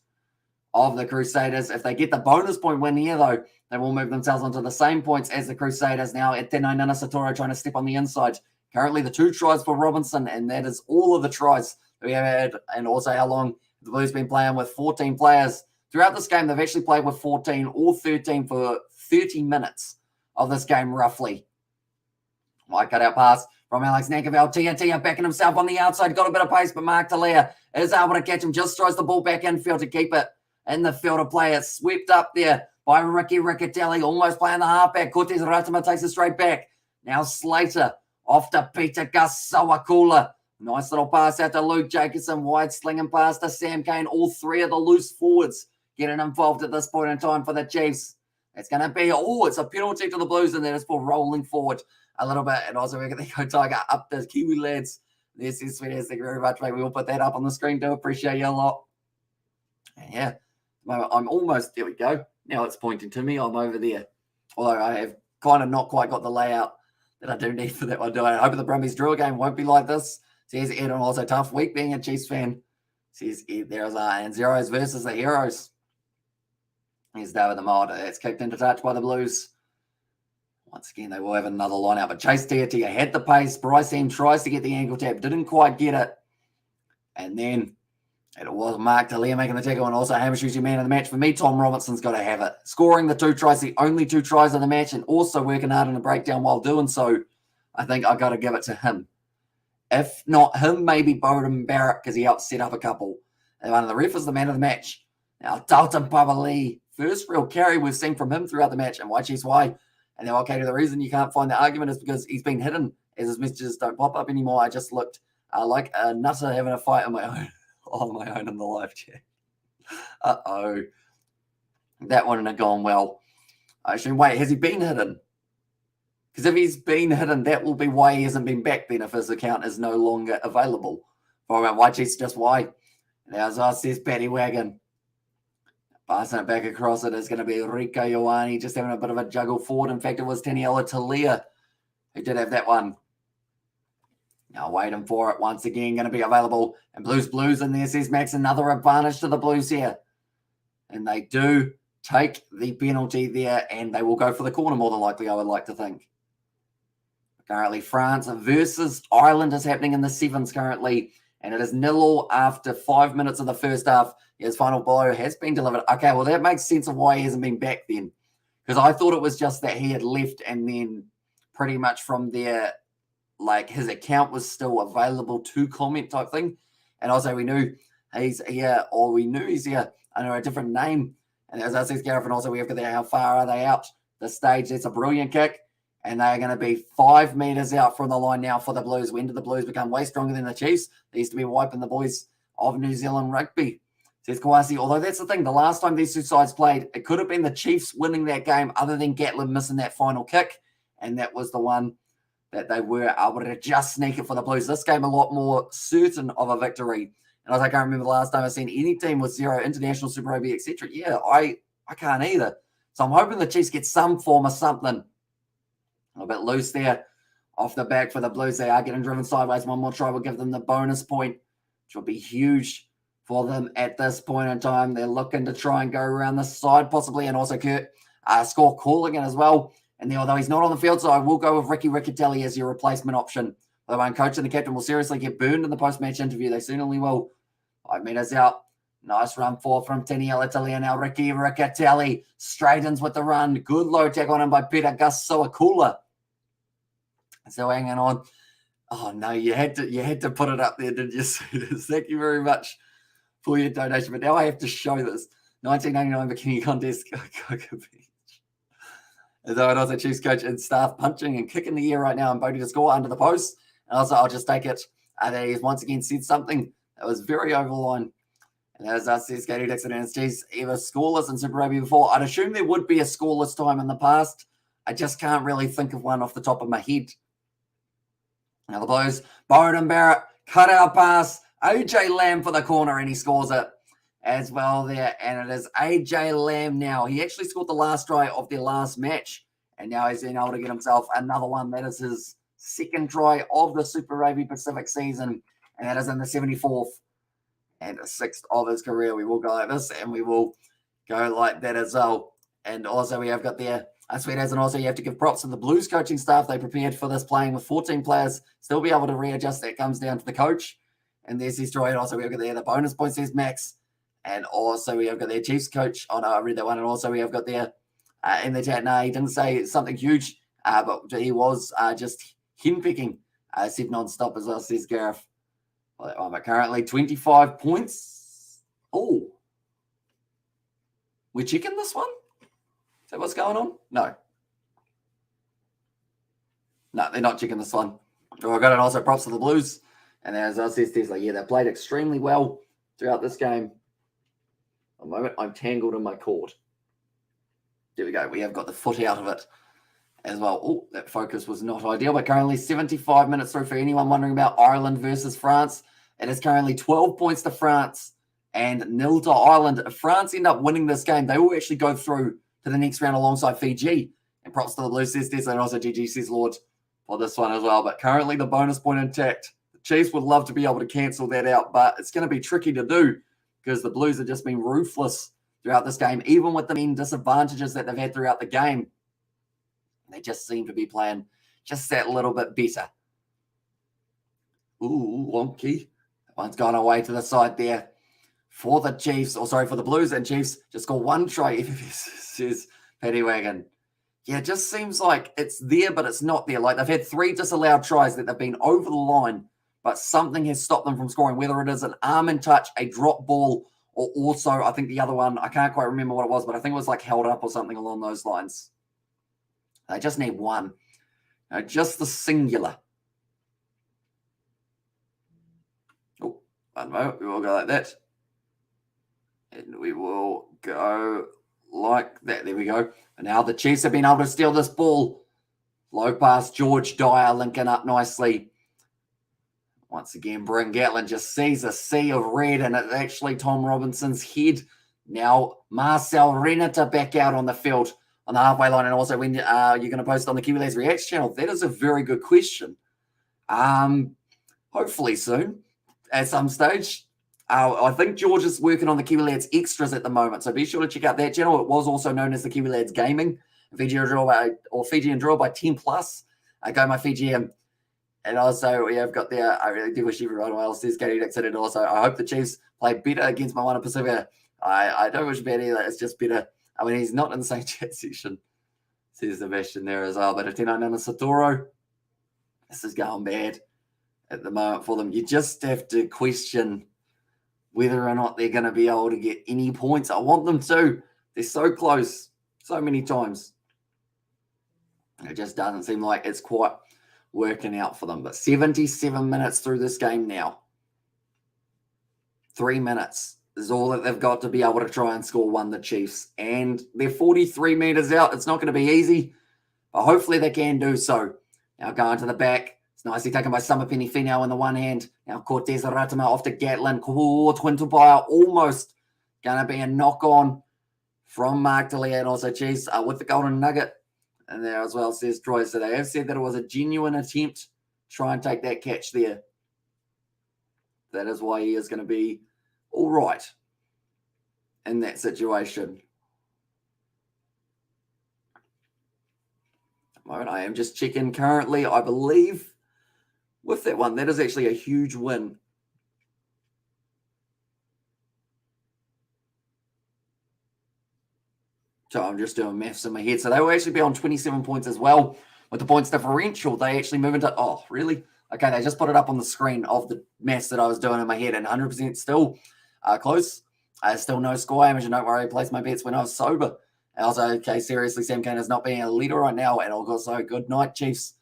of the Crusaders. If they get the bonus point win here, though, they will move themselves onto the same points as the Crusaders. Now, Eteno Nanasatoro trying to step on the inside. Currently, the 2 tries for Robinson, and that is all of the tries that we have had, and also how long the Blues been playing with 14 players. Throughout this game, they've actually played with 14 or 13 for 30 minutes of this game, roughly. Might cut out pass from Alex Nankerville. Tia backing himself on the outside. Got a bit of pace, but Mark Talia is able to catch him. Just throws the ball back infield to keep it in the field of play. It's swept up there by Ricky Riccatelli, almost playing the halfback. Cortez Ratama takes it straight back. Now Slater off to Peter Gus Sawakula. Nice little pass out to Luke Jacobson. Wide slinging pass to Sam Kane. All 3 of the loose forwards getting involved at this point in time for the Chiefs. It's going to be, it's a penalty to the Blues, and then it's for rolling forward a little bit. And also we're going to go Tiger up the Kiwi lads. This is sweet. Thank you very much, mate. We will put that up on the screen too. Appreciate you a lot. And yeah, I'm almost, there we go. Now it's pointing to me. I'm over there. Although I have kind of not quite got the layout that I do need for that one. I hope the Brumbies draw game won't be like this. Says Ed on also tough week being a Chiefs fan. Says Ed there's and Zeros versus the Heroes. Here's David the Mod. It's kicked into touch by the Blues. Once again, they will have another line out. But Chase Tia had the pace. Bryce Ham tries to get the ankle tap. Didn't quite get it. And then it was Mark Talia making the tackle, and also Hamish Uzi man of the match. For me, Tom Robinson's got to have it. Scoring the 2 tries, the only 2 tries of the match, and also working hard in the breakdown while doing so. I think I've got to give it to him. If not him, maybe Bowden Barrett, because he helped set up a couple. And one of the ref is the man of the match. Now, Dalton Pavali, first real carry we've seen from him throughout the match, and why. And then, okay, the reason you can't find the argument is because he's been hidden as his messages don't pop up anymore. I just looked like a nutter having a fight on my own in the live chat. Uh-oh. That wouldn't have gone well. Actually, wait, has he been hidden? Because if he's been hidden, that will be why he hasn't been back then if his account is no longer available. For why cheats just why. Now, as I says, Paddy Wagon. Passing it back across it is going to be Rico Ioane, just having a bit of a juggle forward. In fact, it was Taniela Talia who did have that one. Now waiting for it once again, going to be available. And Blues in there, says Max, another advantage to the Blues here. And they do take the penalty there, and they will go for the corner more than likely, I would like to think. Currently, France versus Ireland is happening in the 7s currently, and it is 0-0 after 5 minutes of the first half. His final blow has been delivered. Okay, well, that makes sense of why he hasn't been back then. Because I thought it was just that he had left, and then pretty much from there, like, his account was still available to comment type thing. And also we knew he's here, or we knew he's here under a different name. And as I said, Gareth, and also we have got there, how far are they out the stage? That's a brilliant kick. And they're going to be 5 meters out from the line now for the Blues. When did the Blues become way stronger than the Chiefs? They used to be wiping the boys of New Zealand rugby. Says Kawasi, although that's the thing, the last time these two sides played, it could have been the Chiefs winning that game other than Gatlin missing that final kick. And that was the one that they were able to just sneak it for the Blues. This game a lot more certain of a victory. And I can't remember the last time I've seen any team with 0 international Super Rugby, etc. Yeah, I can't either. So I'm hoping the Chiefs get some form of something. A bit loose there off the back for the Blues. They are getting driven sideways. One more try will give them the bonus point, which will be huge for them at this point in time. They're looking to try and go around the side possibly, and also Kurt score calling it as well. And then, although he's not on the field, so I will go with Ricky Riccatelli as your replacement option. Although my coach and the captain will seriously get burned in the post-match interview. They certainly will. 5 meters out. Nice run forward from Taniela Italia. Now Ricky Riccatelli straightens with the run. Good low tack on him by Peter Gus Soakula. So hanging on. Oh no, you had to put it up there, didn't you? Thank you very much for your donation. But now I have to show this 1999 bikini contest. As though it also Chiefs coach and staff punching and kicking the air right now and Bodie to score under the post. And also I'll just take it. That he's once again said something that was very over the line. And as I says, Katie Dixon and his Chiefs ever scoreless in Super Rugby before. I'd assume there would be a scoreless time in the past. I just can't really think of one off the top of my head. Now the Blues, Bowden Barrett, cut out pass, AJ Lamb for the corner, and he scores it as well there. And it is AJ Lamb now. He actually scored the last try of their last match, and now he's been able to get himself another one. That is his second try of the Super Rugby Pacific season, and that is in the 74th and the 6th of his career. We will go like this, and we will go like that as well. And also we have got there, sweet as, and also you have to give props to the Blues coaching staff. They prepared for this, playing with 14 players, still be able to readjust. That comes down to the coach. And there's his try. And also we have got there the bonus points, there's Max. And also we have got their Chiefs coach. Oh no, I read that one. And also we have got there in the chat. No, he didn't say something huge, but he was just henpicking 7 non-stop as well, says Gareth. Well, but currently 25 points. Oh, we're checking this one? Is that what's going on? No. No, they're not checking this one. Oh, I got it. Also props to the Blues. And as I said, Tesla, yeah, they played extremely well throughout this game. A moment, I'm tangled in my cord. There we go. We have got the foot out of it as well. Oh, that focus was not ideal, but currently 75 minutes through. For anyone wondering about Ireland versus France, it is currently 12 points to France and 0 to Ireland. If France end up winning this game, they will actually go through to the next round alongside Fiji. And props to the Blues, says Tesla, and also GG says Lord for this one as well. But currently the bonus point intact. The Chiefs would love to be able to cancel that out, but it's going to be tricky to do because the Blues have just been ruthless throughout this game, even with the main disadvantages that they've had throughout the game. They just seem to be playing just that little bit better. Ooh, wonky. That one's gone away to the side there for the Chiefs, or sorry, for the Blues, and Chiefs just got one try, says Paddy Wagon. Yeah, it just seems like it's there, but it's not there. Like they've had 3 disallowed tries that they've been over the line, but something has stopped them from scoring, whether it is an arm in touch, a drop ball, or also, I think the other one, I can't quite remember what it was, but I think it was like held up or something along those lines. They just need one. Just the singular. Oh, one moment. We will go like that. And we will go like that. There we go. And now the Chiefs have been able to steal this ball. Low pass, George Dyer linking up nicely. Once again, Bryn Gatlin just sees a sea of red, and it's actually Tom Robinson's head. Now Marcel Renata back out on the field on the halfway line. And also, when you're going to post on the Kiwi Lads Reacts channel, that is a very good question. Hopefully soon at some stage. I think George is working on the Kiwi Lads Extras at the moment, so be sure to check out that channel. It was also known as the Kiwi Lads Gaming, Fiji and Draw by 10 Plus. Go my Fiji. And also, we have got there, I really do wish everyone well, says Katie Dixon. And also, I hope the Chiefs play better against Moana Pacifica. I don't wish bad either. It's just better. I mean, he's not in the same chat section, says Sebastian there as well. But a 10-9 on Satoro, this is going bad at the moment for them. You just have to question whether or not they're going to be able to get any points. I want them to, They're so close so many times. It just doesn't seem like it's quite working out for them. But 77 minutes through this game now. 3 minutes is all that they've got to be able to try and score one, the Chiefs. And they're 43 meters out. It's not going to be easy, but hopefully they can do so. Now going to the back. It's nicely taken by Summer Penny Finau in the one hand. Now Cortez Ratama off to Gatlin. Twin Tupaya almost going to be a knock-on from Mark Delia and also Chiefs with the golden nugget. And there as well, says Troy. So they have said that it was a genuine attempt to try and take that catch there. That is why he is going to be all right in that situation. I am just checking currently, I believe, with that one. That is actually a huge win. So I'm just doing maths in my head. So they will actually be on 27 points as well. With the points differential, they actually move into... Oh, really? Okay, they just put it up on the screen of the maths that I was doing in my head. And 100% still close. Still no score. Amateur, don't worry. I placed my bets when I was sober. Also, okay, seriously, Sam Kane is not being a leader right now. And also, good night, Chiefs.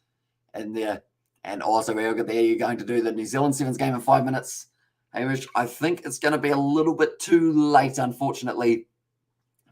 And there. And also, there you're going to do the New Zealand Sevens game in 5 minutes. Hamish, I think it's going to be a little bit too late, unfortunately,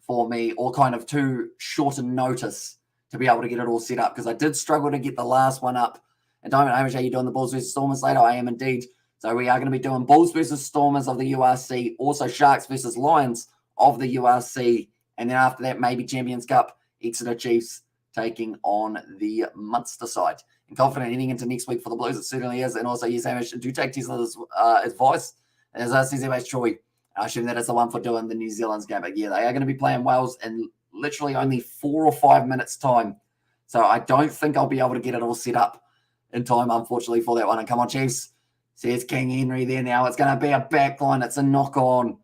for me, or kind of too short a notice to be able to get it all set up, because I did struggle to get the last one up. And Diamond Hamish, are you doing the Bulls versus Stormers later? I am indeed. So we are going to be doing Bulls versus Stormers of the URC, also Sharks versus Lions of the URC, and then after that, maybe Champions Cup, Exeter Chiefs taking on the Munster side. And confident heading into next week for the Blues, it certainly is. And also, yes, Hamish, do take Tesla's advice. And as I says, Hamish Troy, I assume that is the one for doing the New Zealand's game. But yeah, they are going to be playing Wales in literally only 4 or 5 minutes' time. So I don't think I'll be able to get it all set up in time, unfortunately, for that one. And come on, Chiefs. Says King Henry there now. It's going to be a backline. It's a knock-on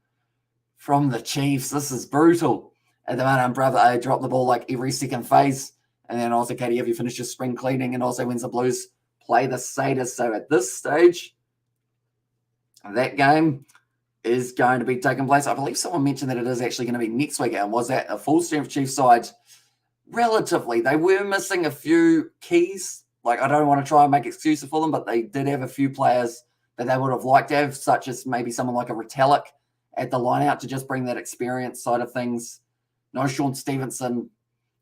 from the Chiefs. This is brutal. At the moment, brother, I drop the ball like every second phase. And then also, Katie, have you finished your spring cleaning? And also, when's the Blues play the Satyrs? So at this stage, that game is going to be taking place. I believe someone mentioned that it is actually going to be next week. And was that a full strength Chiefs side? Relatively. They were missing a few keys. Like, I don't want to try and make excuses for them, but they did have a few players that they would have liked to have, such as maybe someone like a Retallick at the line-out to just bring that experience side of things. No Sean Stevenson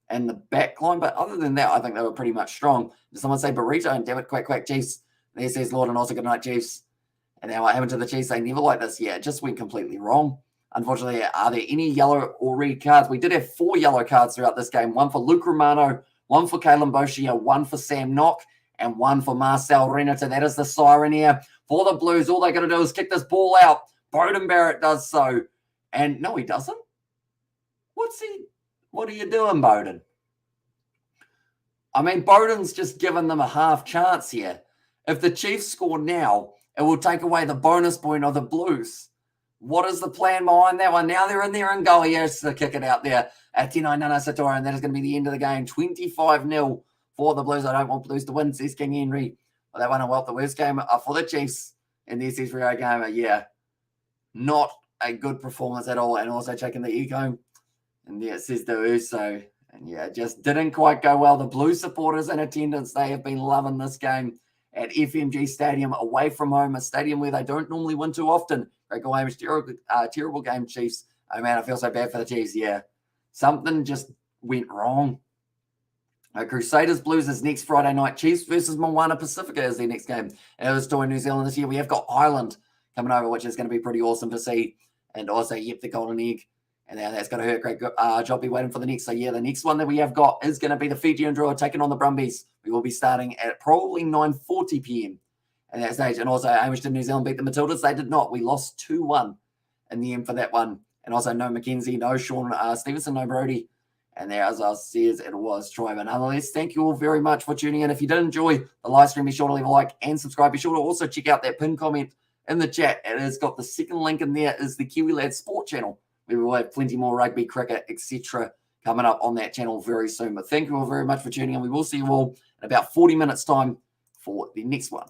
and the back line, but other than that, I think they were pretty much strong. Did someone say Burrito and damn it, quack, Chiefs? There says Lord and also good night, Chiefs. And now what happened to the Chiefs? They never like this. Yeah, it just went completely wrong. Unfortunately, are there any yellow or red cards? We did have 4 yellow cards throughout this game. 1 for Luke Romano, 1 for Kalen Boschia, 1 for Sam Knock, and 1 for Marcel Renata. That is the siren here for the Blues. All they got to do is kick this ball out. Bowden Barrett does so. And no, he doesn't. What are you doing, Bowden? I mean, Bowden's just given them a half chance here. If the Chiefs score now, it will take away the bonus point of the Blues. What is the plan behind that one? Now they're in there and go. He has to kick it out there at Tino Nana Satora, and that is going to be the end of the game. 25-0 for the Blues. I don't want Blues to win, says King Henry. Well, that one, well, the worst game for the Chiefs in the SX Rio game. Yeah, not a good performance at all. And also checking the eco. And yeah, it says the Uso. And yeah, it just didn't quite go well. The Blue supporters in attendance, they have been loving this game at FMG Stadium, away from home, a stadium where they don't normally win too often. Great goal, Hamish. Terrible game, Chiefs. Oh, man, I feel so bad for the Chiefs. Yeah, something just went wrong. Crusaders Blues is next Friday night. Chiefs versus Moana Pacifica is their next game. It was in New Zealand this year. We have got Ireland coming over, which is going to be pretty awesome to see. And also, yep, the Golden Egg. And now that's going to hurt. Great job be waiting for the next. So, yeah, the next one that we have got is going to be the Fijian Drua taking on the Brumbies. We will be starting at probably 9:40 p.m. at that stage. And also, Hamish did New Zealand beat the Matildas? They did not. We lost 2-1 in the end for that one. And also, no Mackenzie, no Sean Stevenson, no Brody. And there, as I says, it was Troy. But nonetheless, thank you all very much for tuning in. If you did enjoy the live stream, be sure to leave a like and subscribe. Be sure to also check out that pinned comment in the chat. It has got the second link in there is the Kiwi Lads Sport channel. We will have plenty more rugby, cricket, etc. coming up on that channel very soon. But thank you all very much for tuning in. We will see you all in about 40 minutes' time for the next one.